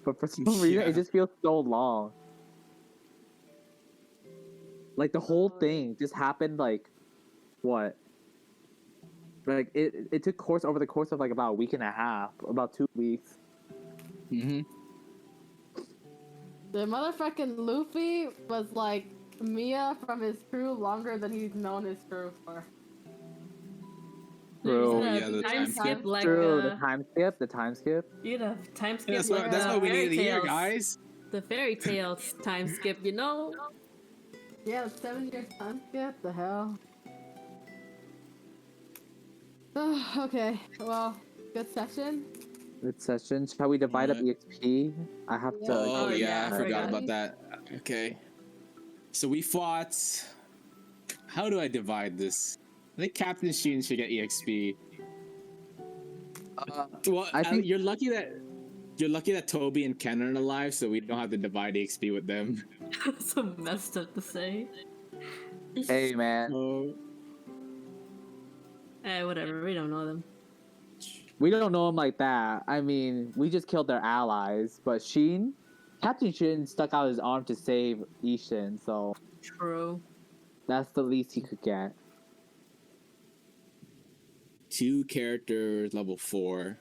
but for some reason Yeah. it just feels so long. Like the whole thing just happened like, what? Like it took course over the course of like about a week and a half, about 2 weeks. Mm-hmm. The motherfucking Luffy was like Mia from his crew longer than he's known his crew for. True. Oh, There's yeah, a the time time skip skip. like True, the time skip, the time skip. you'd have time skip Yeah, that's like what, that's what we fairy needed to hear, tales. guys. The fairy tales time skip, you know? Yeah, 7 years time skip. The hell. Okay, well, good session. Good session. Shall we divide up Alright. EXP? I have to. Oh, Oh, yeah, I yeah, forgot okay. about that. Okay. So we fought. How do I divide this? I think Captain Sheen should get EXP. Well, I think- you're lucky that Toby and Ken are alive, so we don't have to divide EXP with them. So messed up to say. Hey man, Oh, Whatever, we don't know them. we don't know him like that. I mean, we just killed their allies, but Captain Sheen stuck out his arm to save Ishin, so True. that's the least he could get. 2 characters level 4.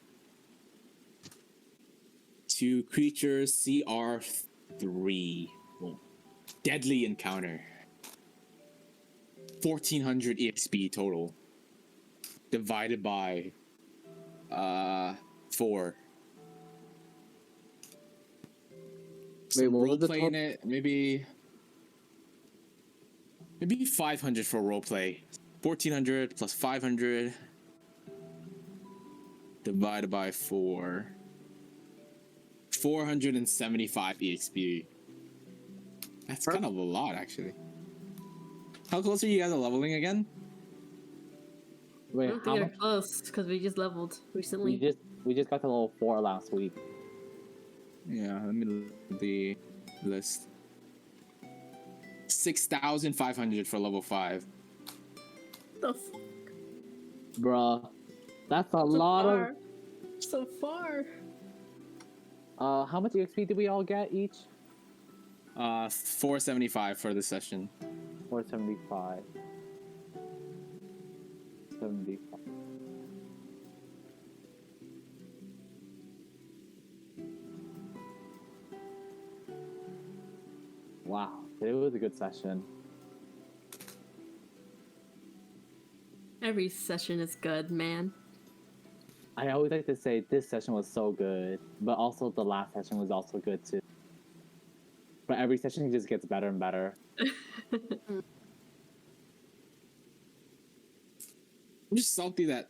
2 creatures CR3. Oh, deadly encounter. 1400 EXP total. Divided by 4. Some what was role the playing tot- it, maybe 500 for roleplay. 1400 plus 500 divided by 4. 475 EXP. That's kind of a lot, actually. How close are you guys to leveling again? I Wait, don't how think much? we're close because we just leveled recently. We just got to level 4 last week. Yeah, let me look at the list. 6,500 for level 5. The Bruh, that's a so lot far. So far. of. How much EXP did we all get each? 475 for the session. 475. 75. Wow, it was a good session. Every session is good, man. I always like to say this session was so good, but also the last session was also good too. But every session just gets better and better. I'm just salty that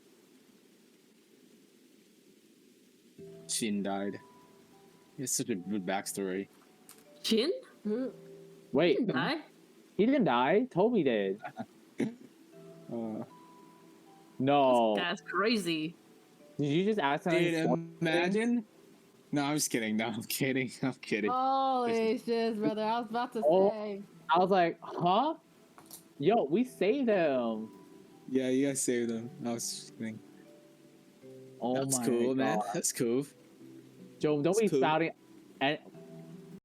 Shin died. He has such a good backstory. Jin? Wait, Didn't die? he didn't die. Toby did. No. That's crazy. Did you just accidentally? Dude, imagine. No, I'm just kidding. No, I'm kidding. I'm kidding. Holy shit, brother! I was about to Oh. say. I was like, huh? Yo, we saved him. Yeah, you guys saved him. I was just kidding. Oh That's my cool, god. man. That's cool. Joe, don't That's be cool. spouting. And